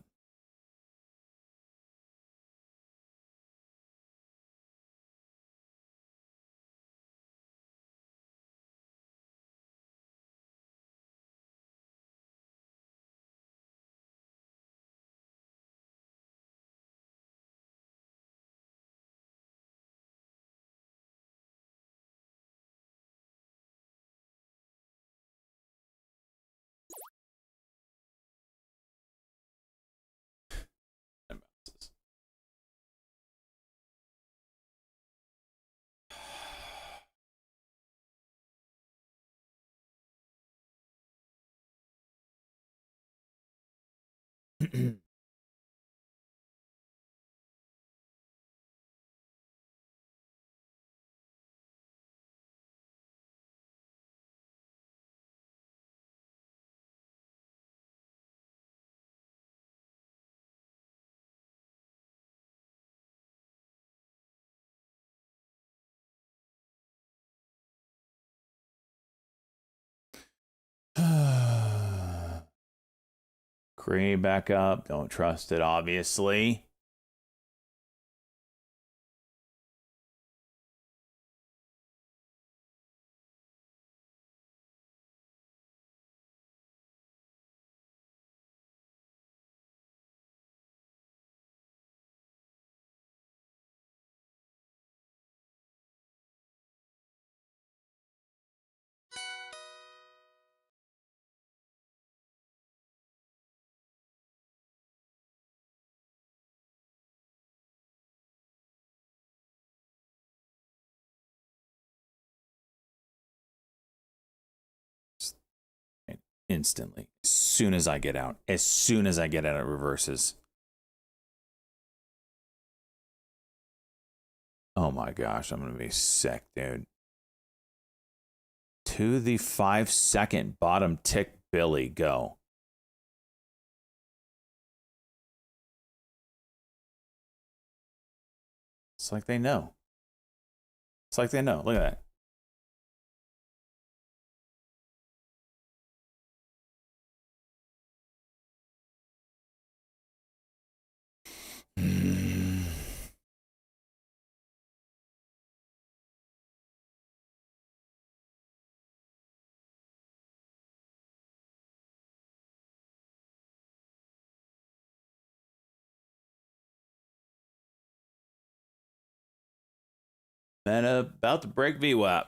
And bounces. Cream back up. Don't trust it, obviously. Instantly. As soon as I get out. As soon as I get out, it reverses. Oh my gosh, I'm going to be sick, dude. To the 5-second bottom tick, Billy, go. It's like they know. It's like they know. Look at that. Meta about to break VWAP.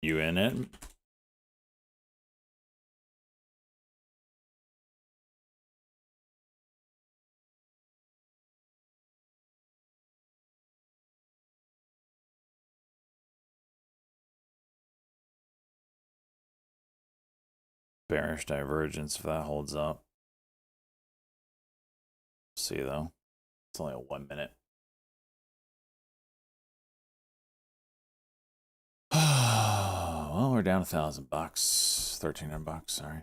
You in it? bearish divergence if that holds up. See though, it's only a 1 minute. Well, we're down $1,000, $1,300. Sorry.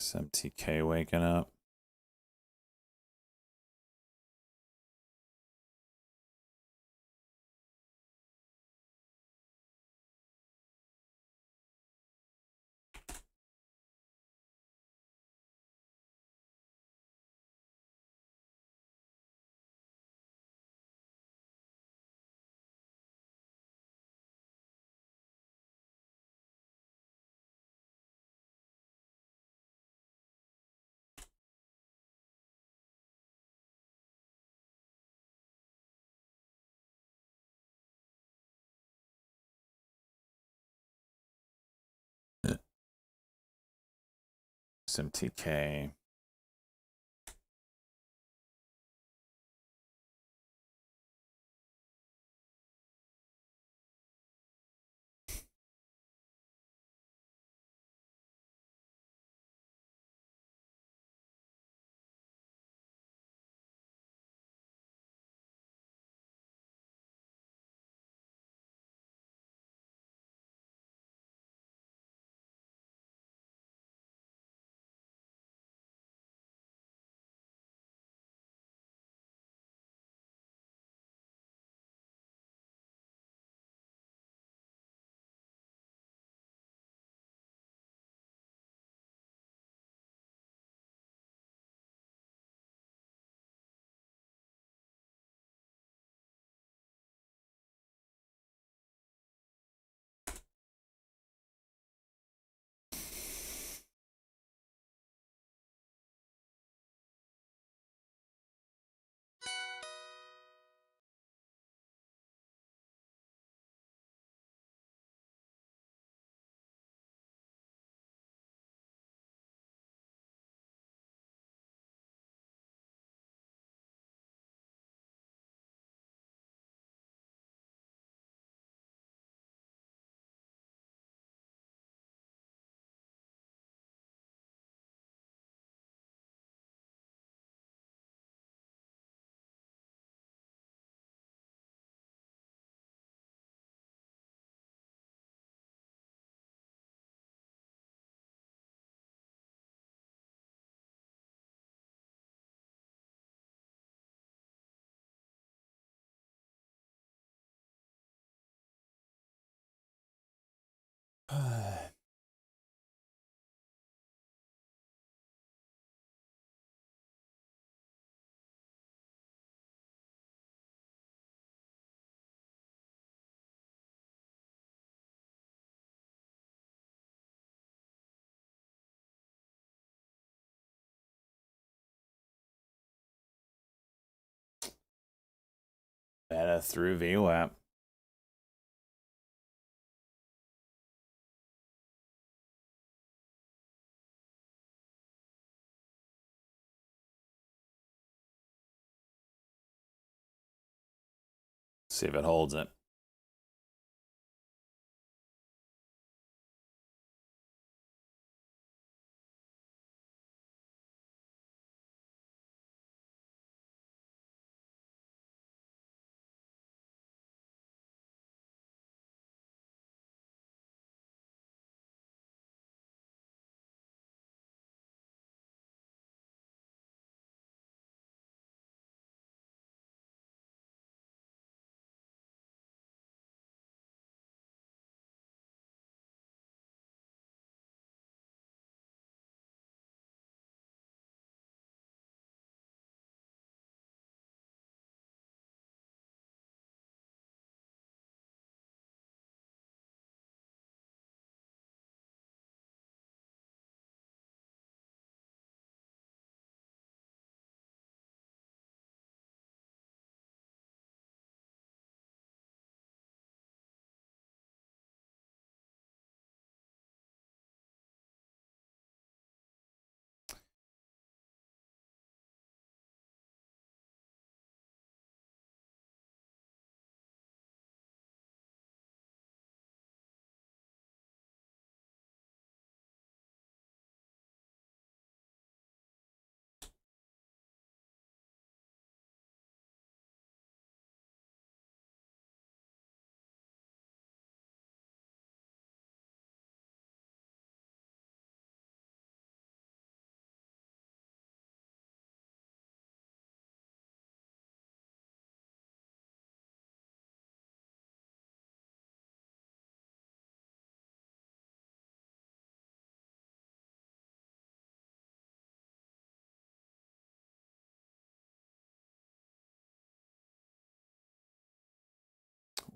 SMTK waking up. SMTK. Meta through VWAP. See if it holds it.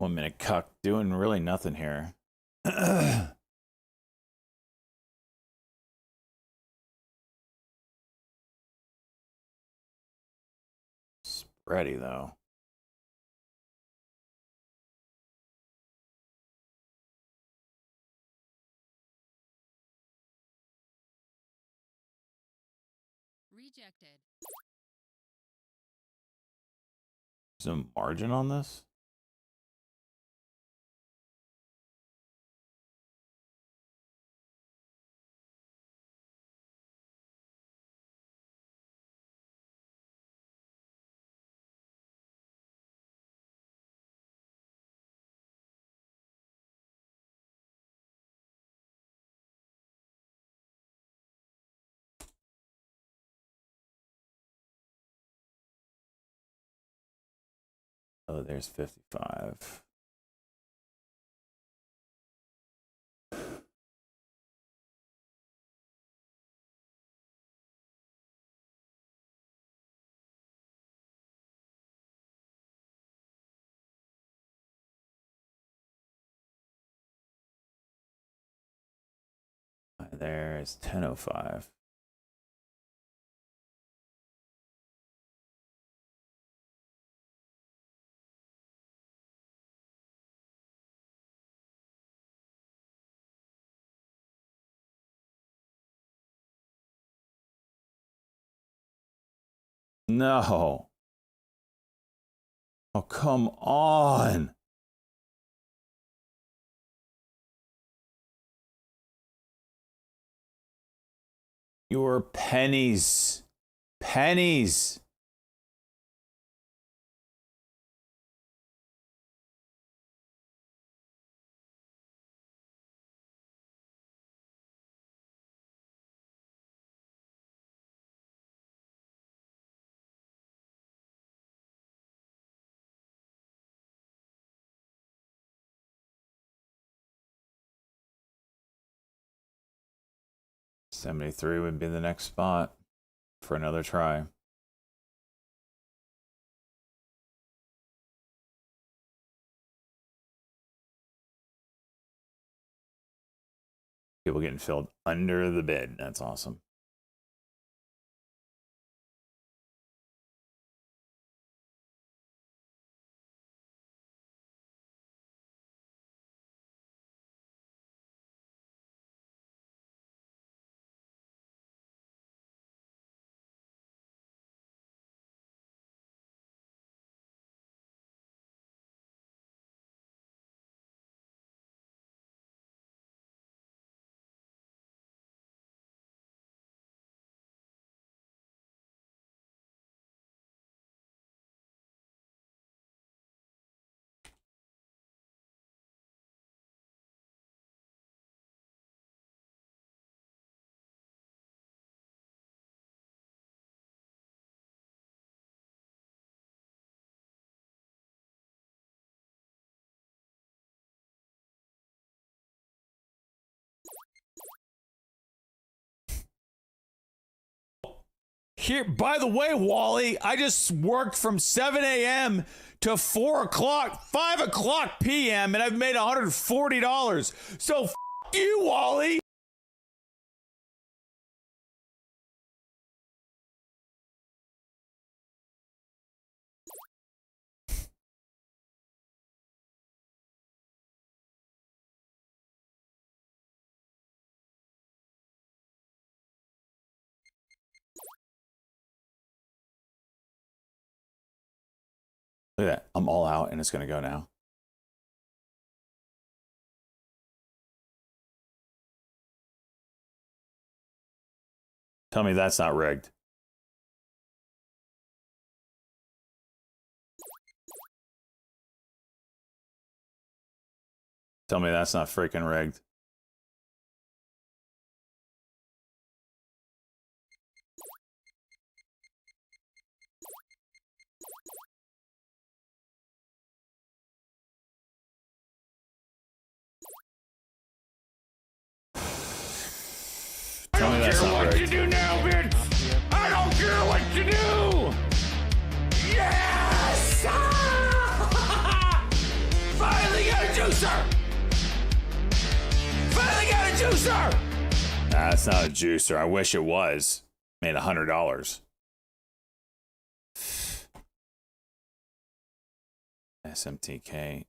1 minute cuck doing really nothing here. Spready though. Rejected. Some margin on this? Oh, there's 55. There is 10:05. No. Oh, come on. Your pennies. Pennies. $73 would be the next spot for another try. People getting filled under the bid. That's awesome. Here, by the way, Wally, I just worked from 7 a.m. to 4 o'clock, 5 o'clock p.m., and I've made $140. So, f you, Wally. Look at that. I'm all out, and it's going to go now. Tell me that's not rigged. Tell me that's not freaking rigged. Tell me that's not What rigged. you do now, bitch? I don't care what you do. Yes! Fight! juicer! Finally got a juicer! Nah, it's not a juicer. I wish it was. Made $100. SMTK.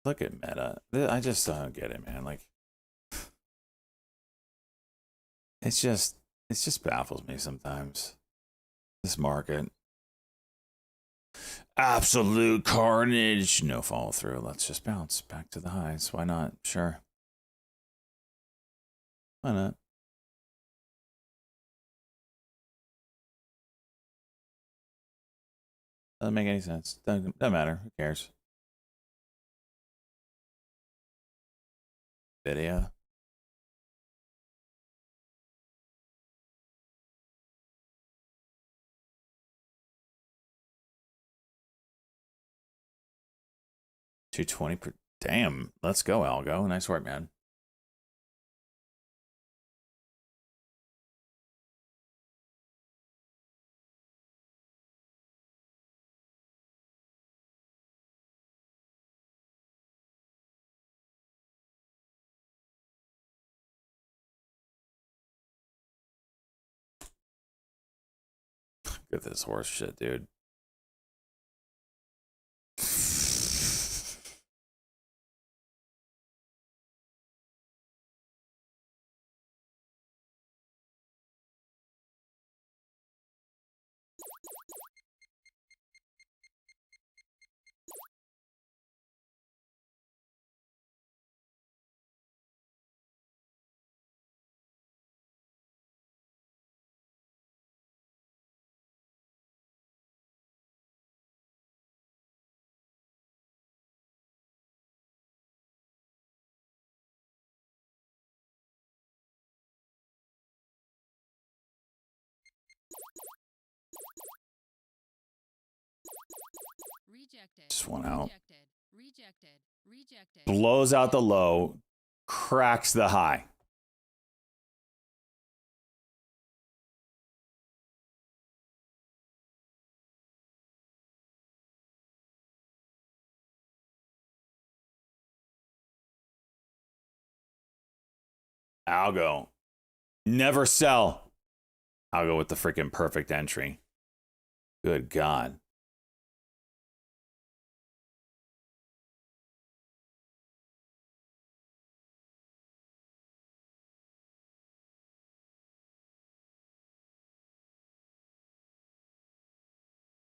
Look at Meta. I just don't get it, man. Like, it just baffles me sometimes. This market. Absolute carnage. No follow through. Let's just bounce back to the highs. Why not? Sure. Why not? Doesn't make any sense. Doesn't matter. Who cares? Video. $220 per. Damn. Let's go, Algo. Nice work, man. Look at this horse shit, dude. Rejected. Just one out. Rejected. Rejected. Blows out the low, cracks the high. Algo. Never sell. Algo with the freaking perfect entry. Good God.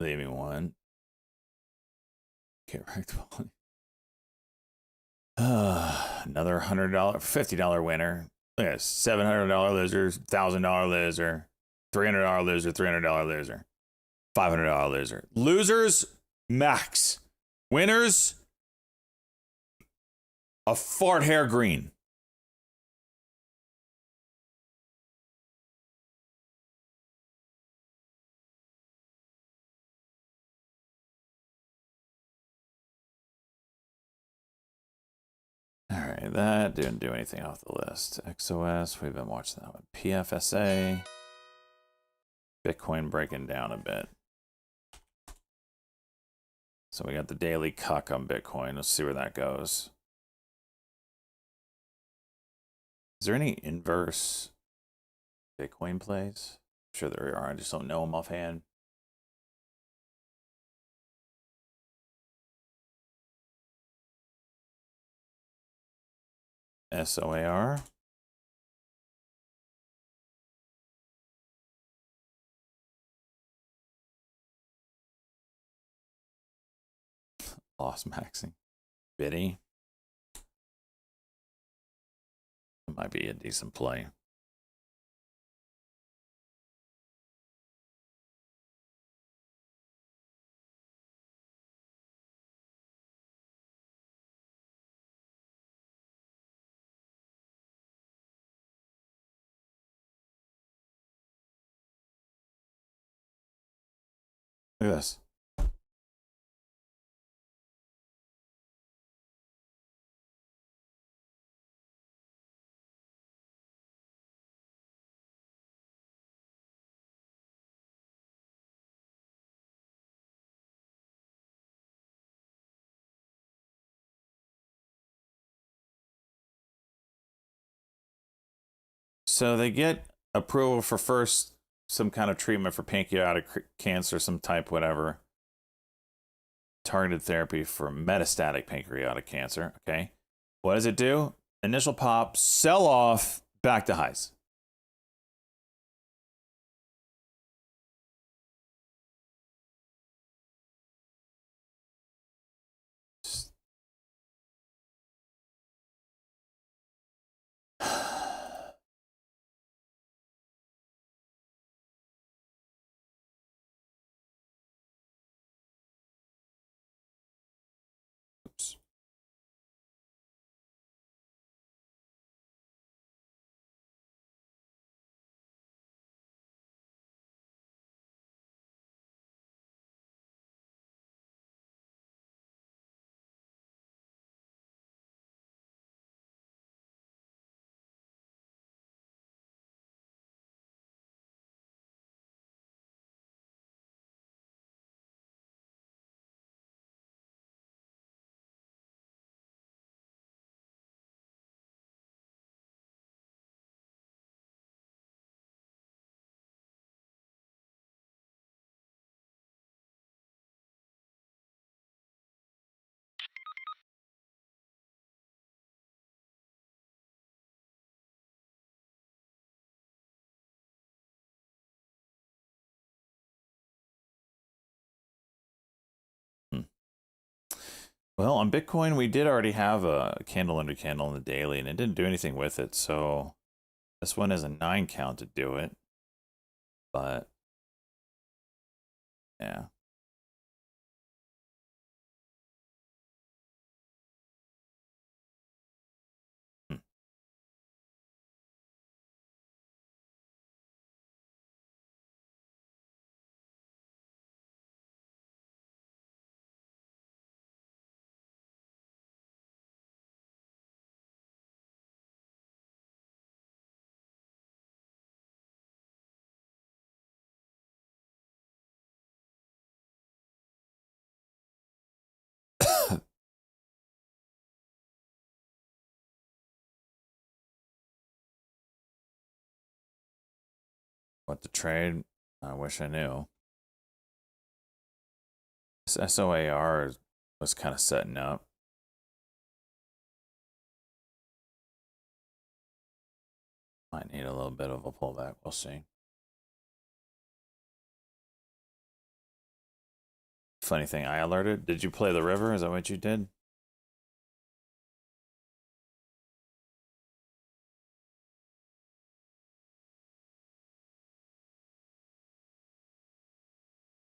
Leaving one. Get right to one. Another $100, $50 winner. Look at this. $700 loser, $1,000 loser, $300 loser, $300 loser, $500 loser. Losers, max. Winners, a fart hair green. All right, that didn't do anything off the list. XOS, we've been watching that one. PFSA, Bitcoin breaking down a bit. So we got the daily cuck on Bitcoin. Let's see where that goes. Is there any inverse Bitcoin plays? I'm sure there are. I just don't know them offhand. SOAR. Lost maxing. Biddy. It might be a decent play. Look at this. So they get approval for first some kind of treatment for pancreatic cancer, some type, whatever. Targeted therapy for metastatic pancreatic cancer. Okay. What does it do? Initial pop, sell off, back to highs. Oops. Well, on Bitcoin, we did already have a candle under candle in the daily, and it didn't do anything with it. So this one is a 9 count to do it. But yeah. What to trade? I wish I knew. This SOAR was kind of setting up. Might need a little bit of a pullback. We'll see. Funny thing, I alerted. Did you play the river? Is that what you did?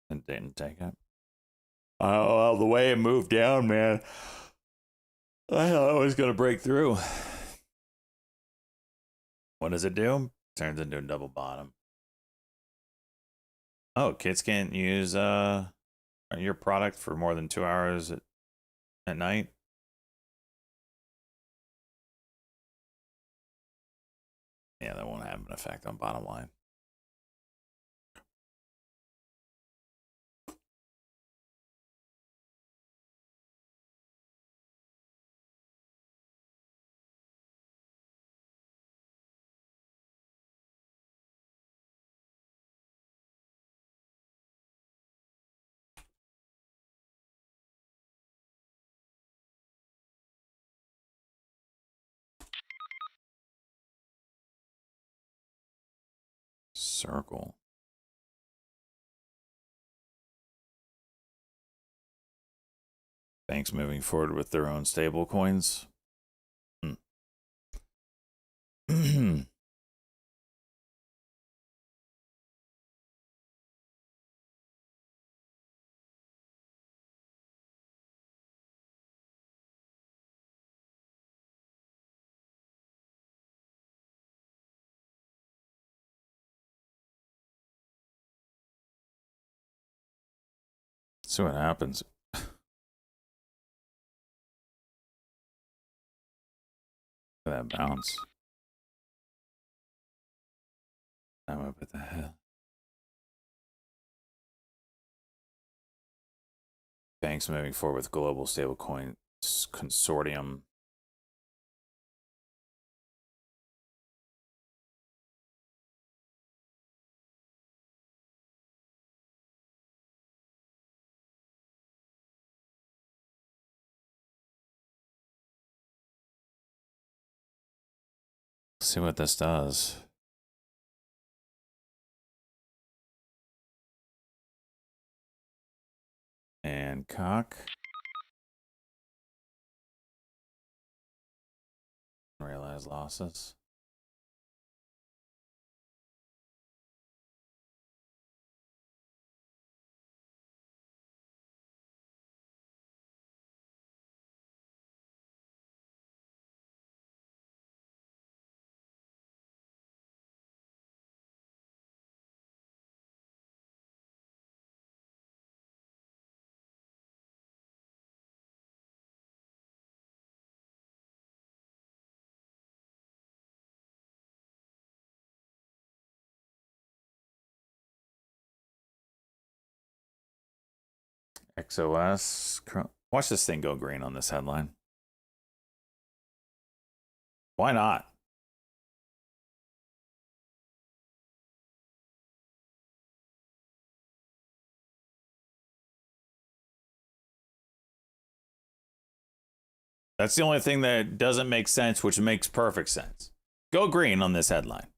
And didn't take it. Oh, well, the way it moved down, man. I thought it was going to break through. What does it do? Turns into a double bottom. Oh, kids can't use your product for more than 2 hours at night? Yeah, that won't have an effect on bottom line. Circle. Banks moving forward with their own stable coins. See what happens. That bounce. I'm up at the head. Banks moving forward with global stablecoin consortium. Let's see what this does. And cock. Realize losses. XOS. Watch this thing go green on this headline. Why not? That's the only thing that doesn't make sense, which makes perfect sense. Go green on this headline.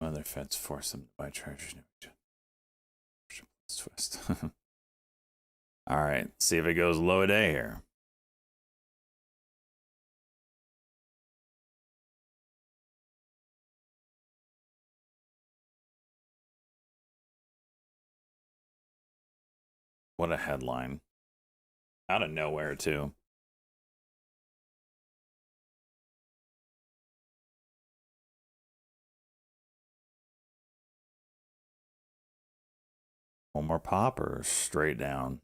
Other feds force them to buy treasures. Twist. All right, see if it goes low a day here. What a headline. Out of nowhere, too. One more pop or straight down?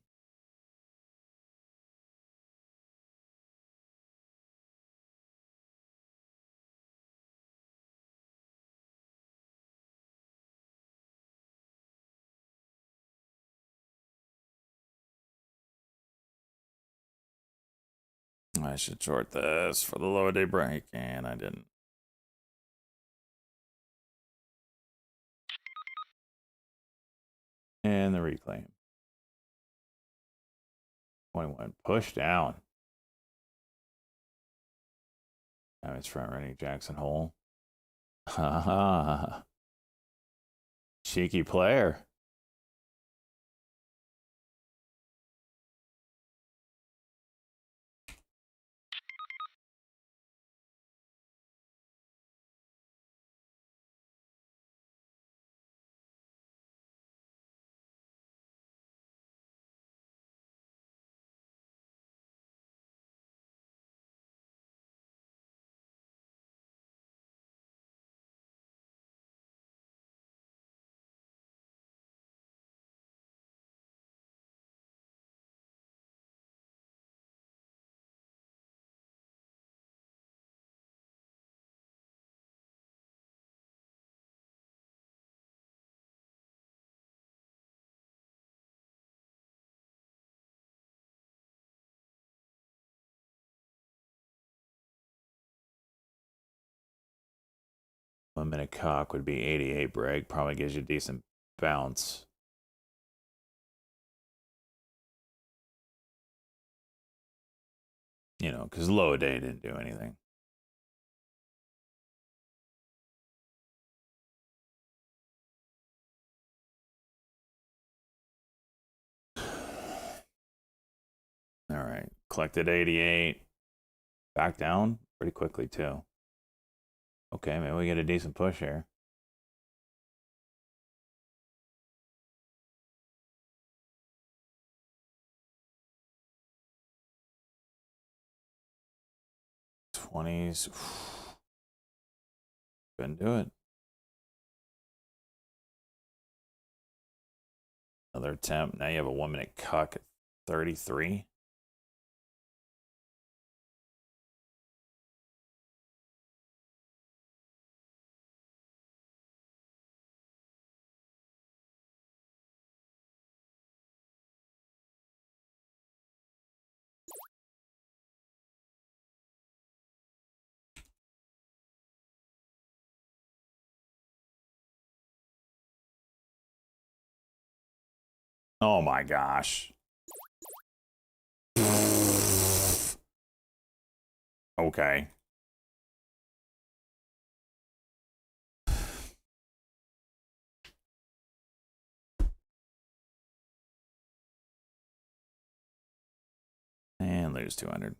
I should short this for the low day break, and I didn't. And the reclaim. 21. Push down. Now it's front running Jackson Hole. Ha cheeky player. minute cock would be 88 break. Probably gives you a decent bounce. You know, because low day didn't do anything. All right, collected 88. Back down pretty quickly too. Okay, maybe we get a decent push here. '20s. Couldn't do it. Another attempt. Now you have a 1 minute cuck at 33. Oh my gosh. Okay. And lose 200.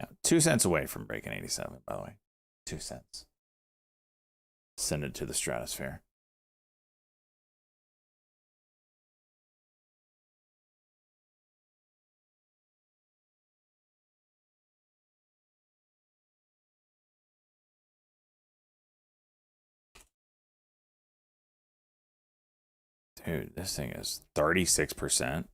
Yeah, 2 cents away from breaking 87, by the way. 2 cents. Send it to the stratosphere. Dude, this thing is 36%.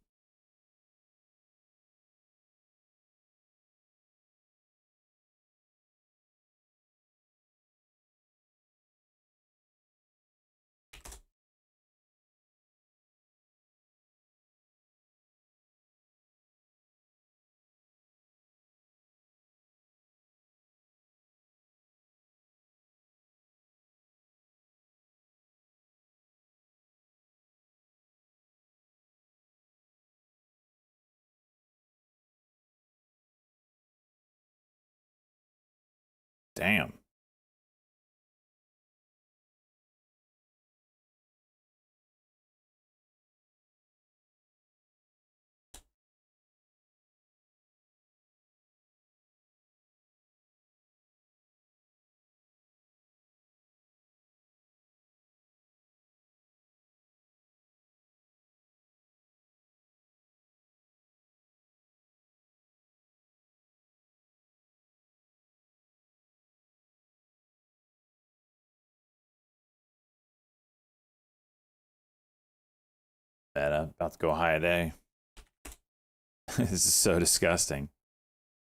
Damn. Meta, about to go high a day. This is so disgusting.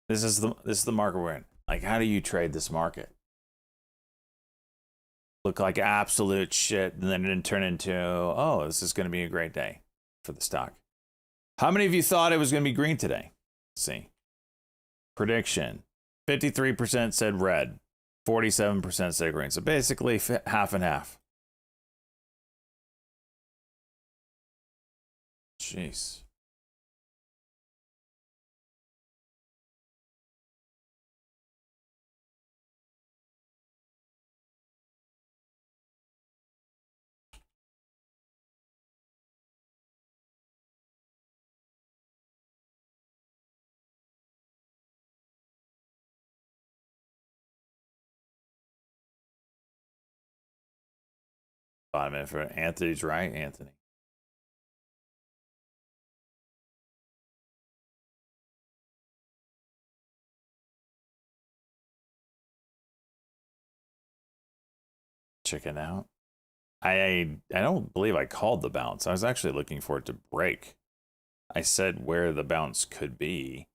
This is the market we're in. Like, how do you trade this market? Look like absolute shit, and then it turn into, oh, this is going to be a great day for the stock. How many of you thought it was going to be green today? Let's see. Prediction. 53% said red. 47% said green. So basically half and half. Jeez. Bottom minute for Anthony's right, Anthony. Chicken out. I don't believe I called the bounce. I was actually looking for it to break. I said where the bounce could be,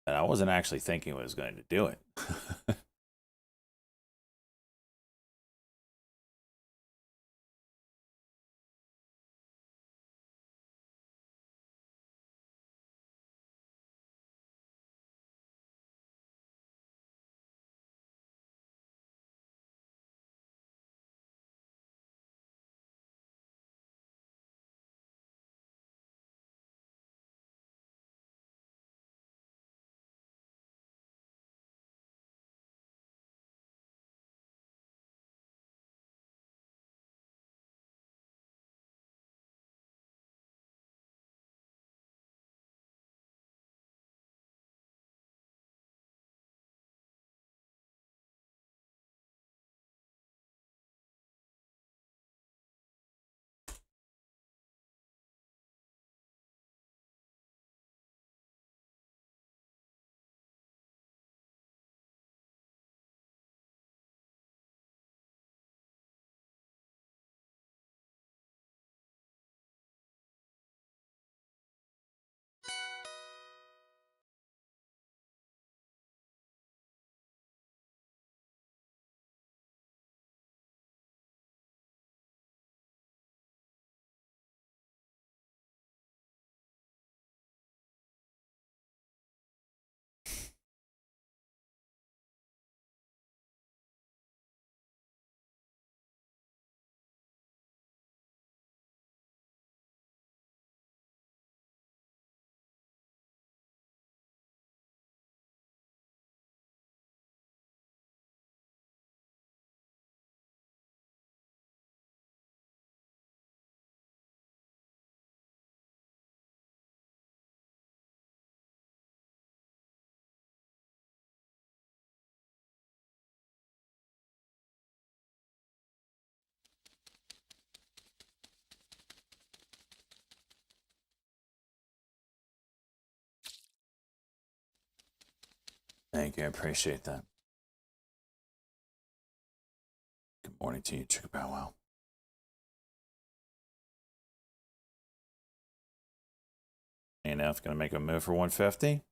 and I wasn't actually thinking it was going to do it. Thank you. I appreciate that. Good morning to you, Chicka Bow Wow. ANF going to make a move for 150.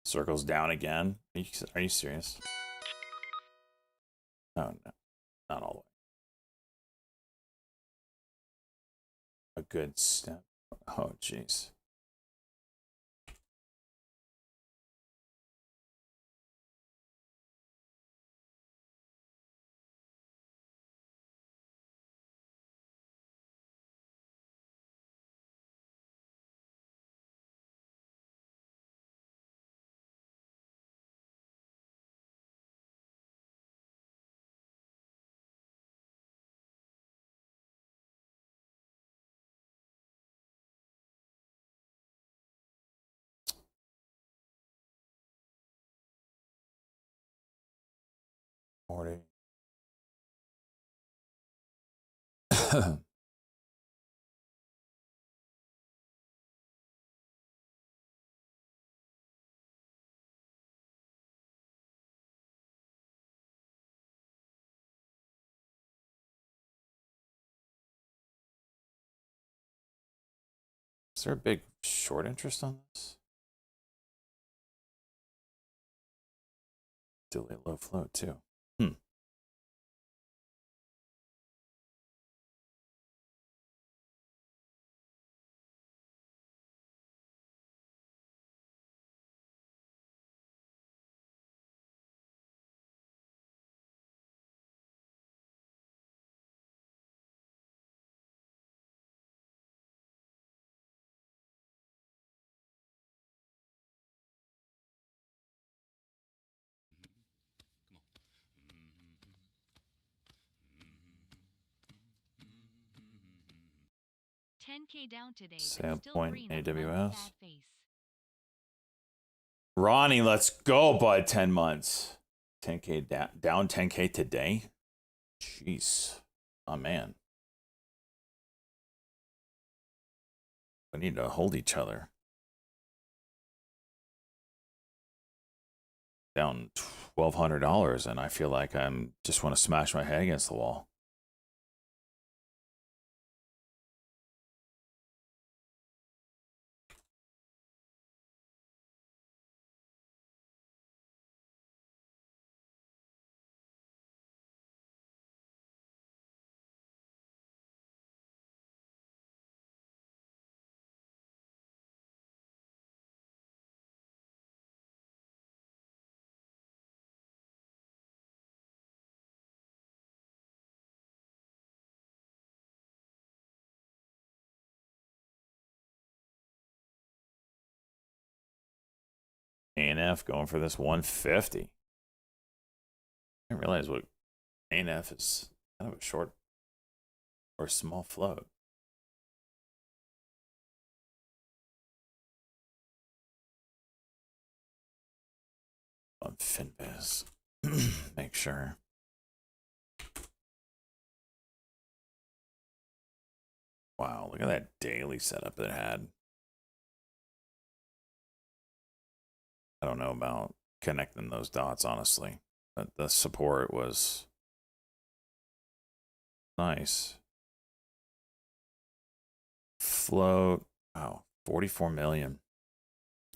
Circles down again. Are you serious? Oh, no. Not all the way. A good step. Oh, jeez. Morty. Is there a big short interest on this? Delete low float too. $10K down today. Sale point AWS. Ronnie, let's go, bud. 10 months. 10K down 10K today. Jeez. Oh, man. We need to hold each other. Down $1,200, and I feel like I'm just want to smash my head against the wall. ANF going for this 150. I didn't realize what ANF is kind of a short or small float. On Finviz. Make sure. Wow, look at that daily setup it had. I don't know about connecting those dots, honestly. But the support was nice. Float, wow, 44 million.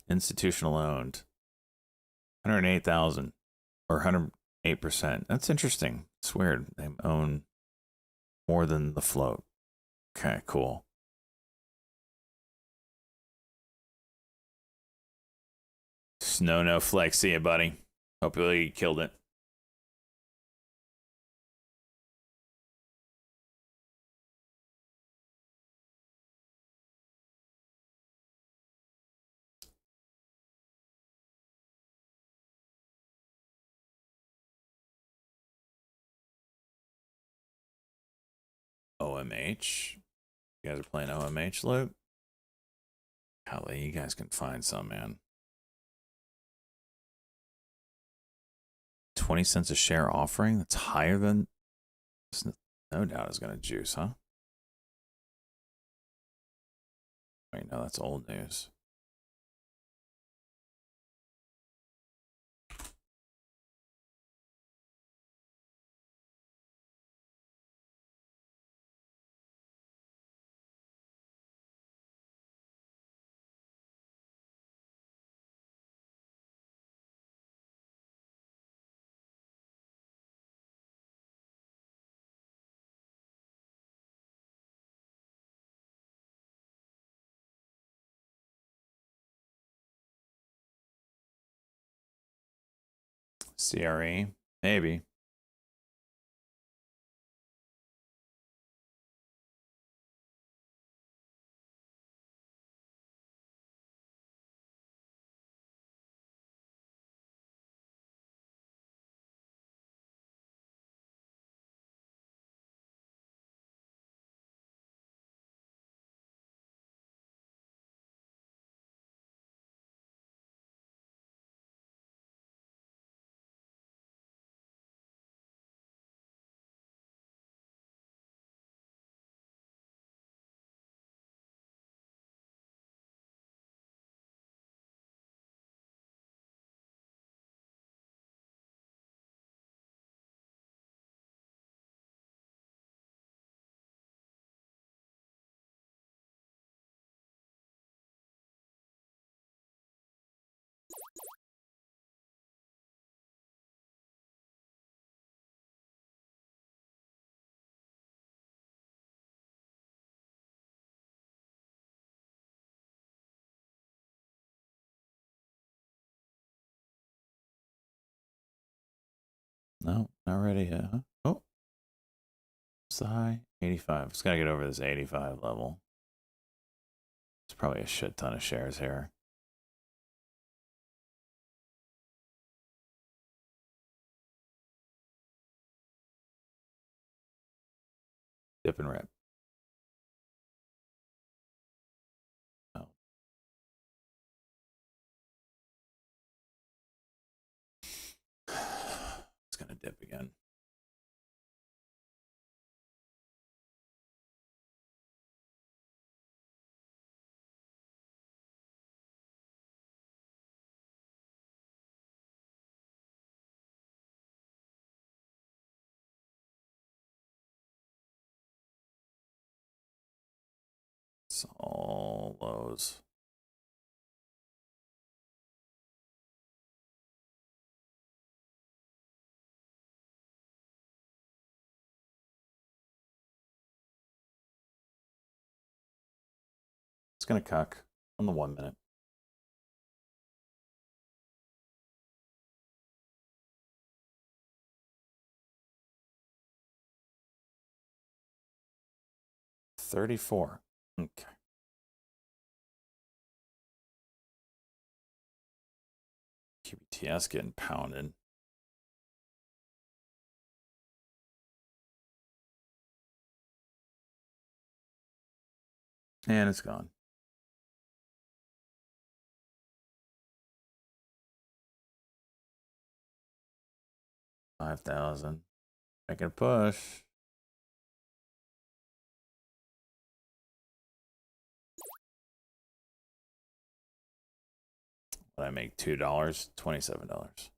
Institutional owned. 108,000 or 108%. That's interesting. It's weird. They own more than the float. Okay, cool. Snow no flex. See ya, buddy. Hopefully you killed it. OMH. You guys are playing OMH, Luke? Golly, you guys can find some, man. 20 cents a share offering? That's higher than... No doubt is going to juice, huh? Wait, no, that's old news. CRE, maybe. No, not ready yet, huh? Oh. What's the high? 85. It's got to get over this 85 level. It's probably a shit ton of shares here. Dip and rip. Oh. It's going to dip again. It's all lows. It's going to cuck on the 1 minute. $34. Okay. QBTS getting pounded. And it's gone. $5,000. Making a push. What I make $2, $27.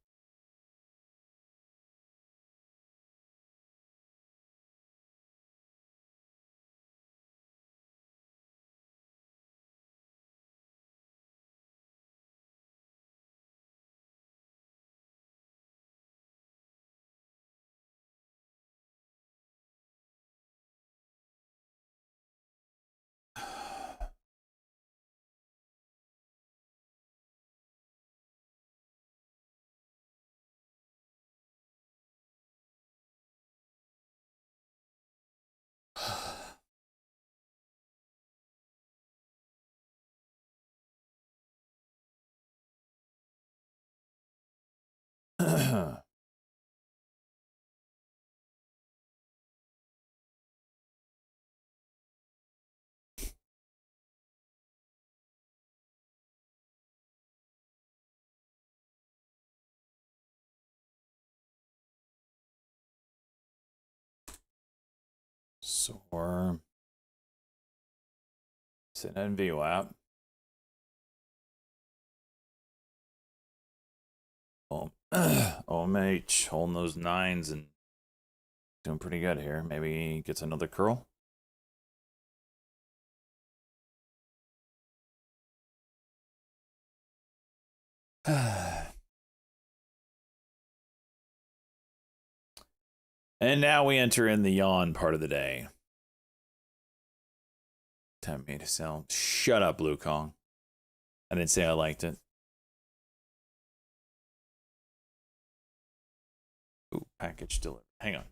Soar. It's an NVO app. OMH holding those 9s and doing pretty good here. Maybe he gets another curl. And now we enter in the yawn part of the day. Time me to sell. Shut up, Blue Kong. I didn't say I liked it. Ooh, package delivered. Hang on.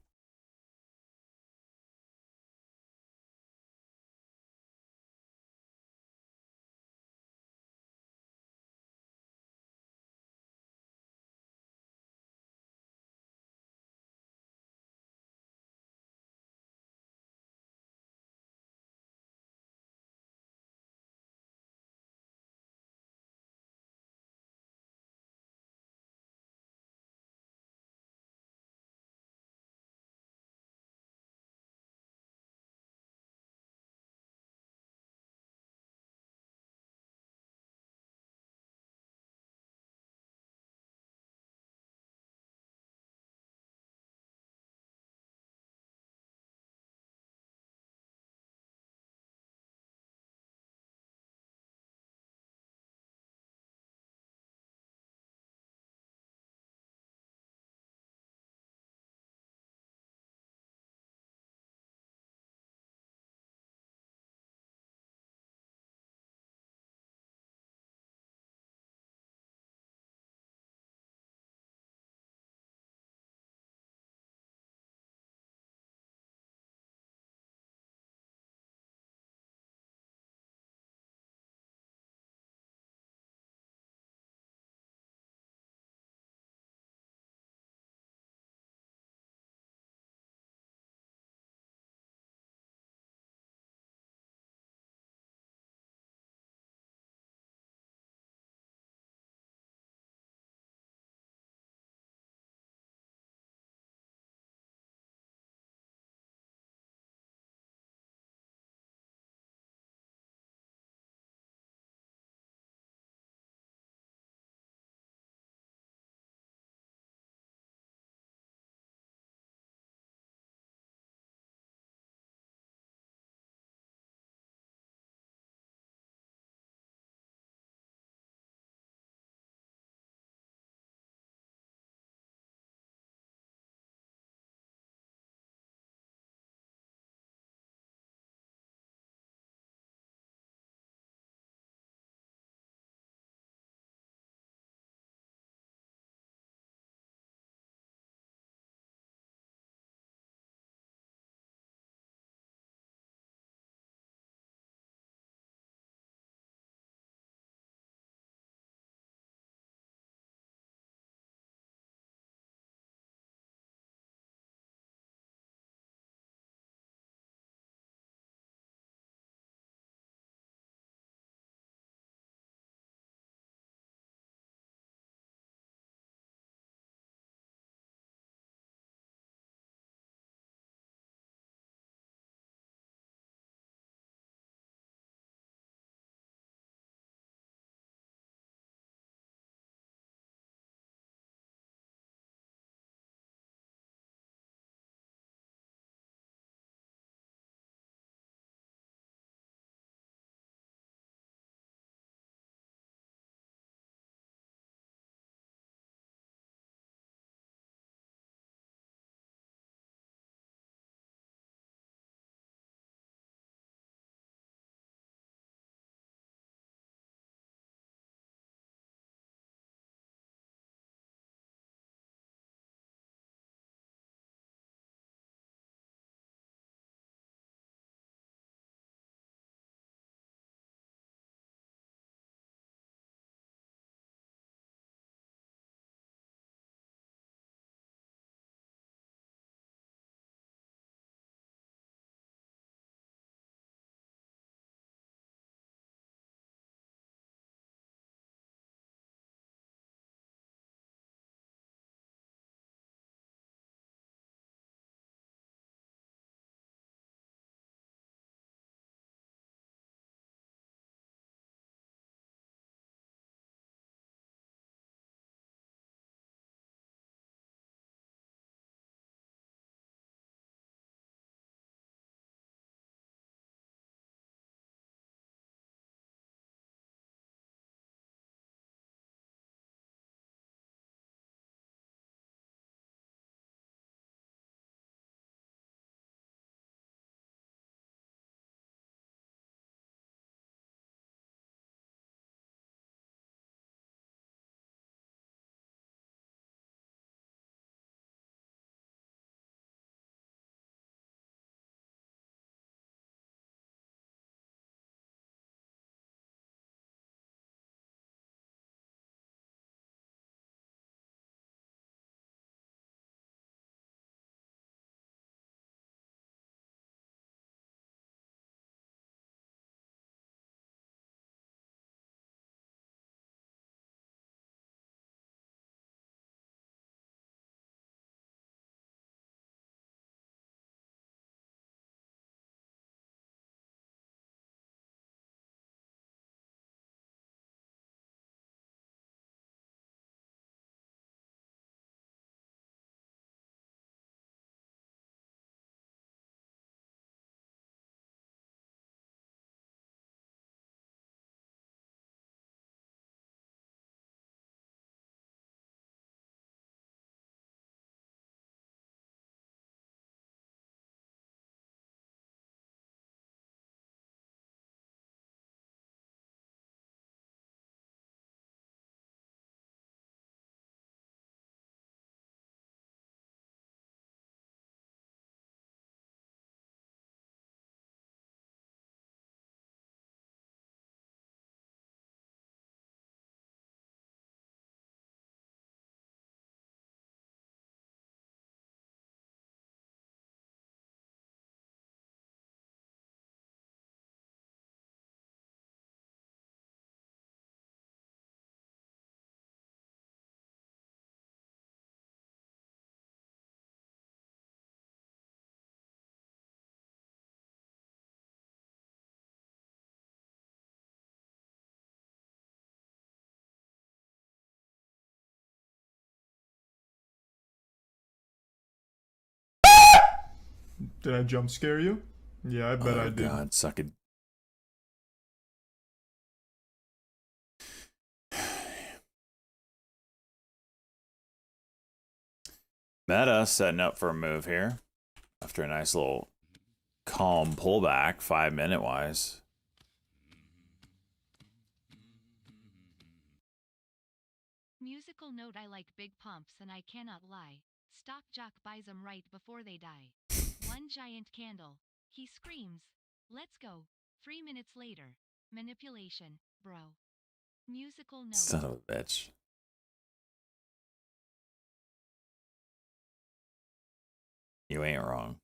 Did I jump scare you? Yeah, I bet I did. God, suck it. Meta setting up for a move here after a nice little calm pullback, 5-minute wise. Musical note: I like big pumps and I cannot lie. Stock jock buys them right before they die. One giant candle. He screams, "Let's go." 3 minutes later. Manipulation, bro. Musical note. Son of a bitch. You ain't wrong.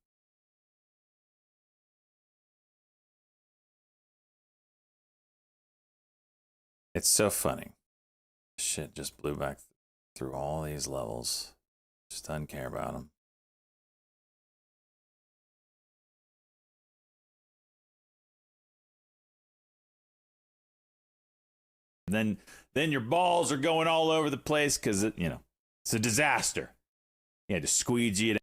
It's so funny. Shit just blew back through all these levels. Just doesn't care about them. Then your balls are going all over the place because it, it's a disaster. You had to squeegee it.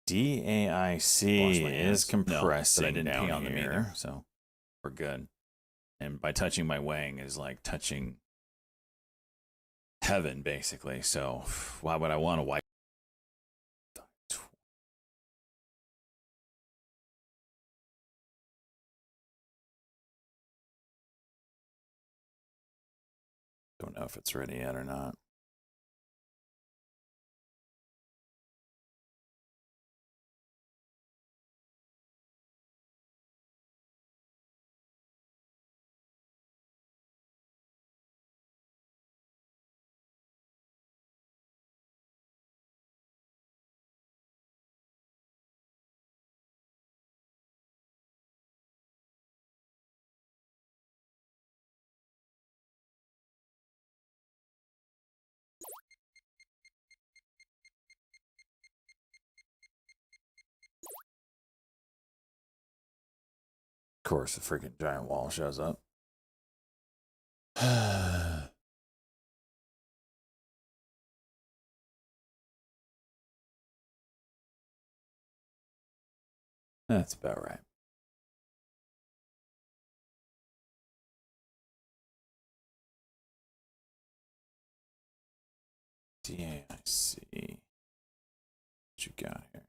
DAIC is compressing. I didn't down pee on them here, either. so we're good. And by touching my wang is like touching heaven, basically. So why would I want to wipe? Don't know if it's ready yet or not. Of course, the freaking giant wall shows up. That's about right. DAIC. What you got here?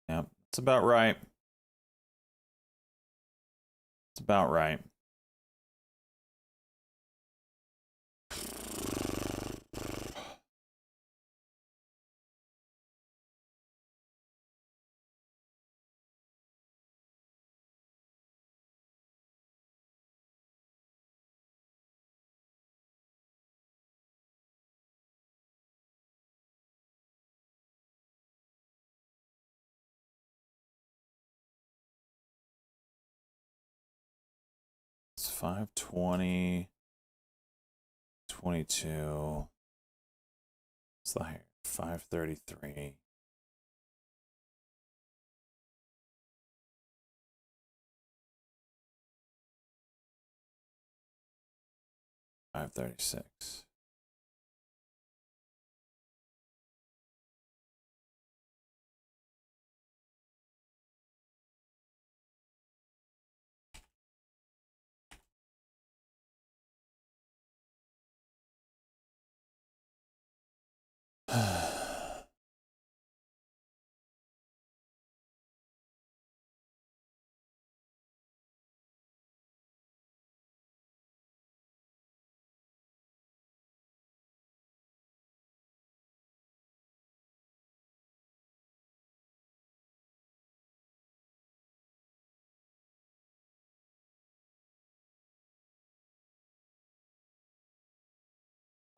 Yep, it's about right. It's about right. It's 520, 22. It's the higher 533. $536.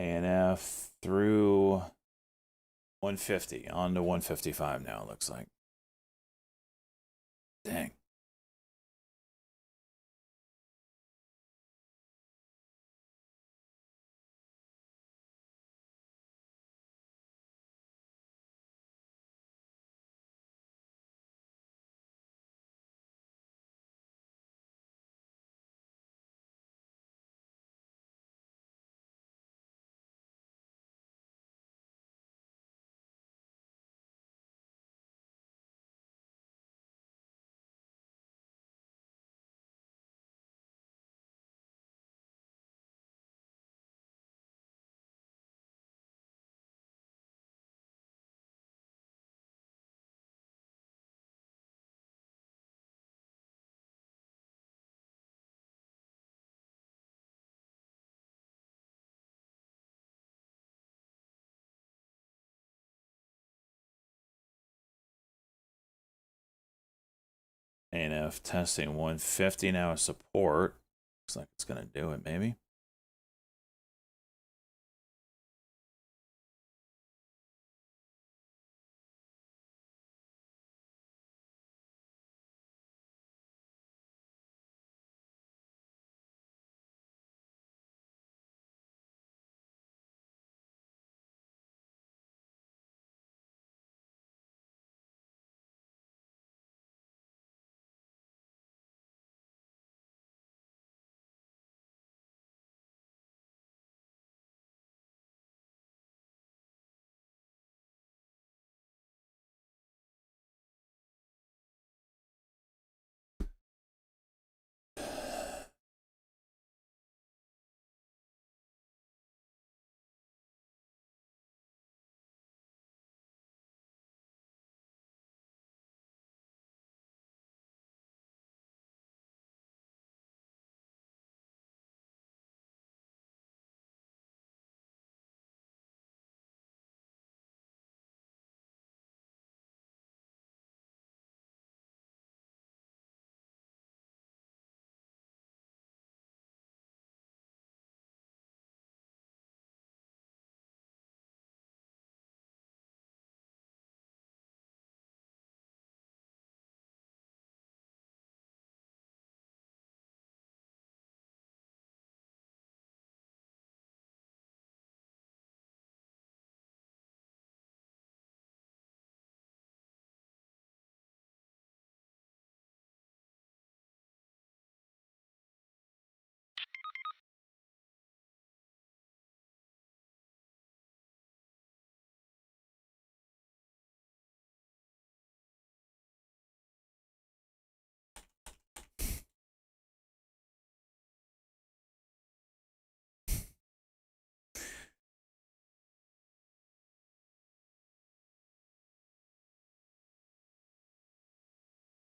ANF through 150 on to 155 now, it looks like. Dang. if testing 150 now is support. Looks like it's gonna do it, maybe.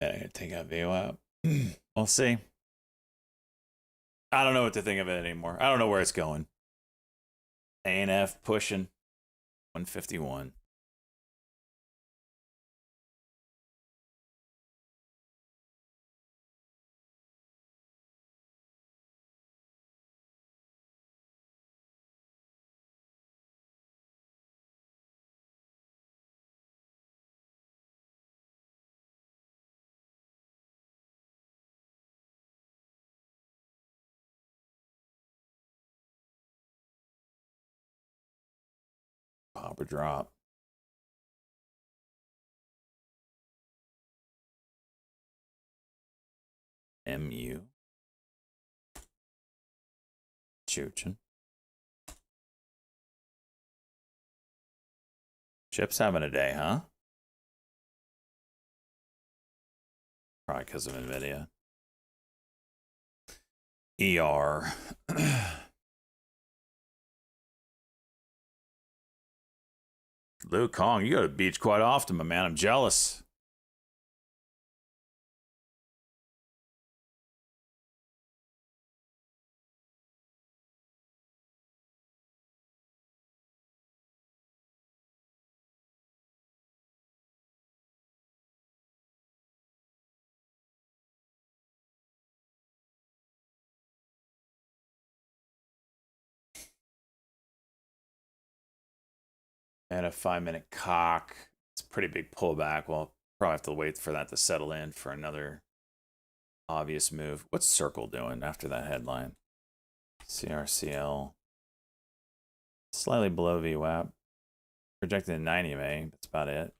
Yeah, I gotta take out VWAP. We'll see. I don't know what to think of it anymore. I don't know where it's going. ANF pushing 151. Pop or drop. MU. Chooching. Chip's having a day, huh? Probably because of NVIDIA. ER. Liu Kong, you go to the beach quite often, my man. I'm jealous. And a 5-minute cock. It's a pretty big pullback. Well, probably have to wait for that to settle in for another obvious move. What's Circle doing after that headline? CRCL. Slightly below VWAP. Projected 90 May. That's about it.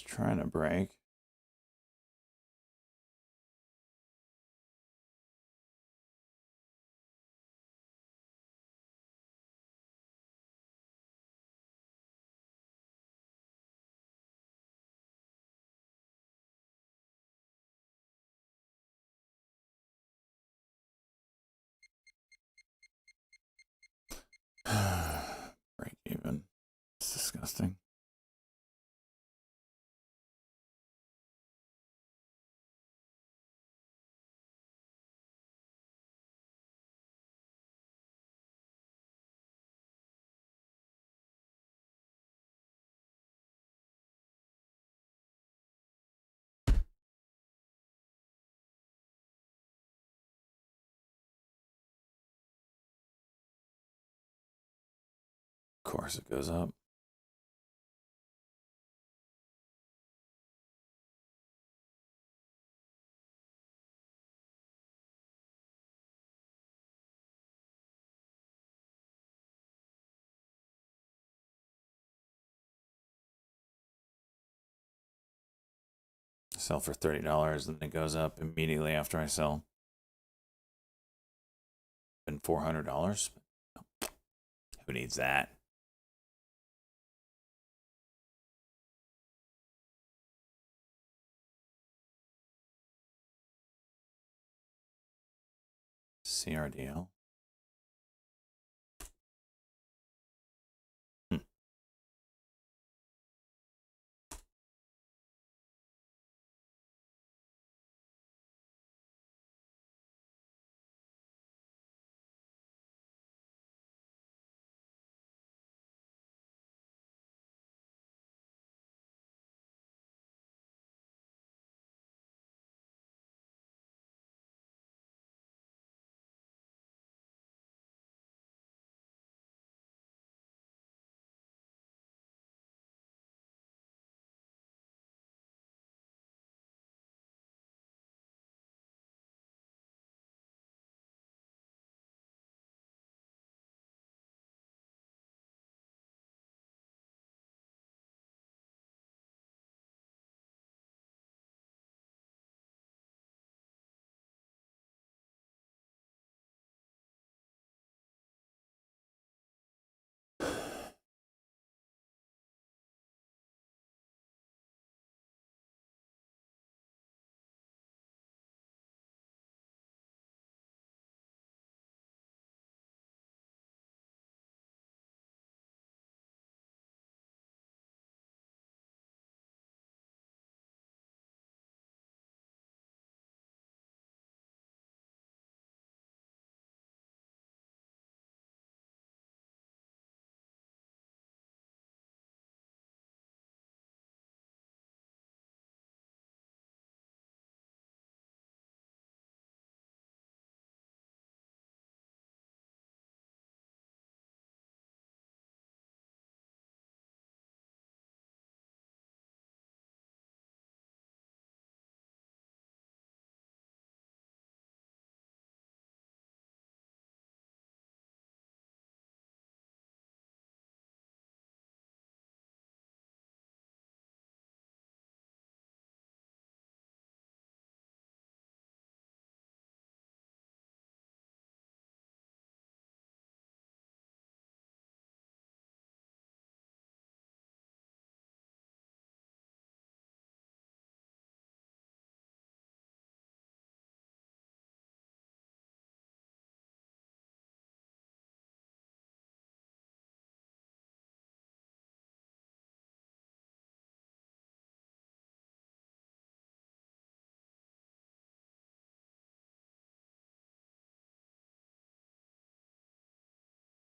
trying to break. Break even. It's disgusting. Of course it goes up. Sell for $30, and it goes up immediately after I sell. And $400. Who needs that? CRDL.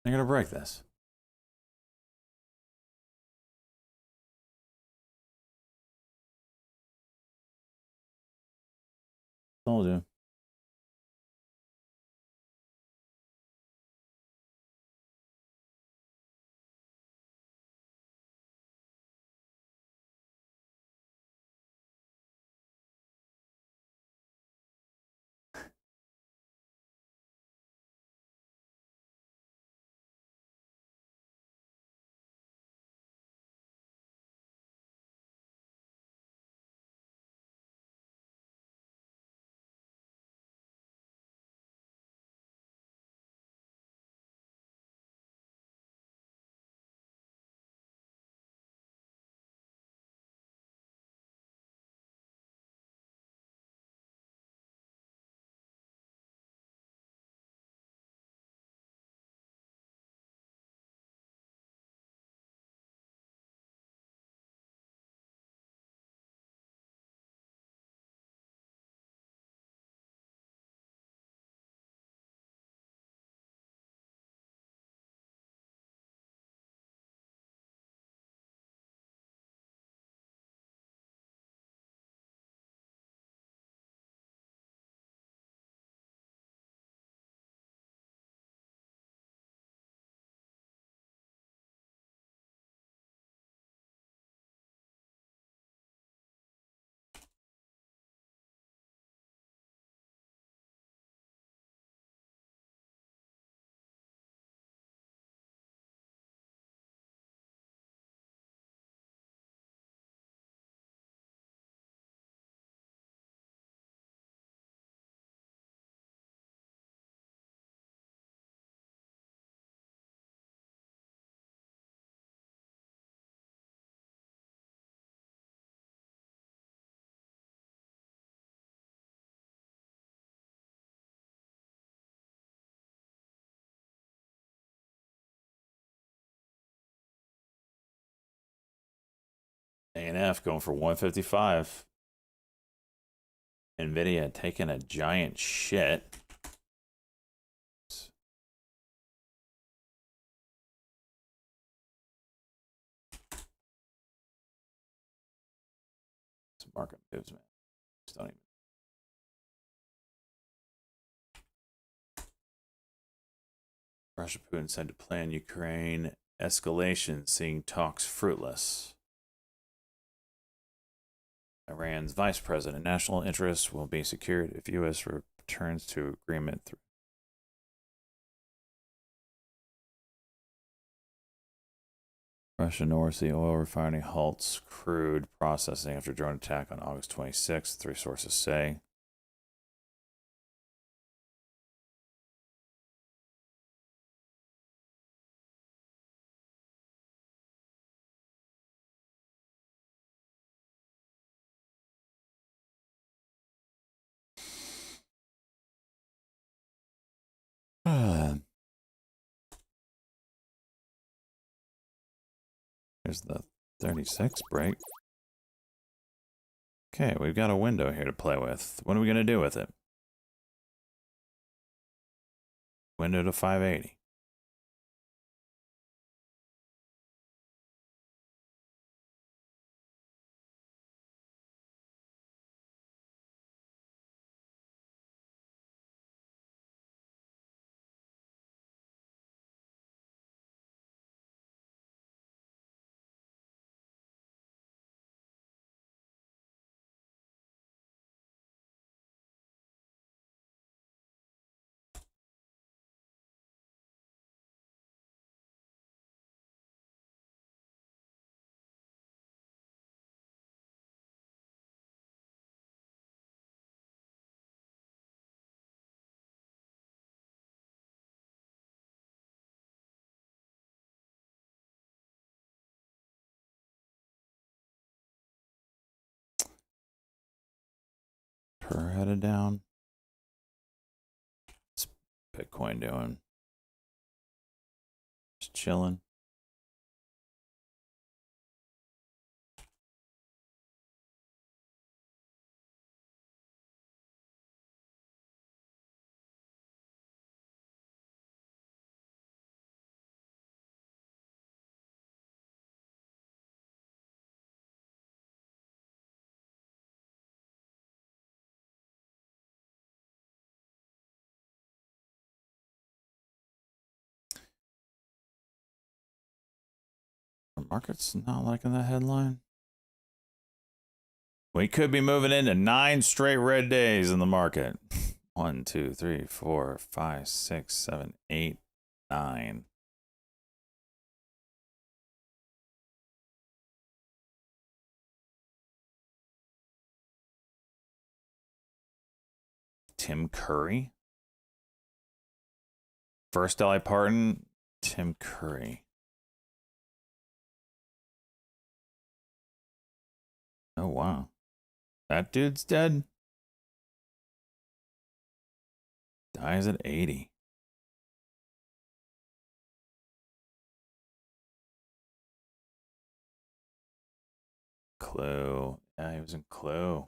I'm gonna break this. Told you. A&F going for 155. Nvidia taking a giant shit. Market moves, man. Just don't even. Russia Putin said to plan Ukraine escalation, seeing talks fruitless. Iran's vice president, national interests will be secured if U.S. returns to agreement through. Russian North Sea oil refining halts crude processing after drone attack on August 26th, 3 sources say. Here's the 36 break. Okay, we've got a window here to play with. What are we going to do with it? Window to 580. Per headed down. What's Bitcoin doing? Just chilling. The market's not liking that headline. We could be moving into 9 straight red days in the market. 1, 2, 3, 4, 5, 6, 7, 8, 9. Tim Curry. First Dolly Parton, Tim Curry. Oh, wow. That dude's dead? Dies at 80. Clue. Yeah, he was in Clue.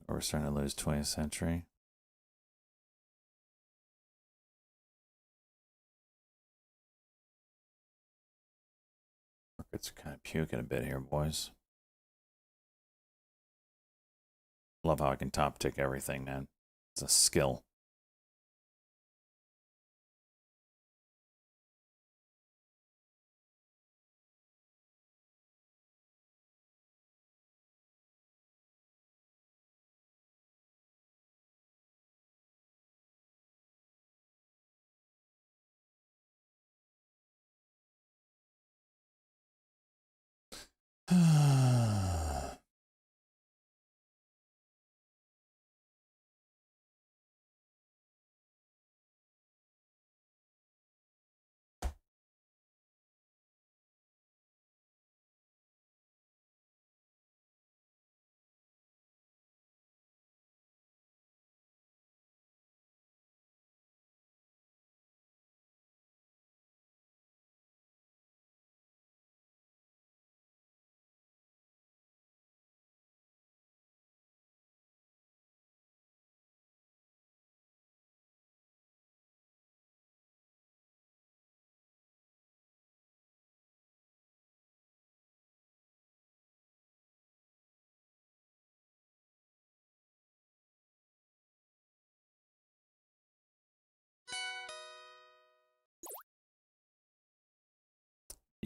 We're starting to lose 20th century. Markets are kind of puking a bit here, boys. Love how I can top tick everything, man. It's a skill.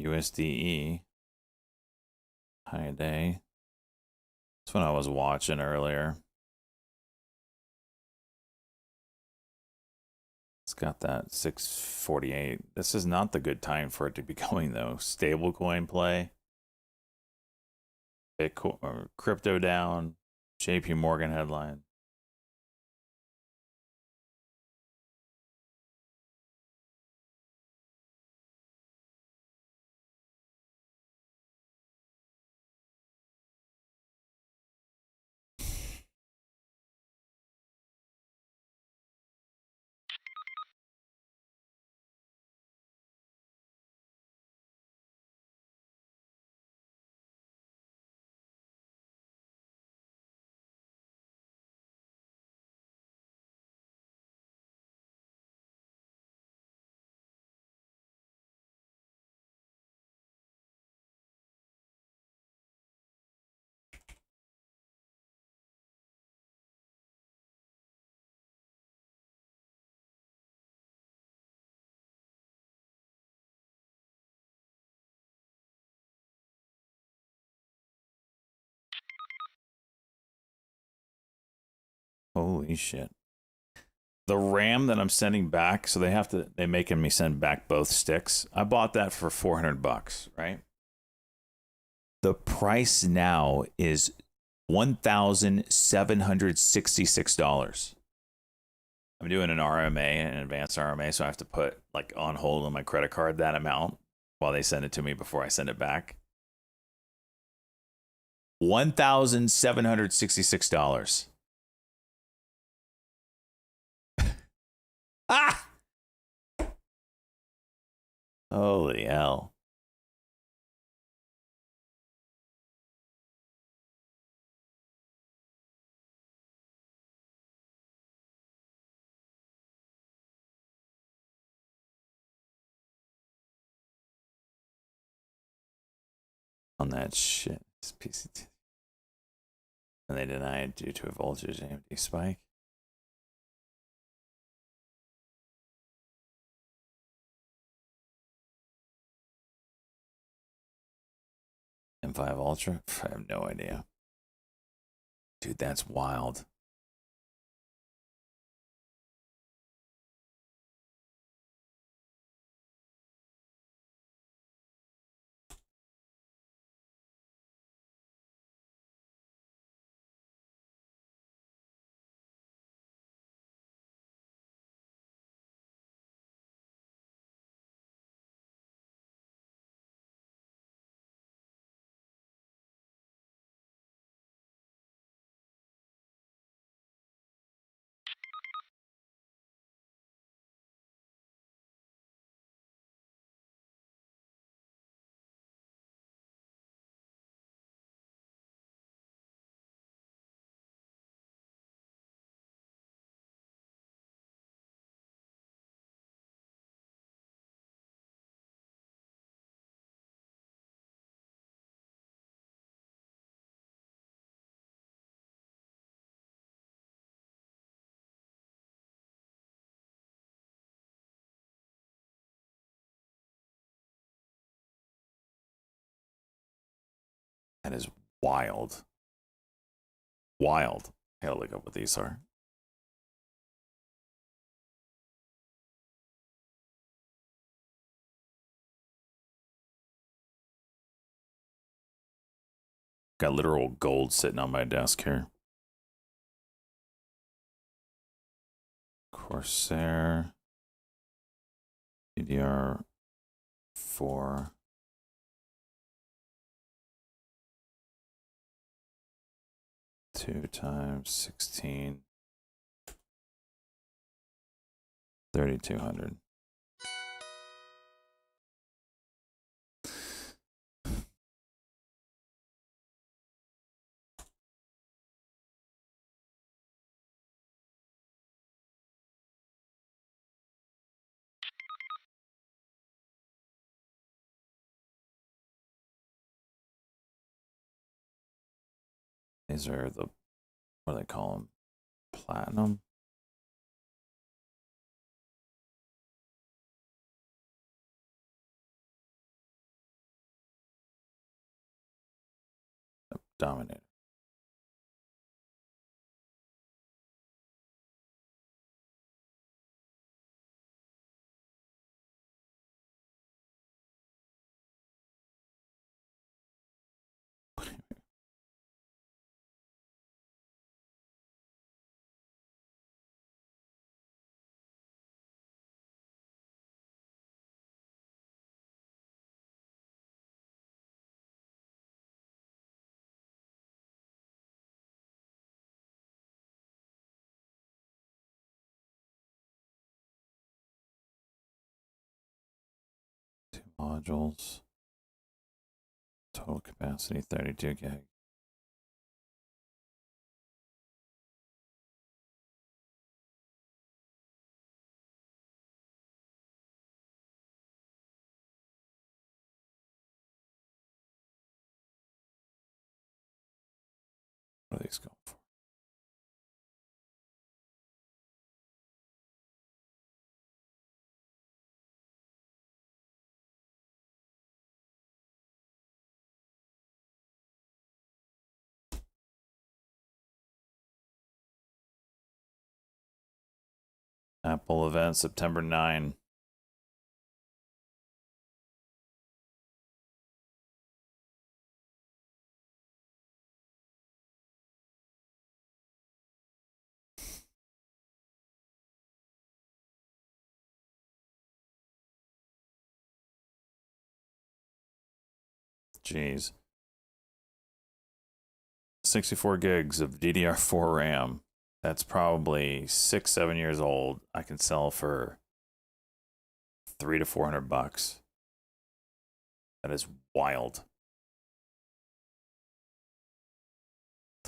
USDE. High day. That's what I was watching earlier. It's got that 648. This is not the good time for it to be going though. Stablecoin play. Bitcoin or crypto down. JP Morgan headline. Holy shit. The RAM that I'm sending back, so they're making me send back both sticks. I bought that for $400, right? The price now is $1,766. I'm doing an RMA, an advanced RMA, so I have to put like on hold on my credit card that amount while they send it to me before I send it back. $1,766. Ah! Holy hell. On that shit. This PCT. And they deny it due to a voltage AMD spike. M5 Ultra? I have no idea. Dude, that's wild. That is wild. Wild. I gotta look up what these are. Got literal gold sitting on my desk here. Corsair. DDR4. Two times 16. 3,200. These are the, what do they call them? Platinum? Dominator. Two modules. Total capacity 32 gig. What are these going for? Apple event September 9. Jeez. 64 gigs of DDR4 RAM. That's probably 6-7 years old. I can sell for $300 to $400. That is wild.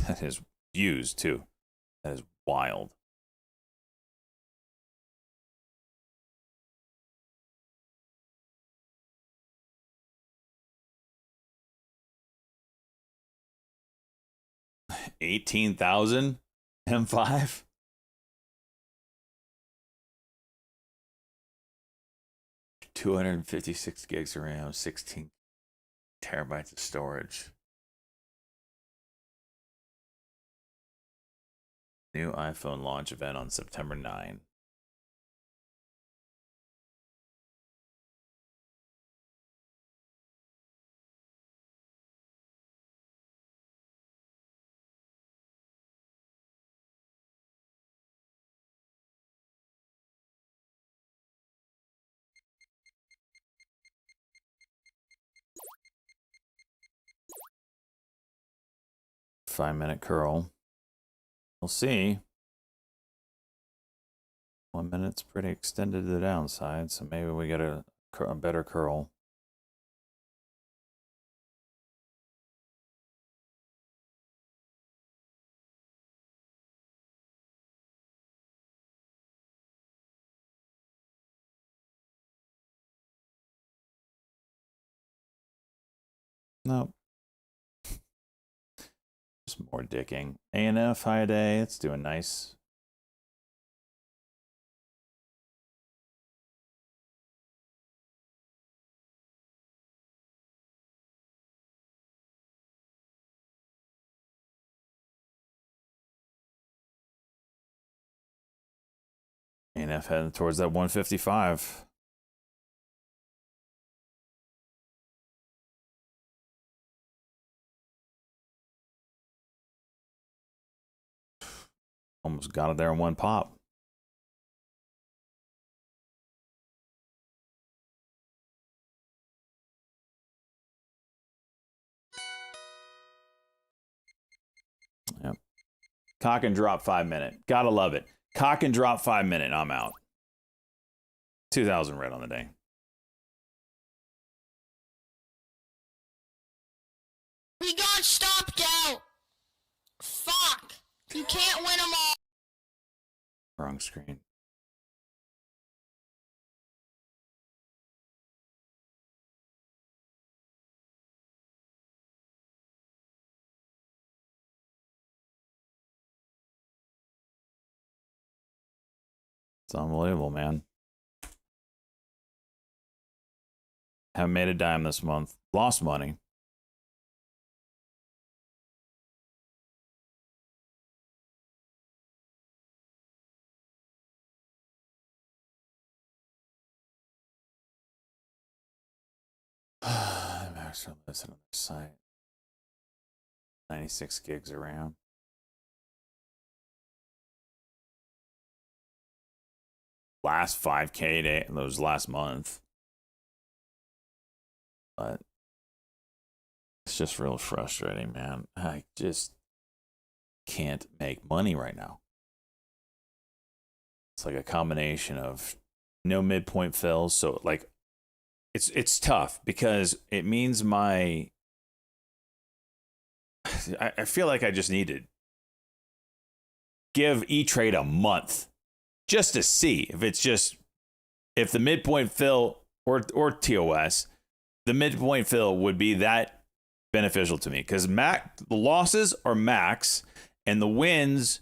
That is used too. That is wild. $18,000 M5. $256 gigs of RAM, 16 terabytes of storage. New iPhone launch event on September 9. Five-minute curl. We'll see. 1 minute's pretty extended to the downside, so maybe we get a better curl. Nope. Just more dicking. ANF, high day. It's doing nice. ANF heading towards that 155. Almost got it there in one pop. Yep. Cock and drop 5 minute. Gotta love it. Cock and drop 5 minute. I'm out. 2,000 red on the day. We got stopped out. Fuck. You can't win them all. Wrong screen. It's unbelievable, man. Haven't made a dime this month. Lost money. So that's another site. 96 gigs of RAM. Last 5K day, that was last month. But it's just real frustrating, man. I just can't make money right now. It's like a combination of no midpoint fills. So like it's tough because it means I feel like I just need to give E-Trade a month just to see if the midpoint fill or TOS, the midpoint fill would be that beneficial to me because the losses are max and the wins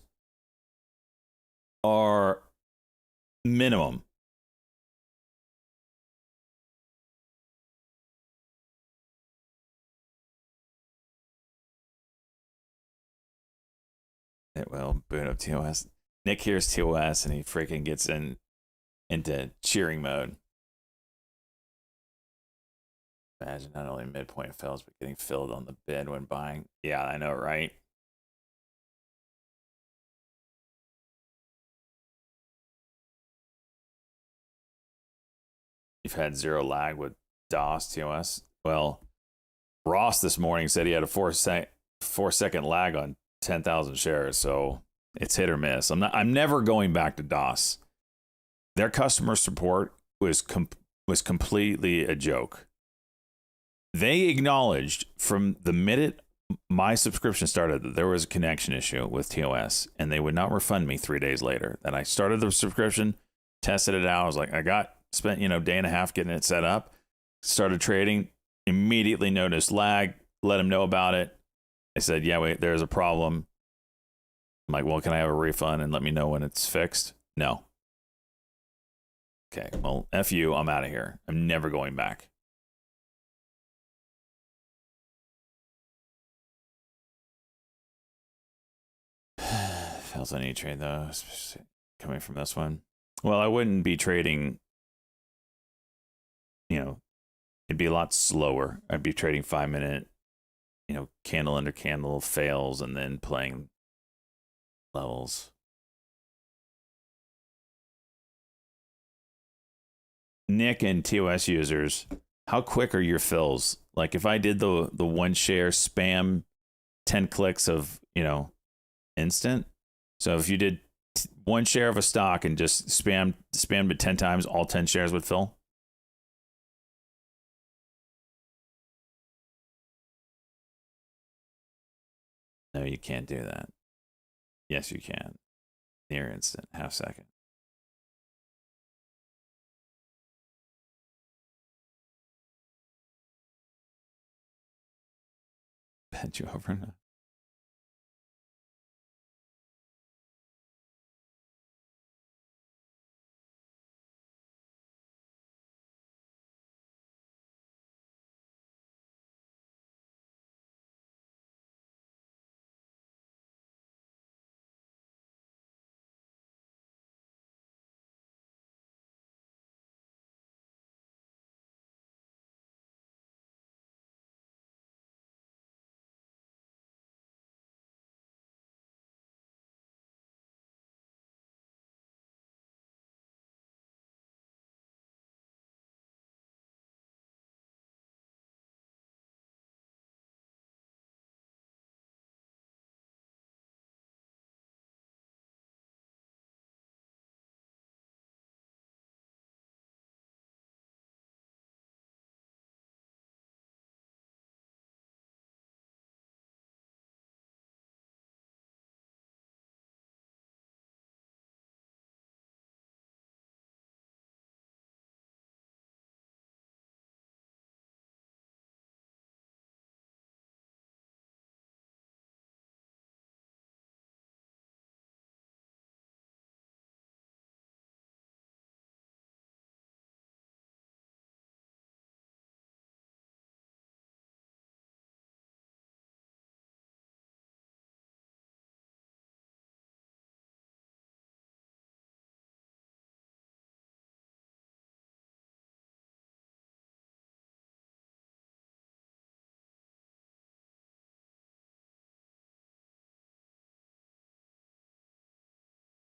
are minimum. It will boot up TOS. Nick hears TOS and he freaking gets into cheering mode. Imagine not only midpoint fills, but getting filled on the bid when buying. Yeah, I know, right? You've had zero lag with DOS TOS. Well, Ross this morning said he had a 4-second lag on 10,000 shares, so it's hit or miss. I'm never going back to DOS. Their customer support was completely a joke. They acknowledged from the minute my subscription started that there was a connection issue with TOS, and they would not refund me 3 days later. That I started the subscription, tested it out. I was like, spent day and a half getting it set up, started trading, immediately noticed lag, let them know about it. They said, yeah, wait, there's a problem. I'm like, well, can I have a refund and let me know when it's fixed? No. Okay, well, F you, I'm out of here. I'm never going back. Fails on E-Trade though, coming from this one. Well, I wouldn't be trading, it'd be a lot slower. I'd be trading 5-minute, candle under candle fails and then playing levels. Nick and TOS users, how quick are your fills? Like if I did the one share spam 10 clicks of, instant. So if you did one share of a stock and just spammed it 10 times, all 10 shares would fill? No, you can't do that. Yes, you can. Near instant, half second. Bet you over now.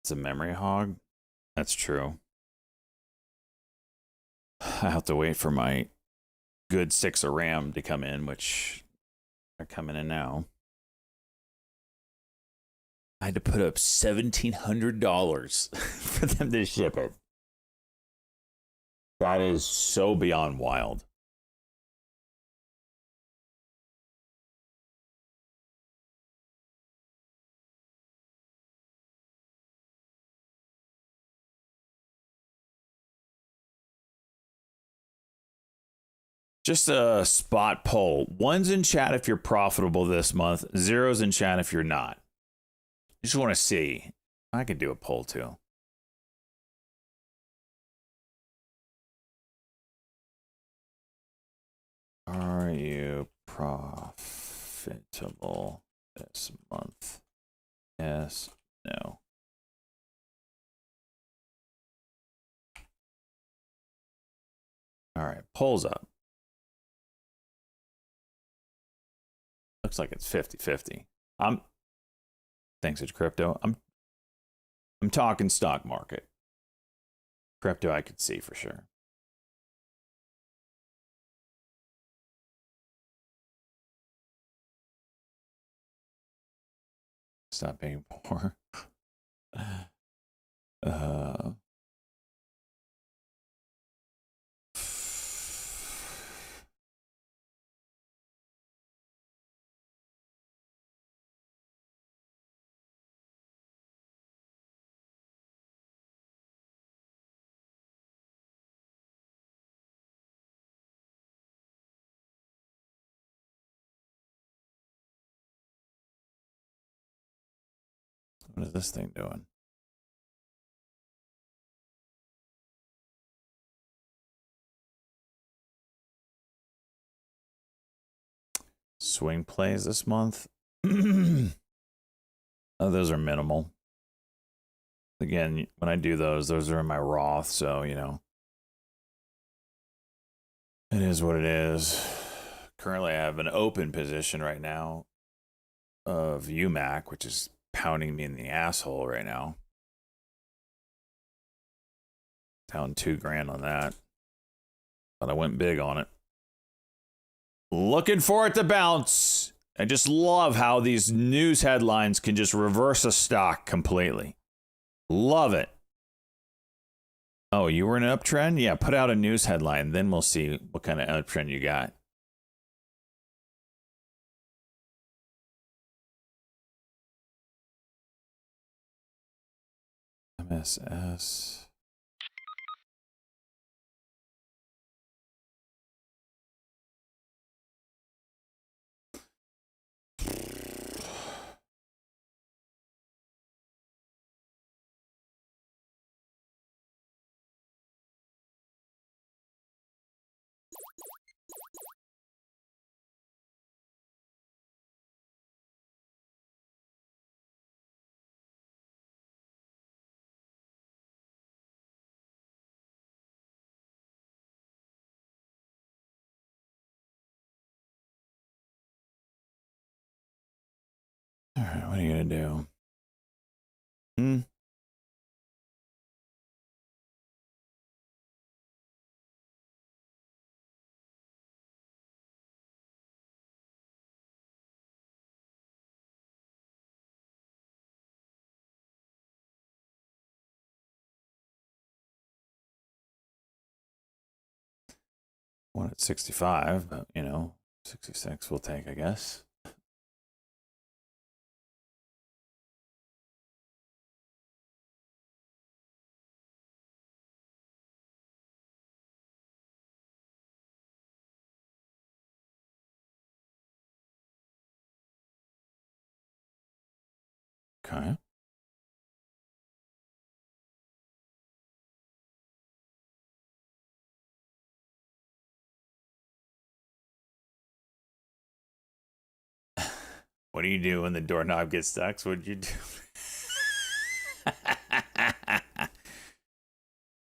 It's a memory hog. That's true. I have to wait for my good 6 of RAM to come in, which are coming in now. I had to put up $1,700 for them to ship it. That is so beyond wild. Just a spot poll. 1's in chat if you're profitable this month. 0's in chat if you're not. Just want to see. I could do a poll too. Are you profitable this month? Yes, no. All right, polls up. Looks like it's 50-50. Thanks to crypto. I'm talking stock market. Crypto I could see for sure. Stop being poor. What is this thing doing? Swing plays this month. Oh, those are minimal. Again, when I do those are in my Roth, so you know. It is what it is. Currently I have an open position right now of UMAC, which is pounding me in the asshole right now. Down $2,000 on that. But I went big on it. Looking for it to bounce. I just love how these news headlines can just reverse a stock completely. Love it. Oh, you were in an uptrend? Yeah, put out a news headline. Then we'll see what kind of uptrend you got. MSS. All right, what are you going to do? One at 65, but you know, 66 we'll take, I guess. Okay. What do you do when the doorknob gets stuck? What'd you do?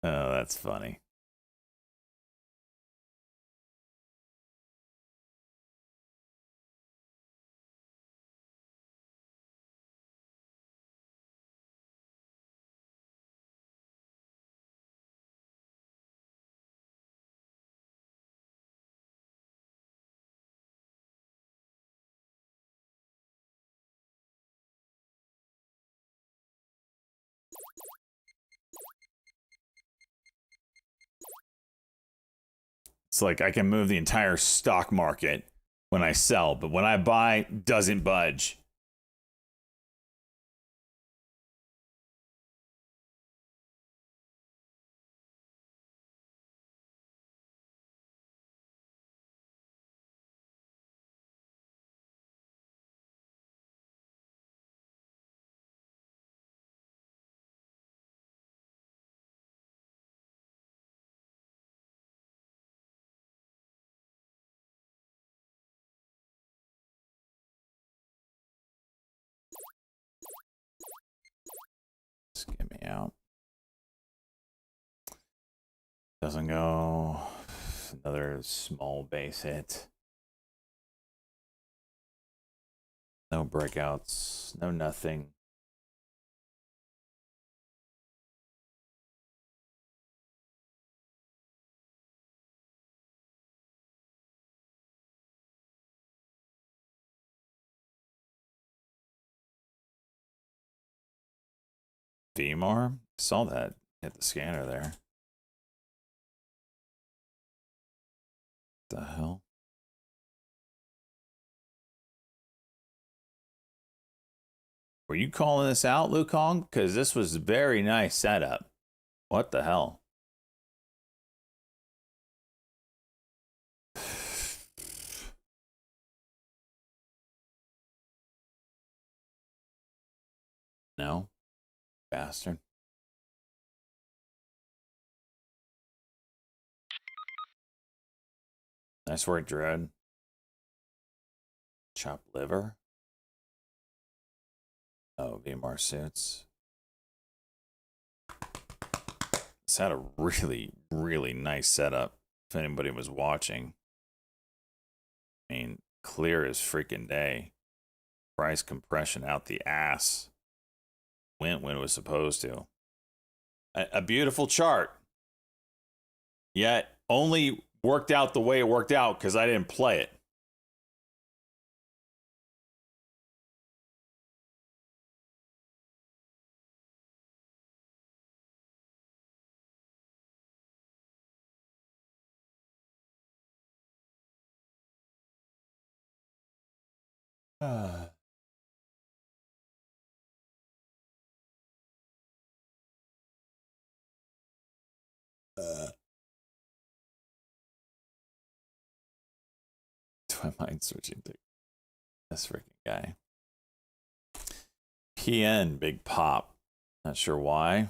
Oh, that's funny. It's like I can move the entire stock market when I sell, but when I buy, doesn't budge. Just get me out. Doesn't go. Another small base hit. No breakouts. No nothing. VMAR? Saw that. Hit the scanner there. The hell? Were you calling this out, Lukong? Because this was a very nice setup. What the hell? No? Bastard. Nice work, Dread. Chop liver. Oh, VMR suits. This had a really, really nice setup. If anybody was watching. I mean, clear as freaking day. Price compression out the ass. Went when it was supposed to. A beautiful chart. Yet only worked out the way it worked out because I didn't play it. Do I mind switching to this freaking guy? PN, big pop. Not sure why.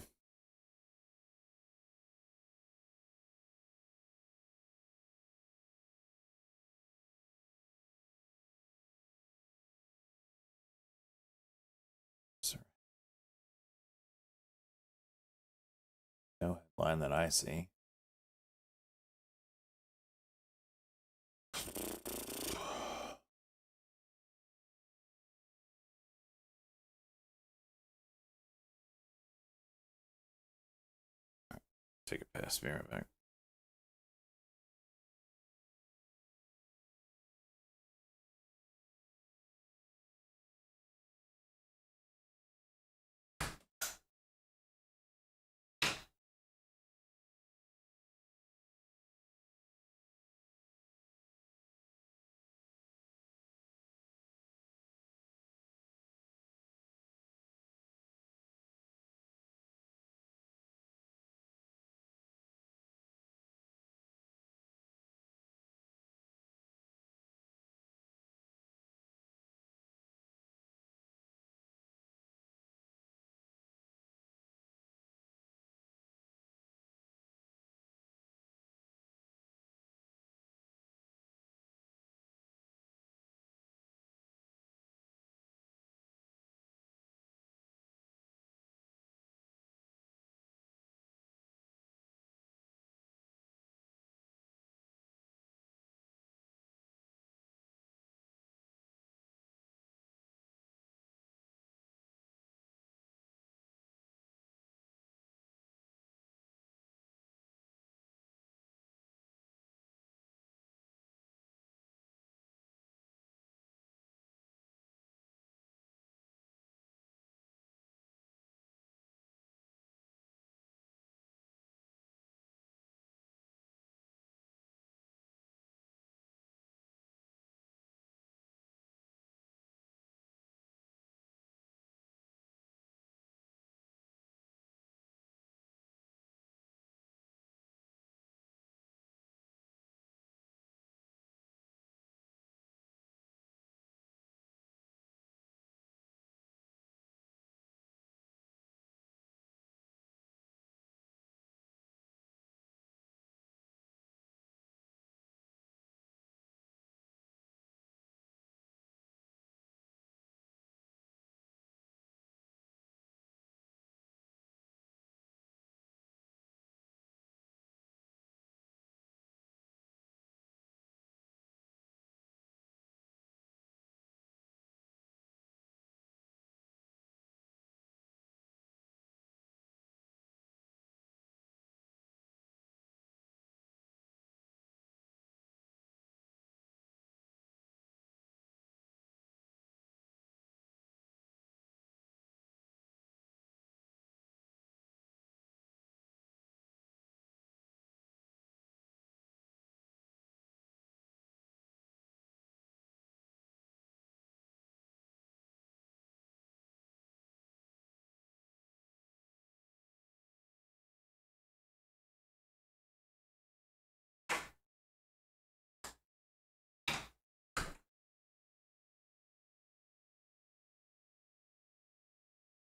Sorry. No headline that I see. Take it past me right back.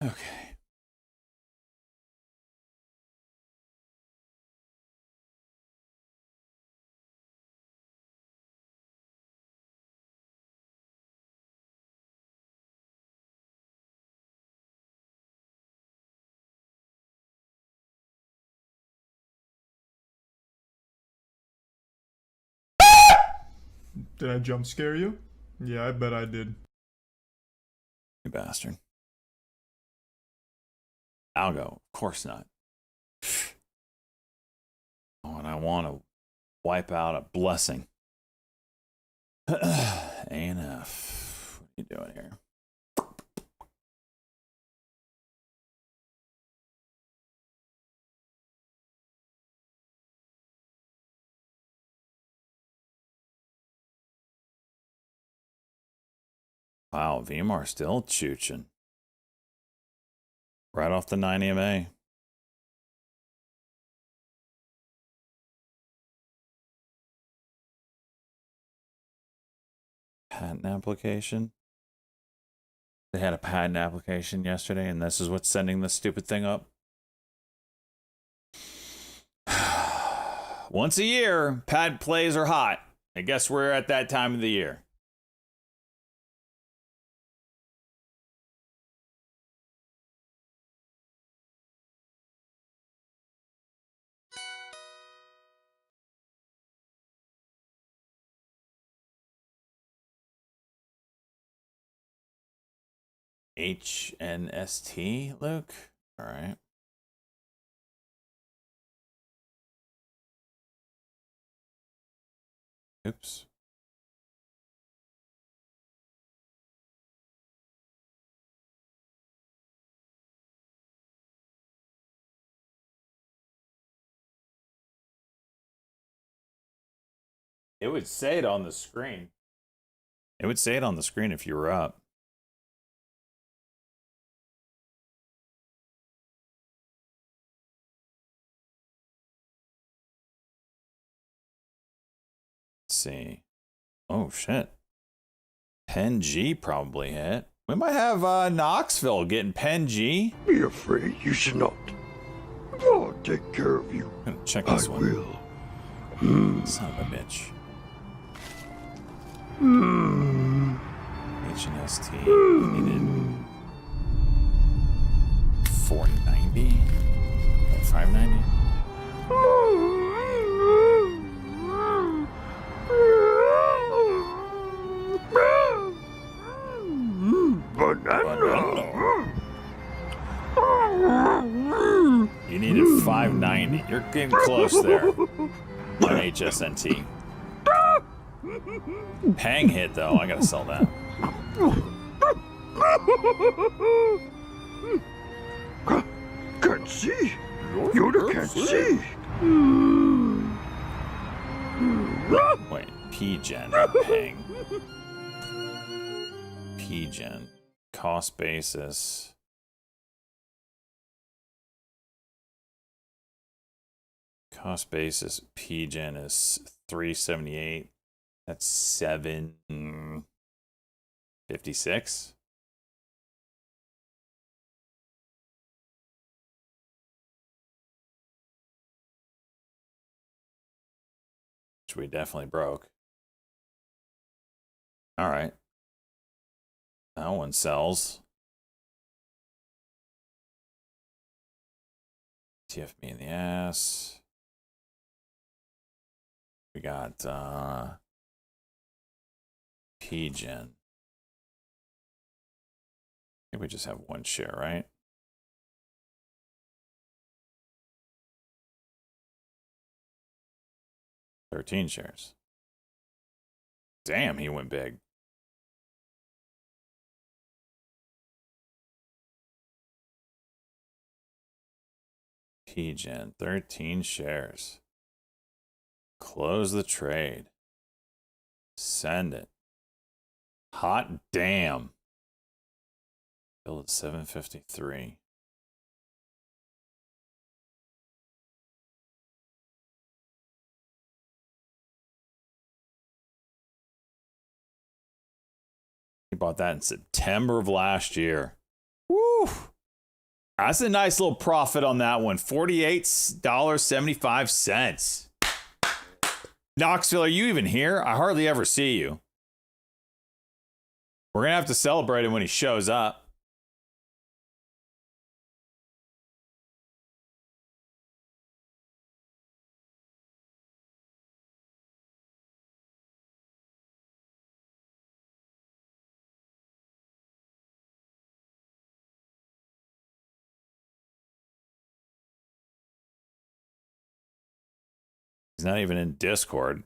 Okay. Did I jump scare you? Yeah, I bet I did. You bastard. Algo, of course not. Oh, and I want to wipe out a blessing. ANF. What are you doing here? Wow, VMR still chooching. Right off the 9EMA. Patent application. They had a patent application yesterday, and this is what's sending this stupid thing up. Once a year, patent plays are hot. I guess we're at that time of the year. HNST, Luke? All right. Oops. It would say it on the screen. It would say it on the screen if you were up. Let's see. Oh, shit. Pen G probably hit. We might have Knoxville getting Pen G. Be afraid, you should not. I'll take care of you. I'm gonna check this one. Will. Son of a bitch. HNST needed 490? 590? Banana. You needed 590. You're getting close there on HSNT. Pang hit though. I gotta sell that. Can't see. Yoda can't see. Wait, P-Gen, not Pang. P-Gen. Cost basis. Cost basis P-Gen is 378. That's 756. Which we definitely broke. All right. That one sells. TF me in the ass. We got P-Gen. I think we just have one share, right? $13 shares. Damn, he went big. P-Gen, 13 shares. Close the trade. Send it. Hot damn. Bill at 753. He bought that in September of last year. Woo! That's a nice little profit on that one. $48.75. Knoxville, are you even here? I hardly ever see you. We're going to have to celebrate him when he shows up. He's not even in Discord.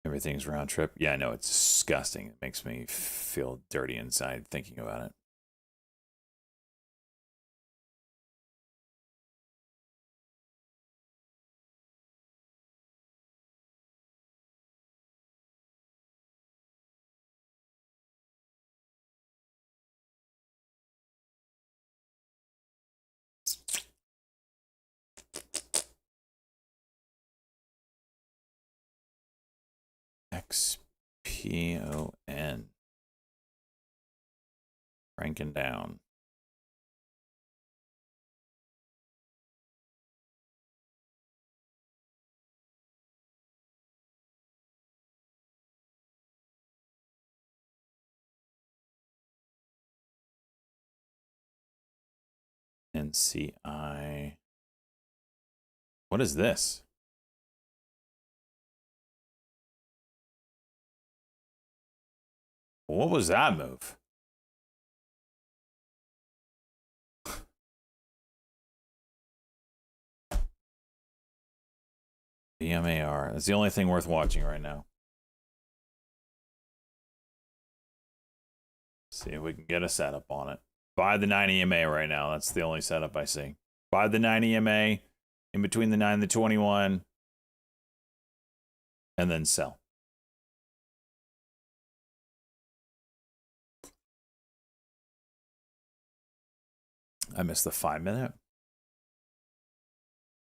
Everything's round trip. Yeah, I know, it's disgusting. It makes me feel dirty inside thinking about it. XPON. Cranking down. NCI. What is this? What was that move? BMAR. That's the only thing worth watching right now. See if we can get a setup on it. Buy the 9 EMA right now. That's the only setup I see. Buy the 9 EMA in between the 9 and the 21. And then sell. I missed the 5-minute.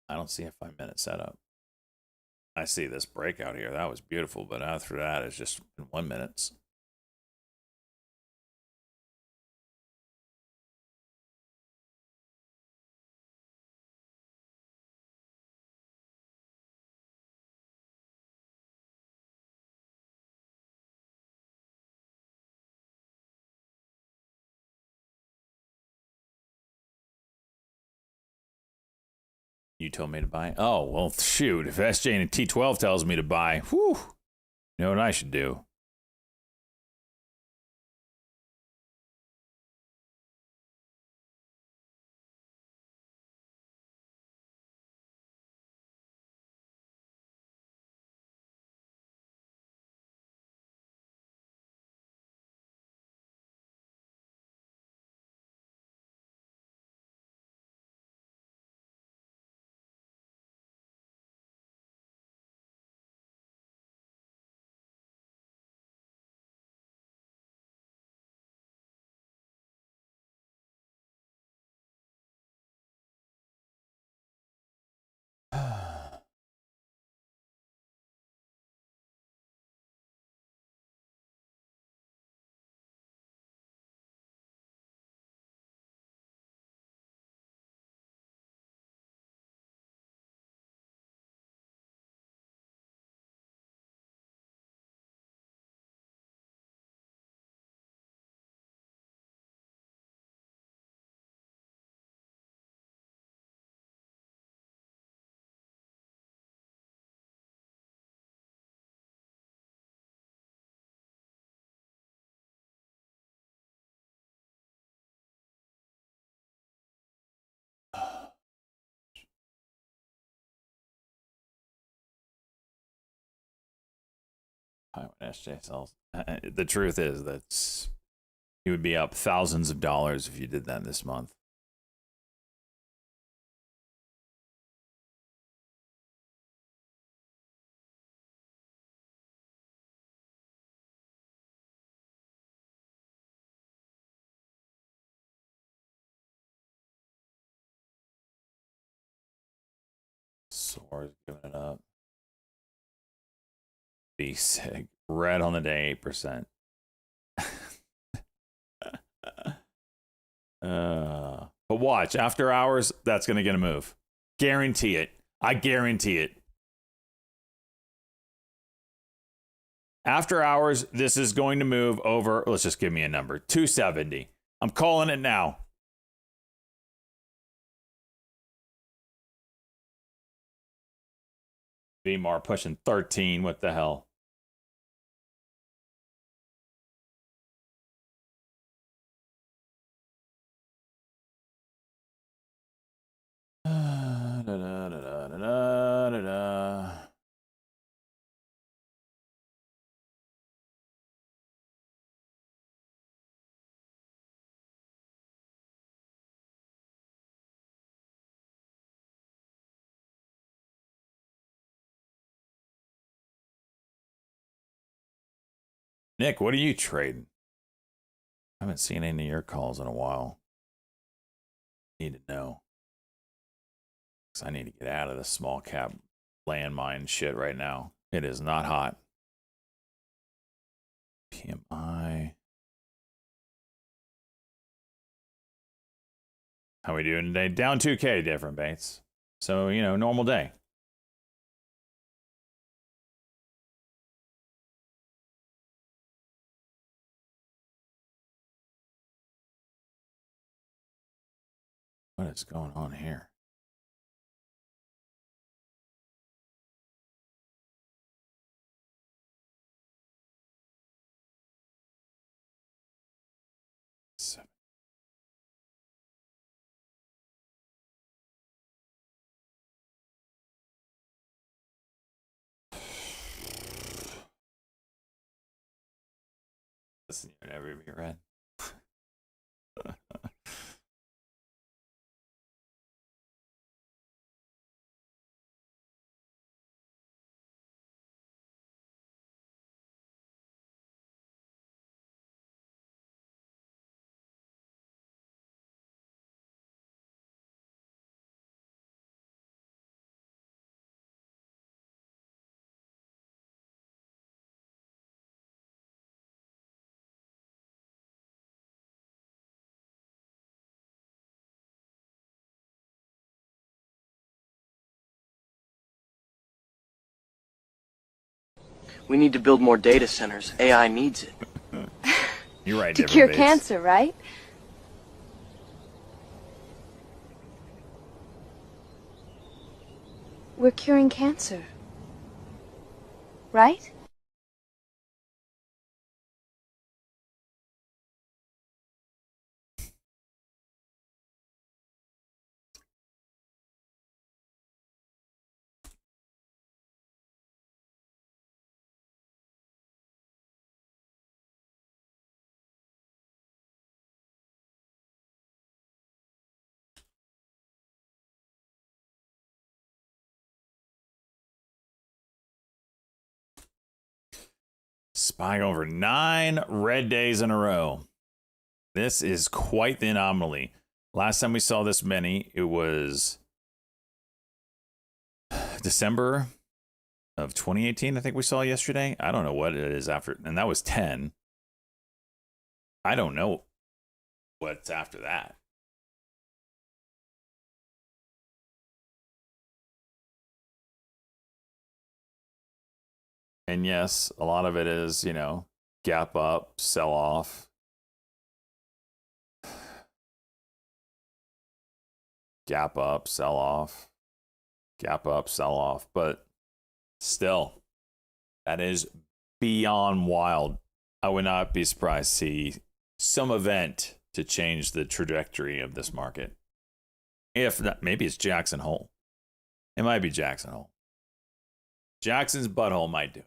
I don't see a 5-minute setup. I see this breakout here. That was beautiful, but after that, it's just 1 minute. You told me to buy? Oh, well, shoot. If SJ and T12 tells me to buy, whew, you know what I should do? When SJ sells. The truth is that you would be up thousands of dollars if you did that this month. Soar's giving it up. Be sick. Red on the day, 8%. But watch, after hours, that's going to get a move. Guarantee it. I guarantee it. After hours, this is going to move over. Let's just give me a number. 270. I'm calling it now. VMAR pushing 13. What the hell? Da, da, da, da, da, da, da. Nick, what are you trading? I haven't seen any of your calls in a while. Need to know. Because I need to get out of the small cap landmine shit right now. It is not hot. PMI. How we doing today? Down 2K, different Bates. So, you know, normal day. What is going on here? Listen, you'll never be read. We need to build more data centers. AI needs it. You're right, To cure Bates. cancer, right? We're curing cancer. Right? Spying over 9 red days in a row. This is quite the anomaly. Last time we saw this many, it was December of 2018, I think we saw yesterday. I don't know what it is after, and that was 10. I don't know what's after that. And yes, a lot of it is, you know, gap up, sell off. Gap up, sell off. Gap up, sell off. But still, that is beyond wild. I would not be surprised to see some event to change the trajectory of this market. If not, maybe it's Jackson Hole. It might be Jackson Hole. Jackson's butthole might do it.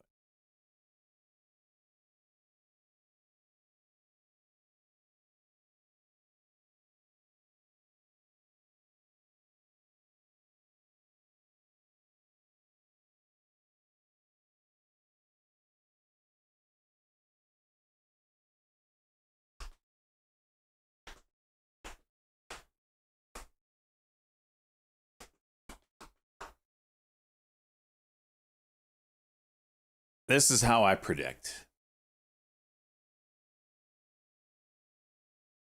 This is how I predict.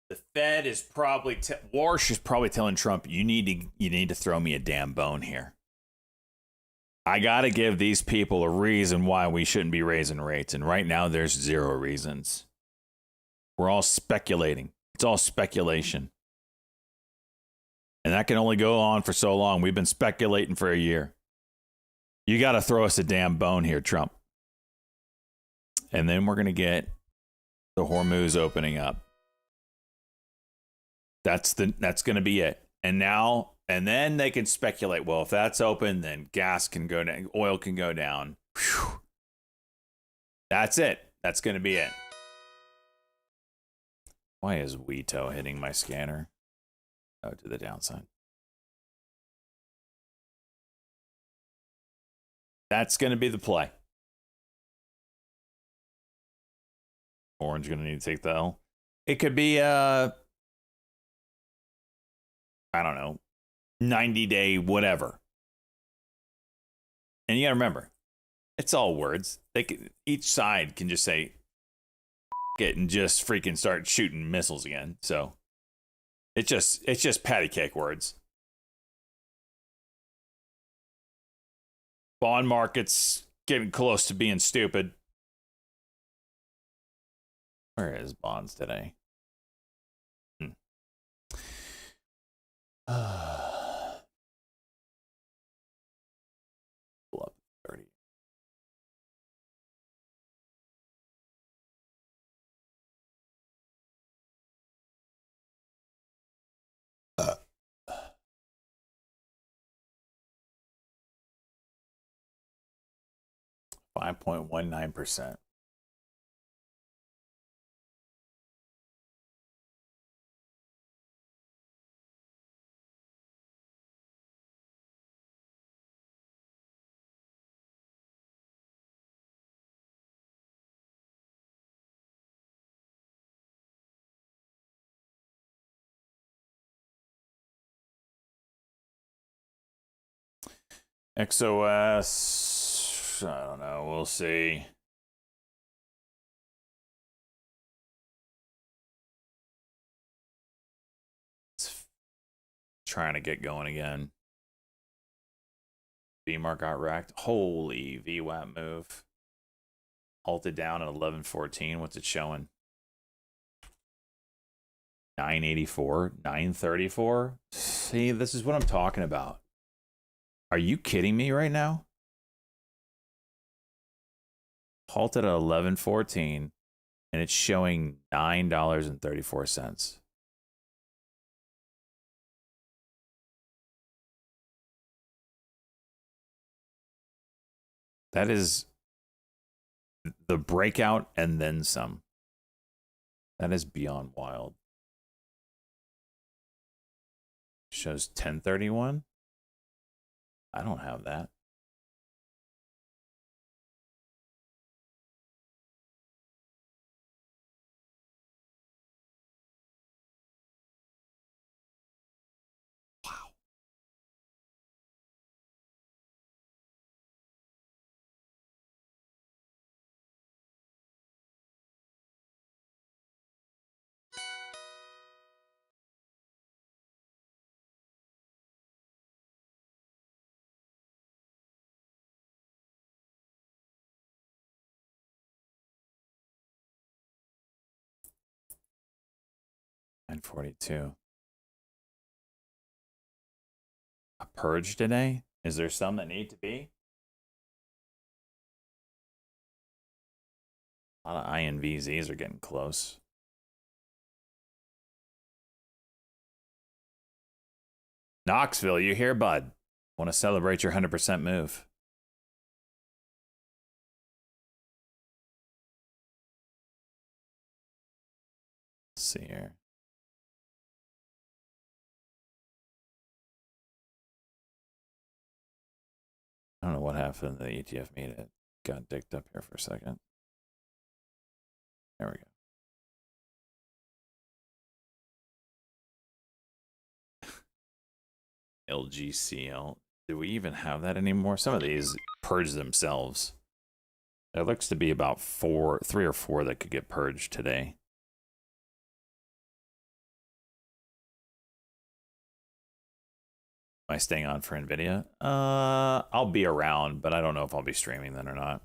The Fed is probably Warsh is probably telling Trump, you need to throw me a damn bone here. I got to give these people a reason why we shouldn't be raising rates, and right now there's zero reasons. We're all speculating. It's all speculation. And that can only go on for so long. We've been speculating for a year. You got to throw us a damn bone here, Trump. And then we're going to get the Hormuz opening up. That's going to be it. And then they can speculate, well, if that's open, then gas can go down, oil can go down. Whew. That's it. That's going to be it. Why is Weeto hitting my scanner? Oh, to the downside. That's going to be the play. Orange going to need to take the L. It could be I don't know, 90-day whatever. And you got to remember, it's all words. Each side can just say it and just freaking start shooting missiles again. So it's just patty cake words. Bond market's getting close to being stupid. Where is bonds today? 30. $5.19%. XOS, I don't know, we'll see. It's trying to get going again. VMARK got wrecked. Holy VWAP move. Halted down at 1114. What's it showing? 984, 934. See, this is what I'm talking about. Are you kidding me right now? Halted at 1114 and it's showing $9.34. That is the breakout and then some. That is beyond wild. Shows 1031. I don't have that. Wow. $9.42. A purge today? Is there some that need to be? A lot of INVZs are getting close. Knoxville, you here, bud? Want to celebrate your 100% move? Let's see here. I don't know what happened to the ETF meet. It got dicked up here for a second. There we go. LGCL. Do we even have that anymore? Some of these purge themselves. There looks to be about 3 or 4 that could get purged today. Am I staying on for NVIDIA? I'll be around, but I don't know if I'll be streaming then or not.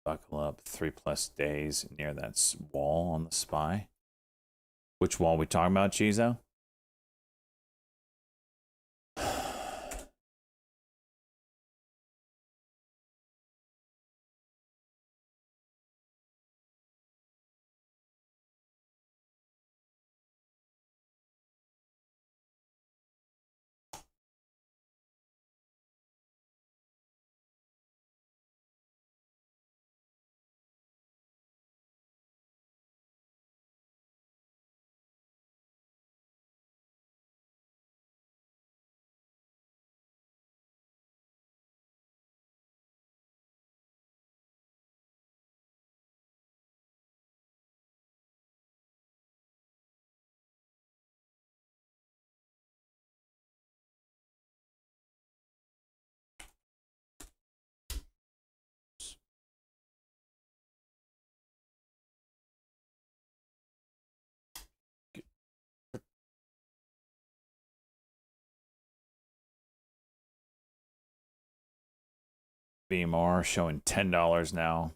Buckle up, 3+ days near that wall on the spy. Which wall we talking about, Chizo? BMR showing $10 now.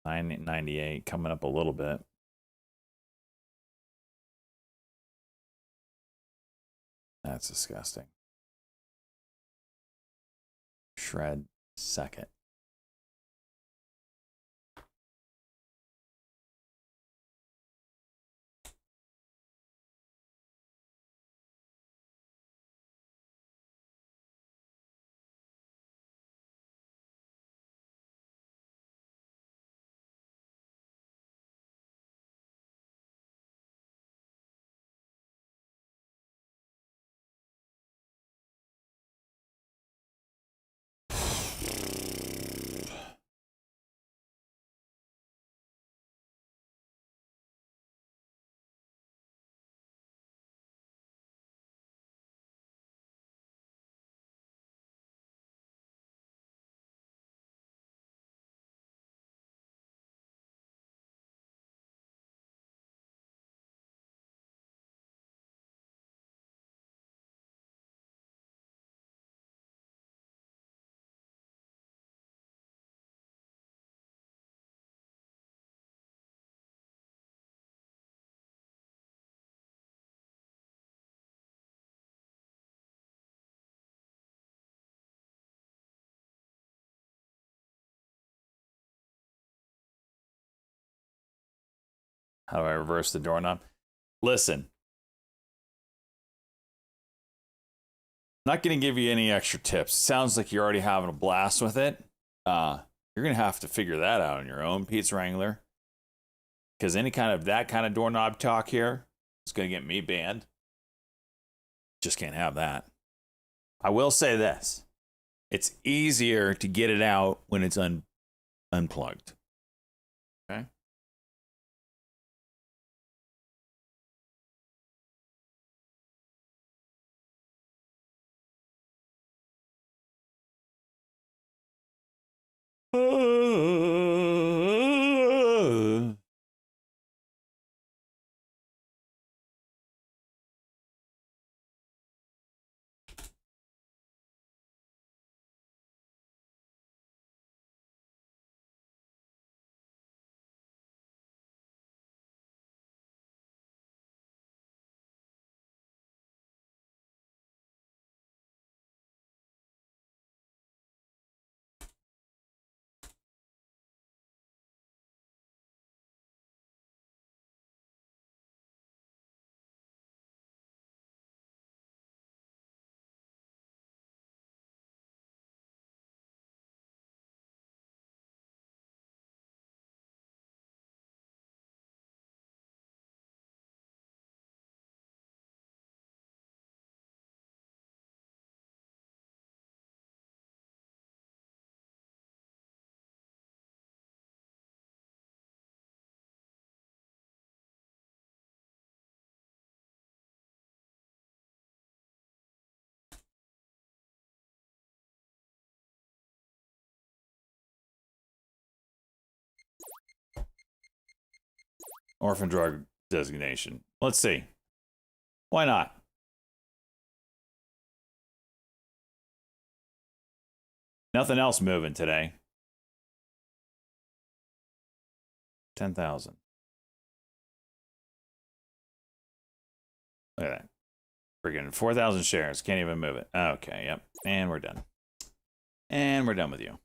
$9.98, coming up a little bit. That's disgusting. Shred second. How do I reverse the doorknob? Listen. I'm not going to give you any extra tips. It sounds like you're already having a blast with it. You're going to have to figure that out on your own, Pizza Wrangler. Because any kind of that kind of doorknob talk here is going to get me banned. Just can't have that. I will say this. It's easier to get it out when it's unplugged. Okay? Orphan drug designation. Let's see. Why not? Nothing else moving today. 10,000. Look at that. Freaking 4,000 shares. Can't even move it. Okay, yep. And we're done. And we're done with you.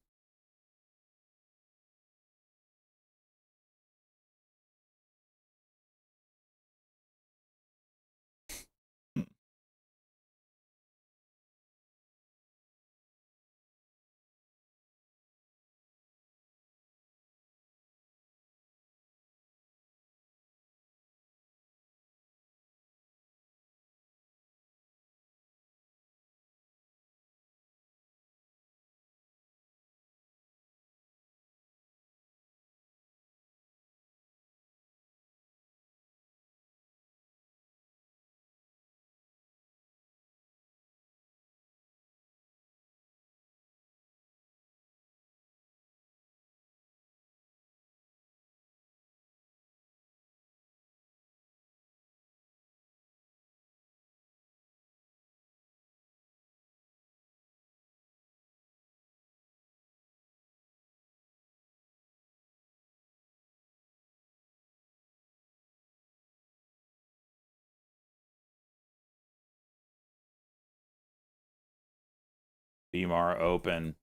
BMAR open.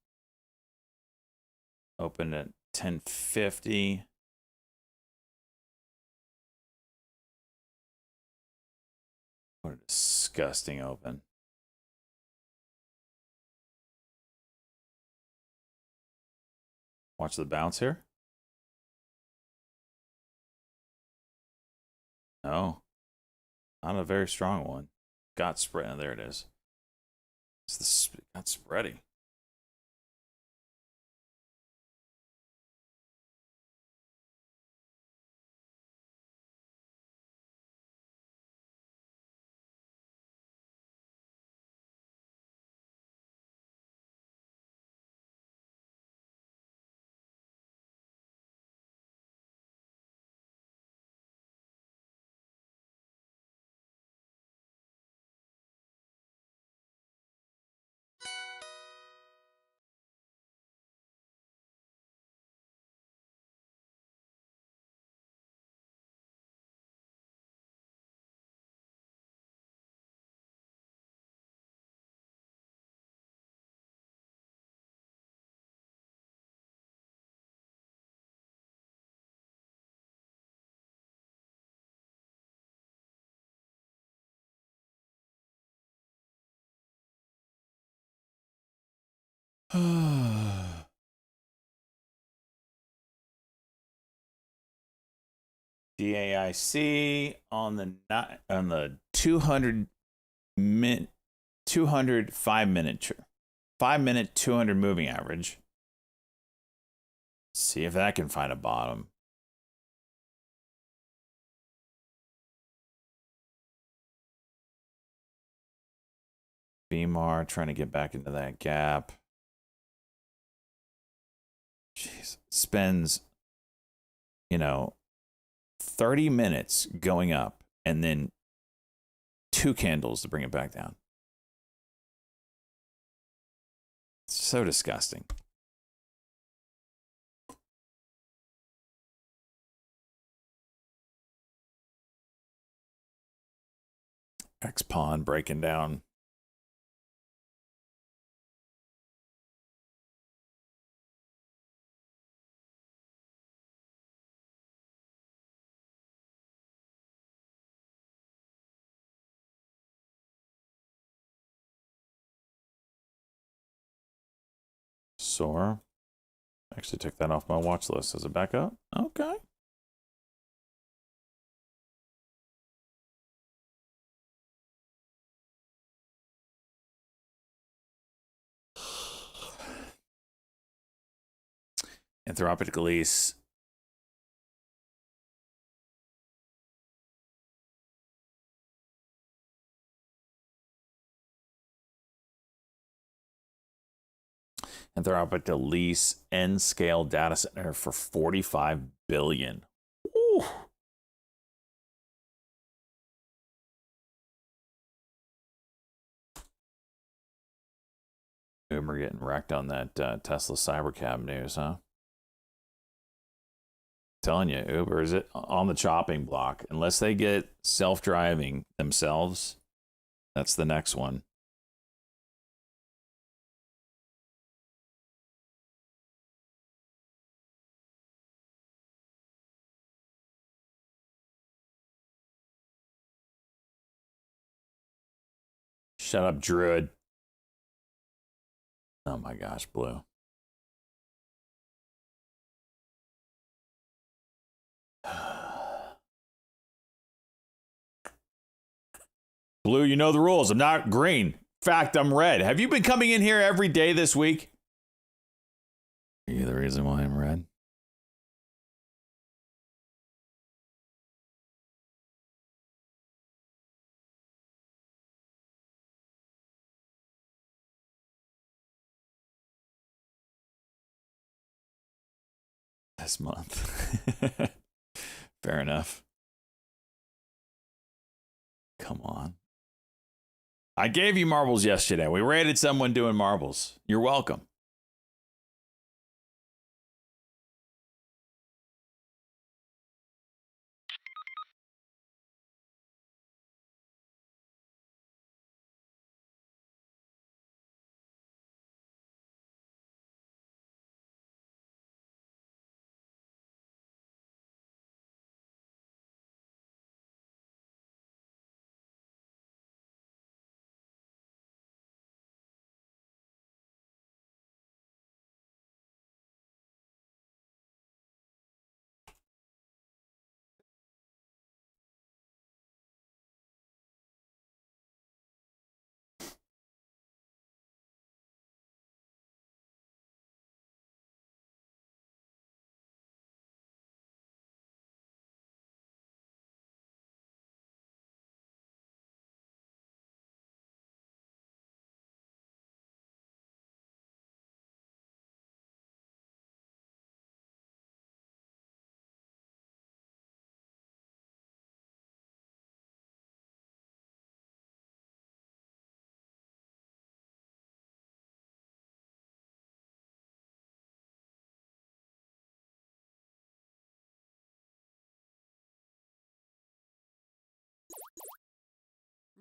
Open at 1050. What a disgusting open. Watch the bounce here. No. Not a very strong one. Got spread. Oh, there it is. It's the got spready. DAIC on the 200 minute 5-minute 200 moving average. See if that can find a bottom. BMAR trying to get back into that gap. Jeez, spends, 30 minutes going up and then 2 candles to bring it back down. It's so disgusting. X-Pawn breaking down. Soar. Actually took that off my watch list as a backup. Okay. Anthropic lease. Anthropic to lease N-scale data center for $45 billion. Ooh. Uber getting wrecked on that Tesla Cybercab news, huh? Telling you, Uber is on the chopping block. Unless they get self-driving themselves, that's the next one. Shut up, Druid. Oh my gosh, Blue. Blue, you know the rules. I'm not green. In fact, I'm red. Have you been coming in here every day this week? Are you the reason why I'm red? This month. Fair enough. Come on. I gave you marbles yesterday. We rated someone doing marbles. You're welcome.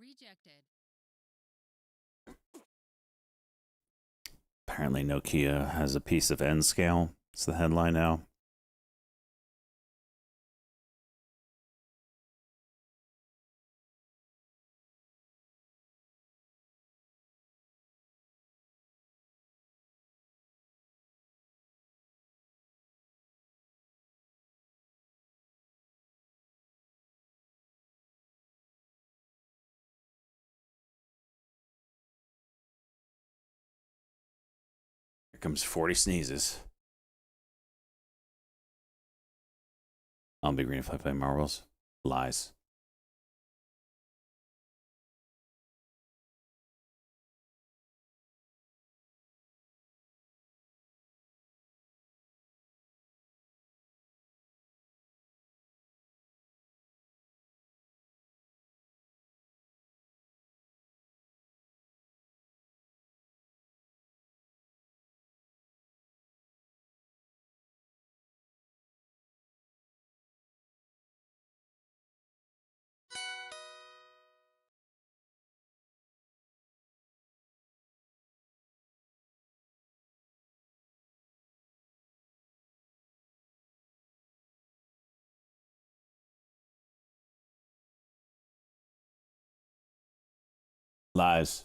Rejected. Apparently Nokia has a piece of N scale. It's the headline now. Here comes 40 sneezes. I'll be green if I play marbles. Lies. Lies.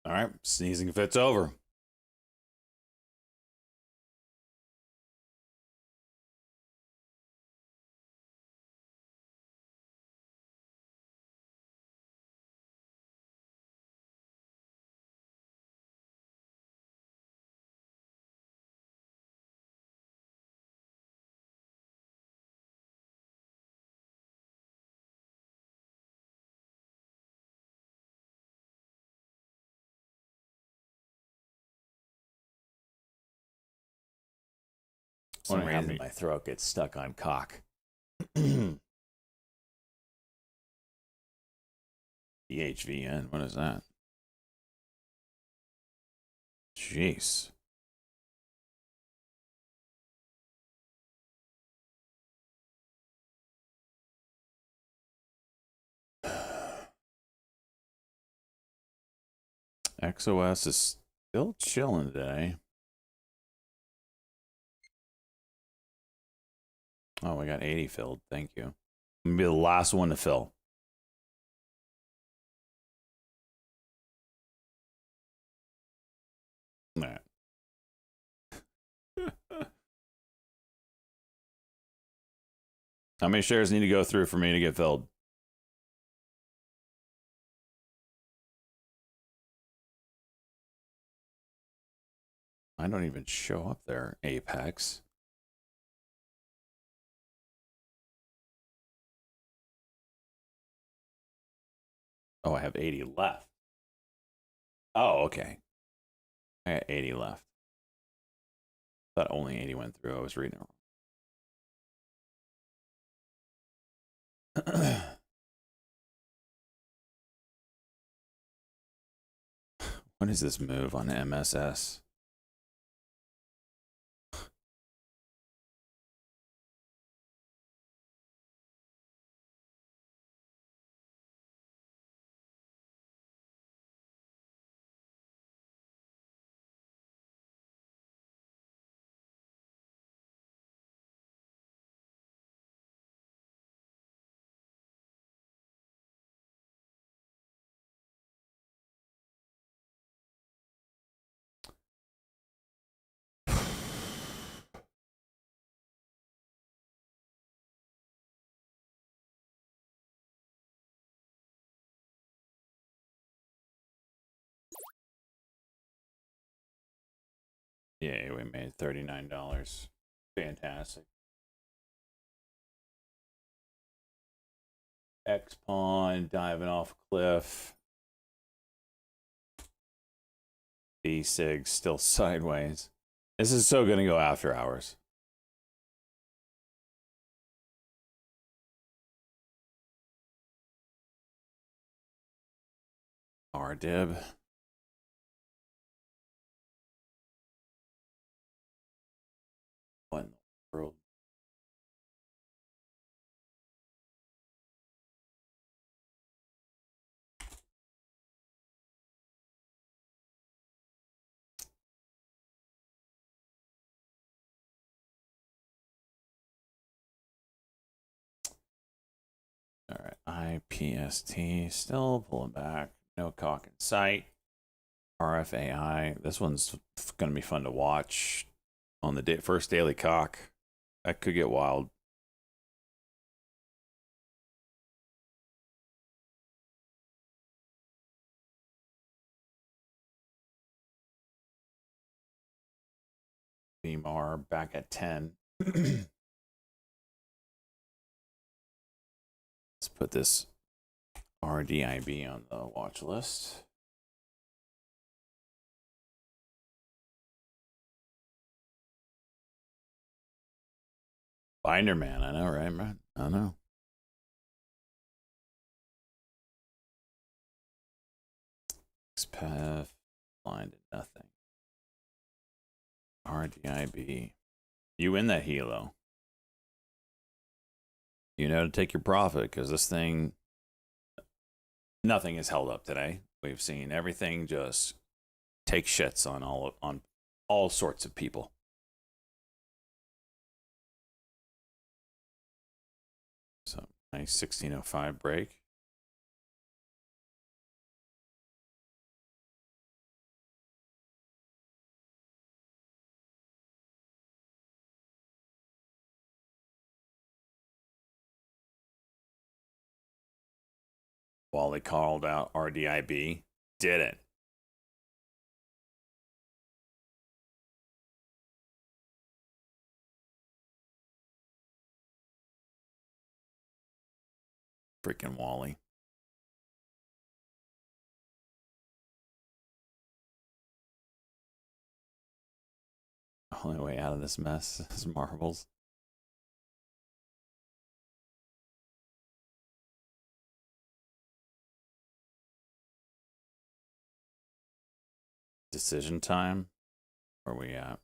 All right, sneezing fit's over. Some reason my throat gets stuck on cock. EHVN, what is that? Jeez. XOS is still chilling today. Oh, we got 80 filled. Thank you. I'm gonna be the last one to fill. All right. How many shares need to go through for me to get filled? I don't even show up there, Apex. Oh, I have 80 left. Oh, okay. I got 80 left. Thought only 80 went through. I was reading it wrong. What is this move on MSS? Yeah, we made $39. Fantastic. X-Pawn diving off a cliff. B-Sig still sideways. This is so going to go after hours. RDib. What in the world? All right, IPST still pulling back. No cock in sight. RFAI. This one's going to be fun to watch on the first daily cock. That could get wild. VMAR back at 10. Let's put this RDIB on the watch list. Binder man, I know, right, man? I know. XPath, blind to nothing. RDIB. You win that helo. You know to take your profit because this thing, nothing is held up today. We've seen everything just take shits on all sorts of people. So nice 1605 break. Wally called out RDIB. Did it. Freaking Wally. Only way out of this mess is marbles. Decision time? Where are we at?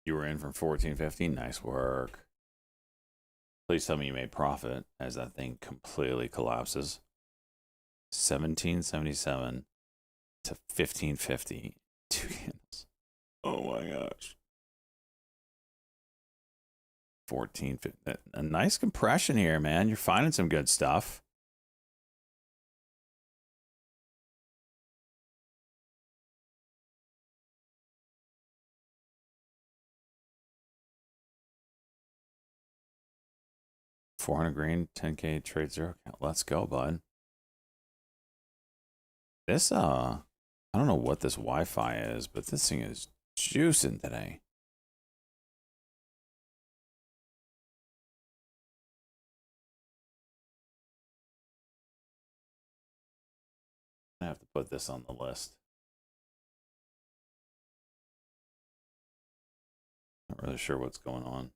You were in from 14.15. Nice work. Please tell me you made profit as that thing completely collapses. 1777 to 15.50. 2 candles. Oh my gosh. 14.50. A nice compression here, man. You're finding some good stuff. $400 green, 10K trade zero count. Let's go, bud. This I don't know what this Wi-Fi is, but this thing is juicing today. I have to put this on the list. Not really sure what's going on.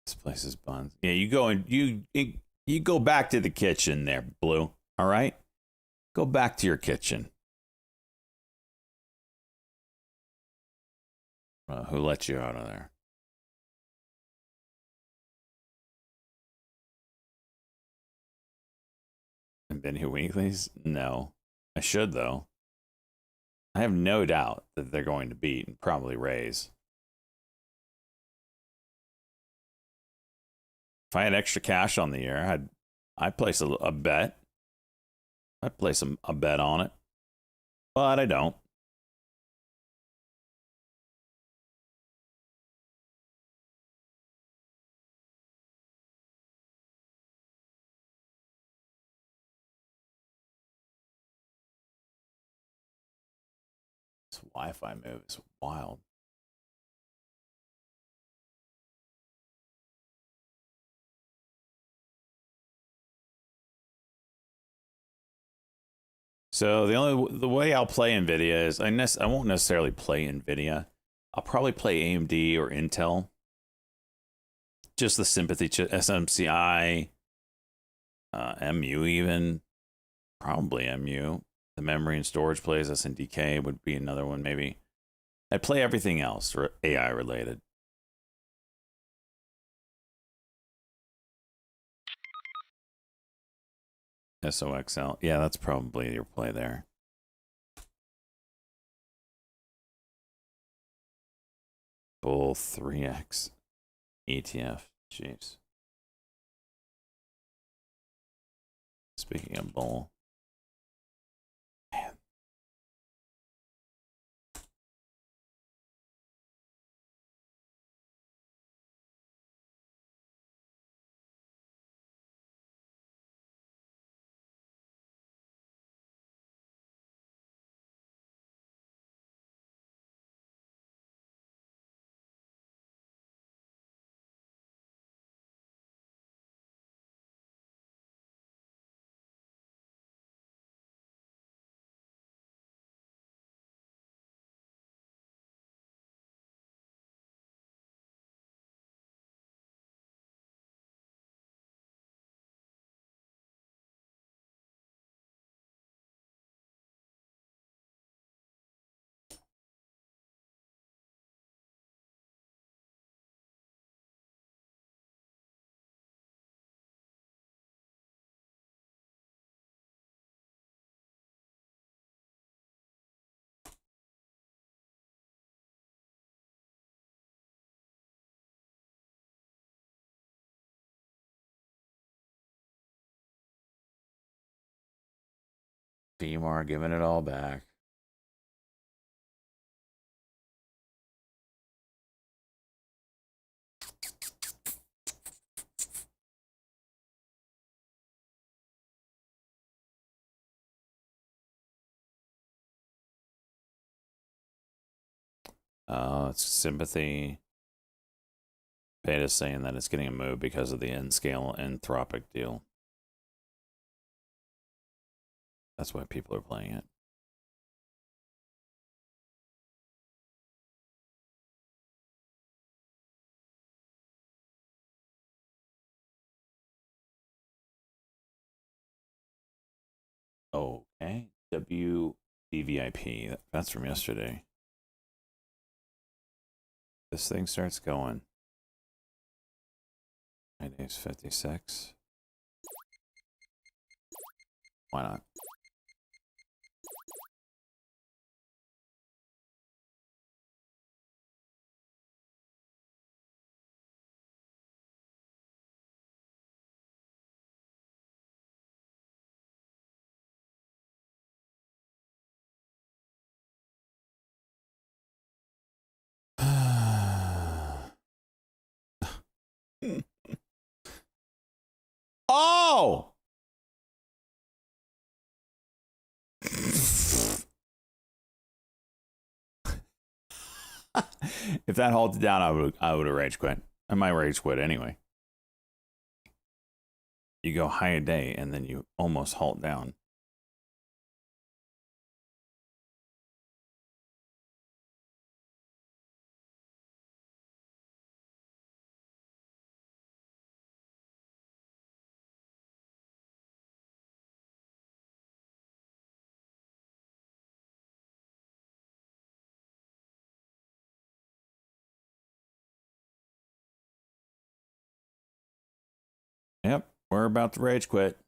This place is buns. Yeah, you go and you go back to the kitchen there, Blue. All right? Go back to your kitchen. Who let you out of there? And Benny Weeklies? No. I should, though. I have no doubt that they're going to beat and probably raise. If I had extra cash on the year, I'd place a bet. I'd place a bet on it. But I don't. This Wi-Fi move is wild. So the way I'll play NVIDIA is I won't necessarily play NVIDIA. I'll probably play AMD or Intel. Just the sympathy chip, SMCI, MU even, probably MU. The memory and storage plays, SNDK would be another one maybe. I'd play everything else AI related. SOXL. Yeah, that's probably your play there. Bull 3X ETF. Jeez. Speaking of bull. Man. PMR giving it all back. Oh, it's sympathy. Beta's saying that it's getting a move because of the N-scale Anthropic deal. That's why people are playing it. Okay. WBVIP. That's from yesterday. This thing starts going. My day's 56. Why not? Oh! If that halted down, I would have rage quit. I might rage quit anyway. You go high a day and then you almost halt down. Yep, we're about to rage quit.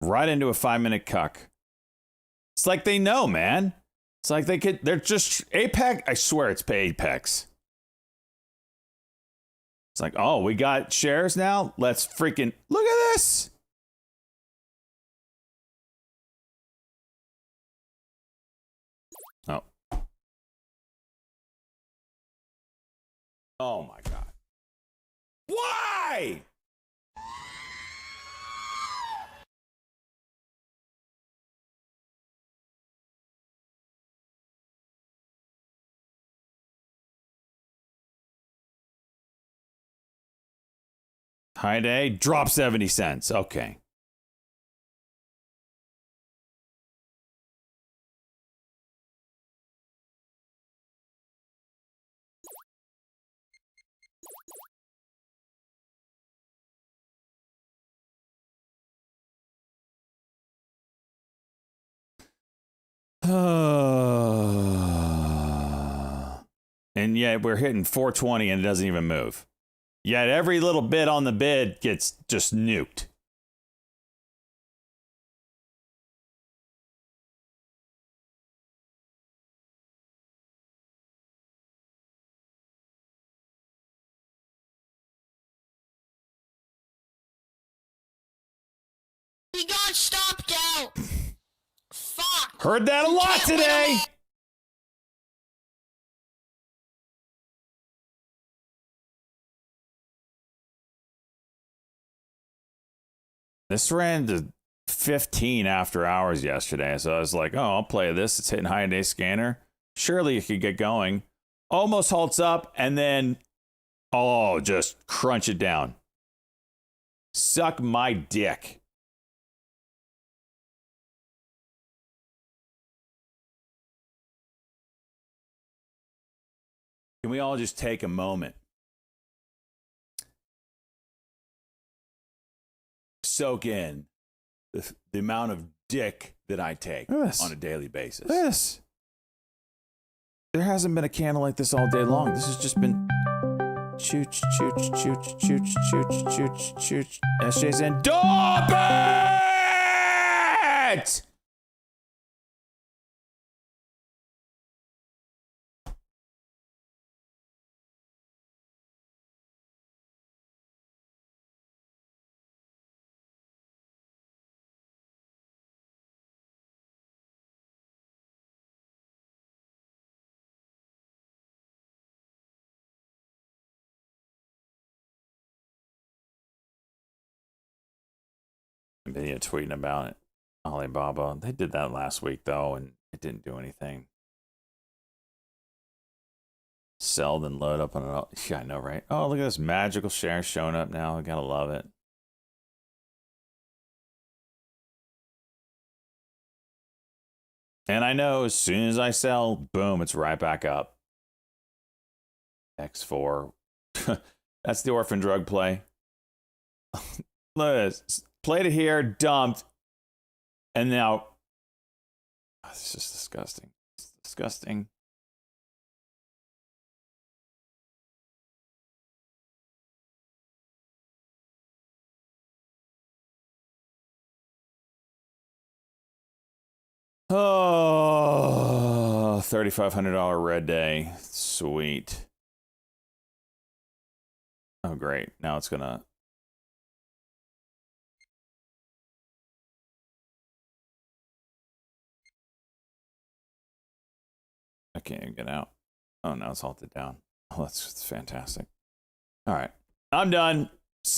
Right into a 5-minute cuck. It's like they know, man. It's like they're just Apex. I swear it's Apex. It's like, oh, we got shares now? Let's freaking look at this. Oh. Oh my God. Why? High day, drop 70 cents. Okay. And yet we're hitting 420 and it doesn't even move. Yet every little bit on the bid gets just nuked. He got stopped out. Fuck. Heard that a lot today. This ran to 15 after hours yesterday. So I was like, oh, I'll play this. It's hitting high day scanner. Surely it could get going. Almost halts up and then, oh, just crunch it down. Suck my dick. Can we all just take a moment? Soak in the amount of dick that I take on a daily basis. This. There hasn't been a candle like this all day long. This has just been chooch, chooch, chooch, chooch, chooch, chooch, chooch. SJ's in. Stop it! Nvidia tweeting about it. Alibaba. They did that last week, though, and it didn't do anything. Sell, then load up on it. Yeah, I know, right? Oh, look at this magical share showing up now. I gotta love it. And I know as soon as I sell, boom, it's right back up. X4. That's the orphan drug play. Look at this. Played it here, dumped. And now, it's just disgusting. It's disgusting. Oh, $3,500 red day. Sweet. Oh, great. Now it's gonna. I can't even get out. Oh, now it's halted down. Oh, that's fantastic. All right. I'm done.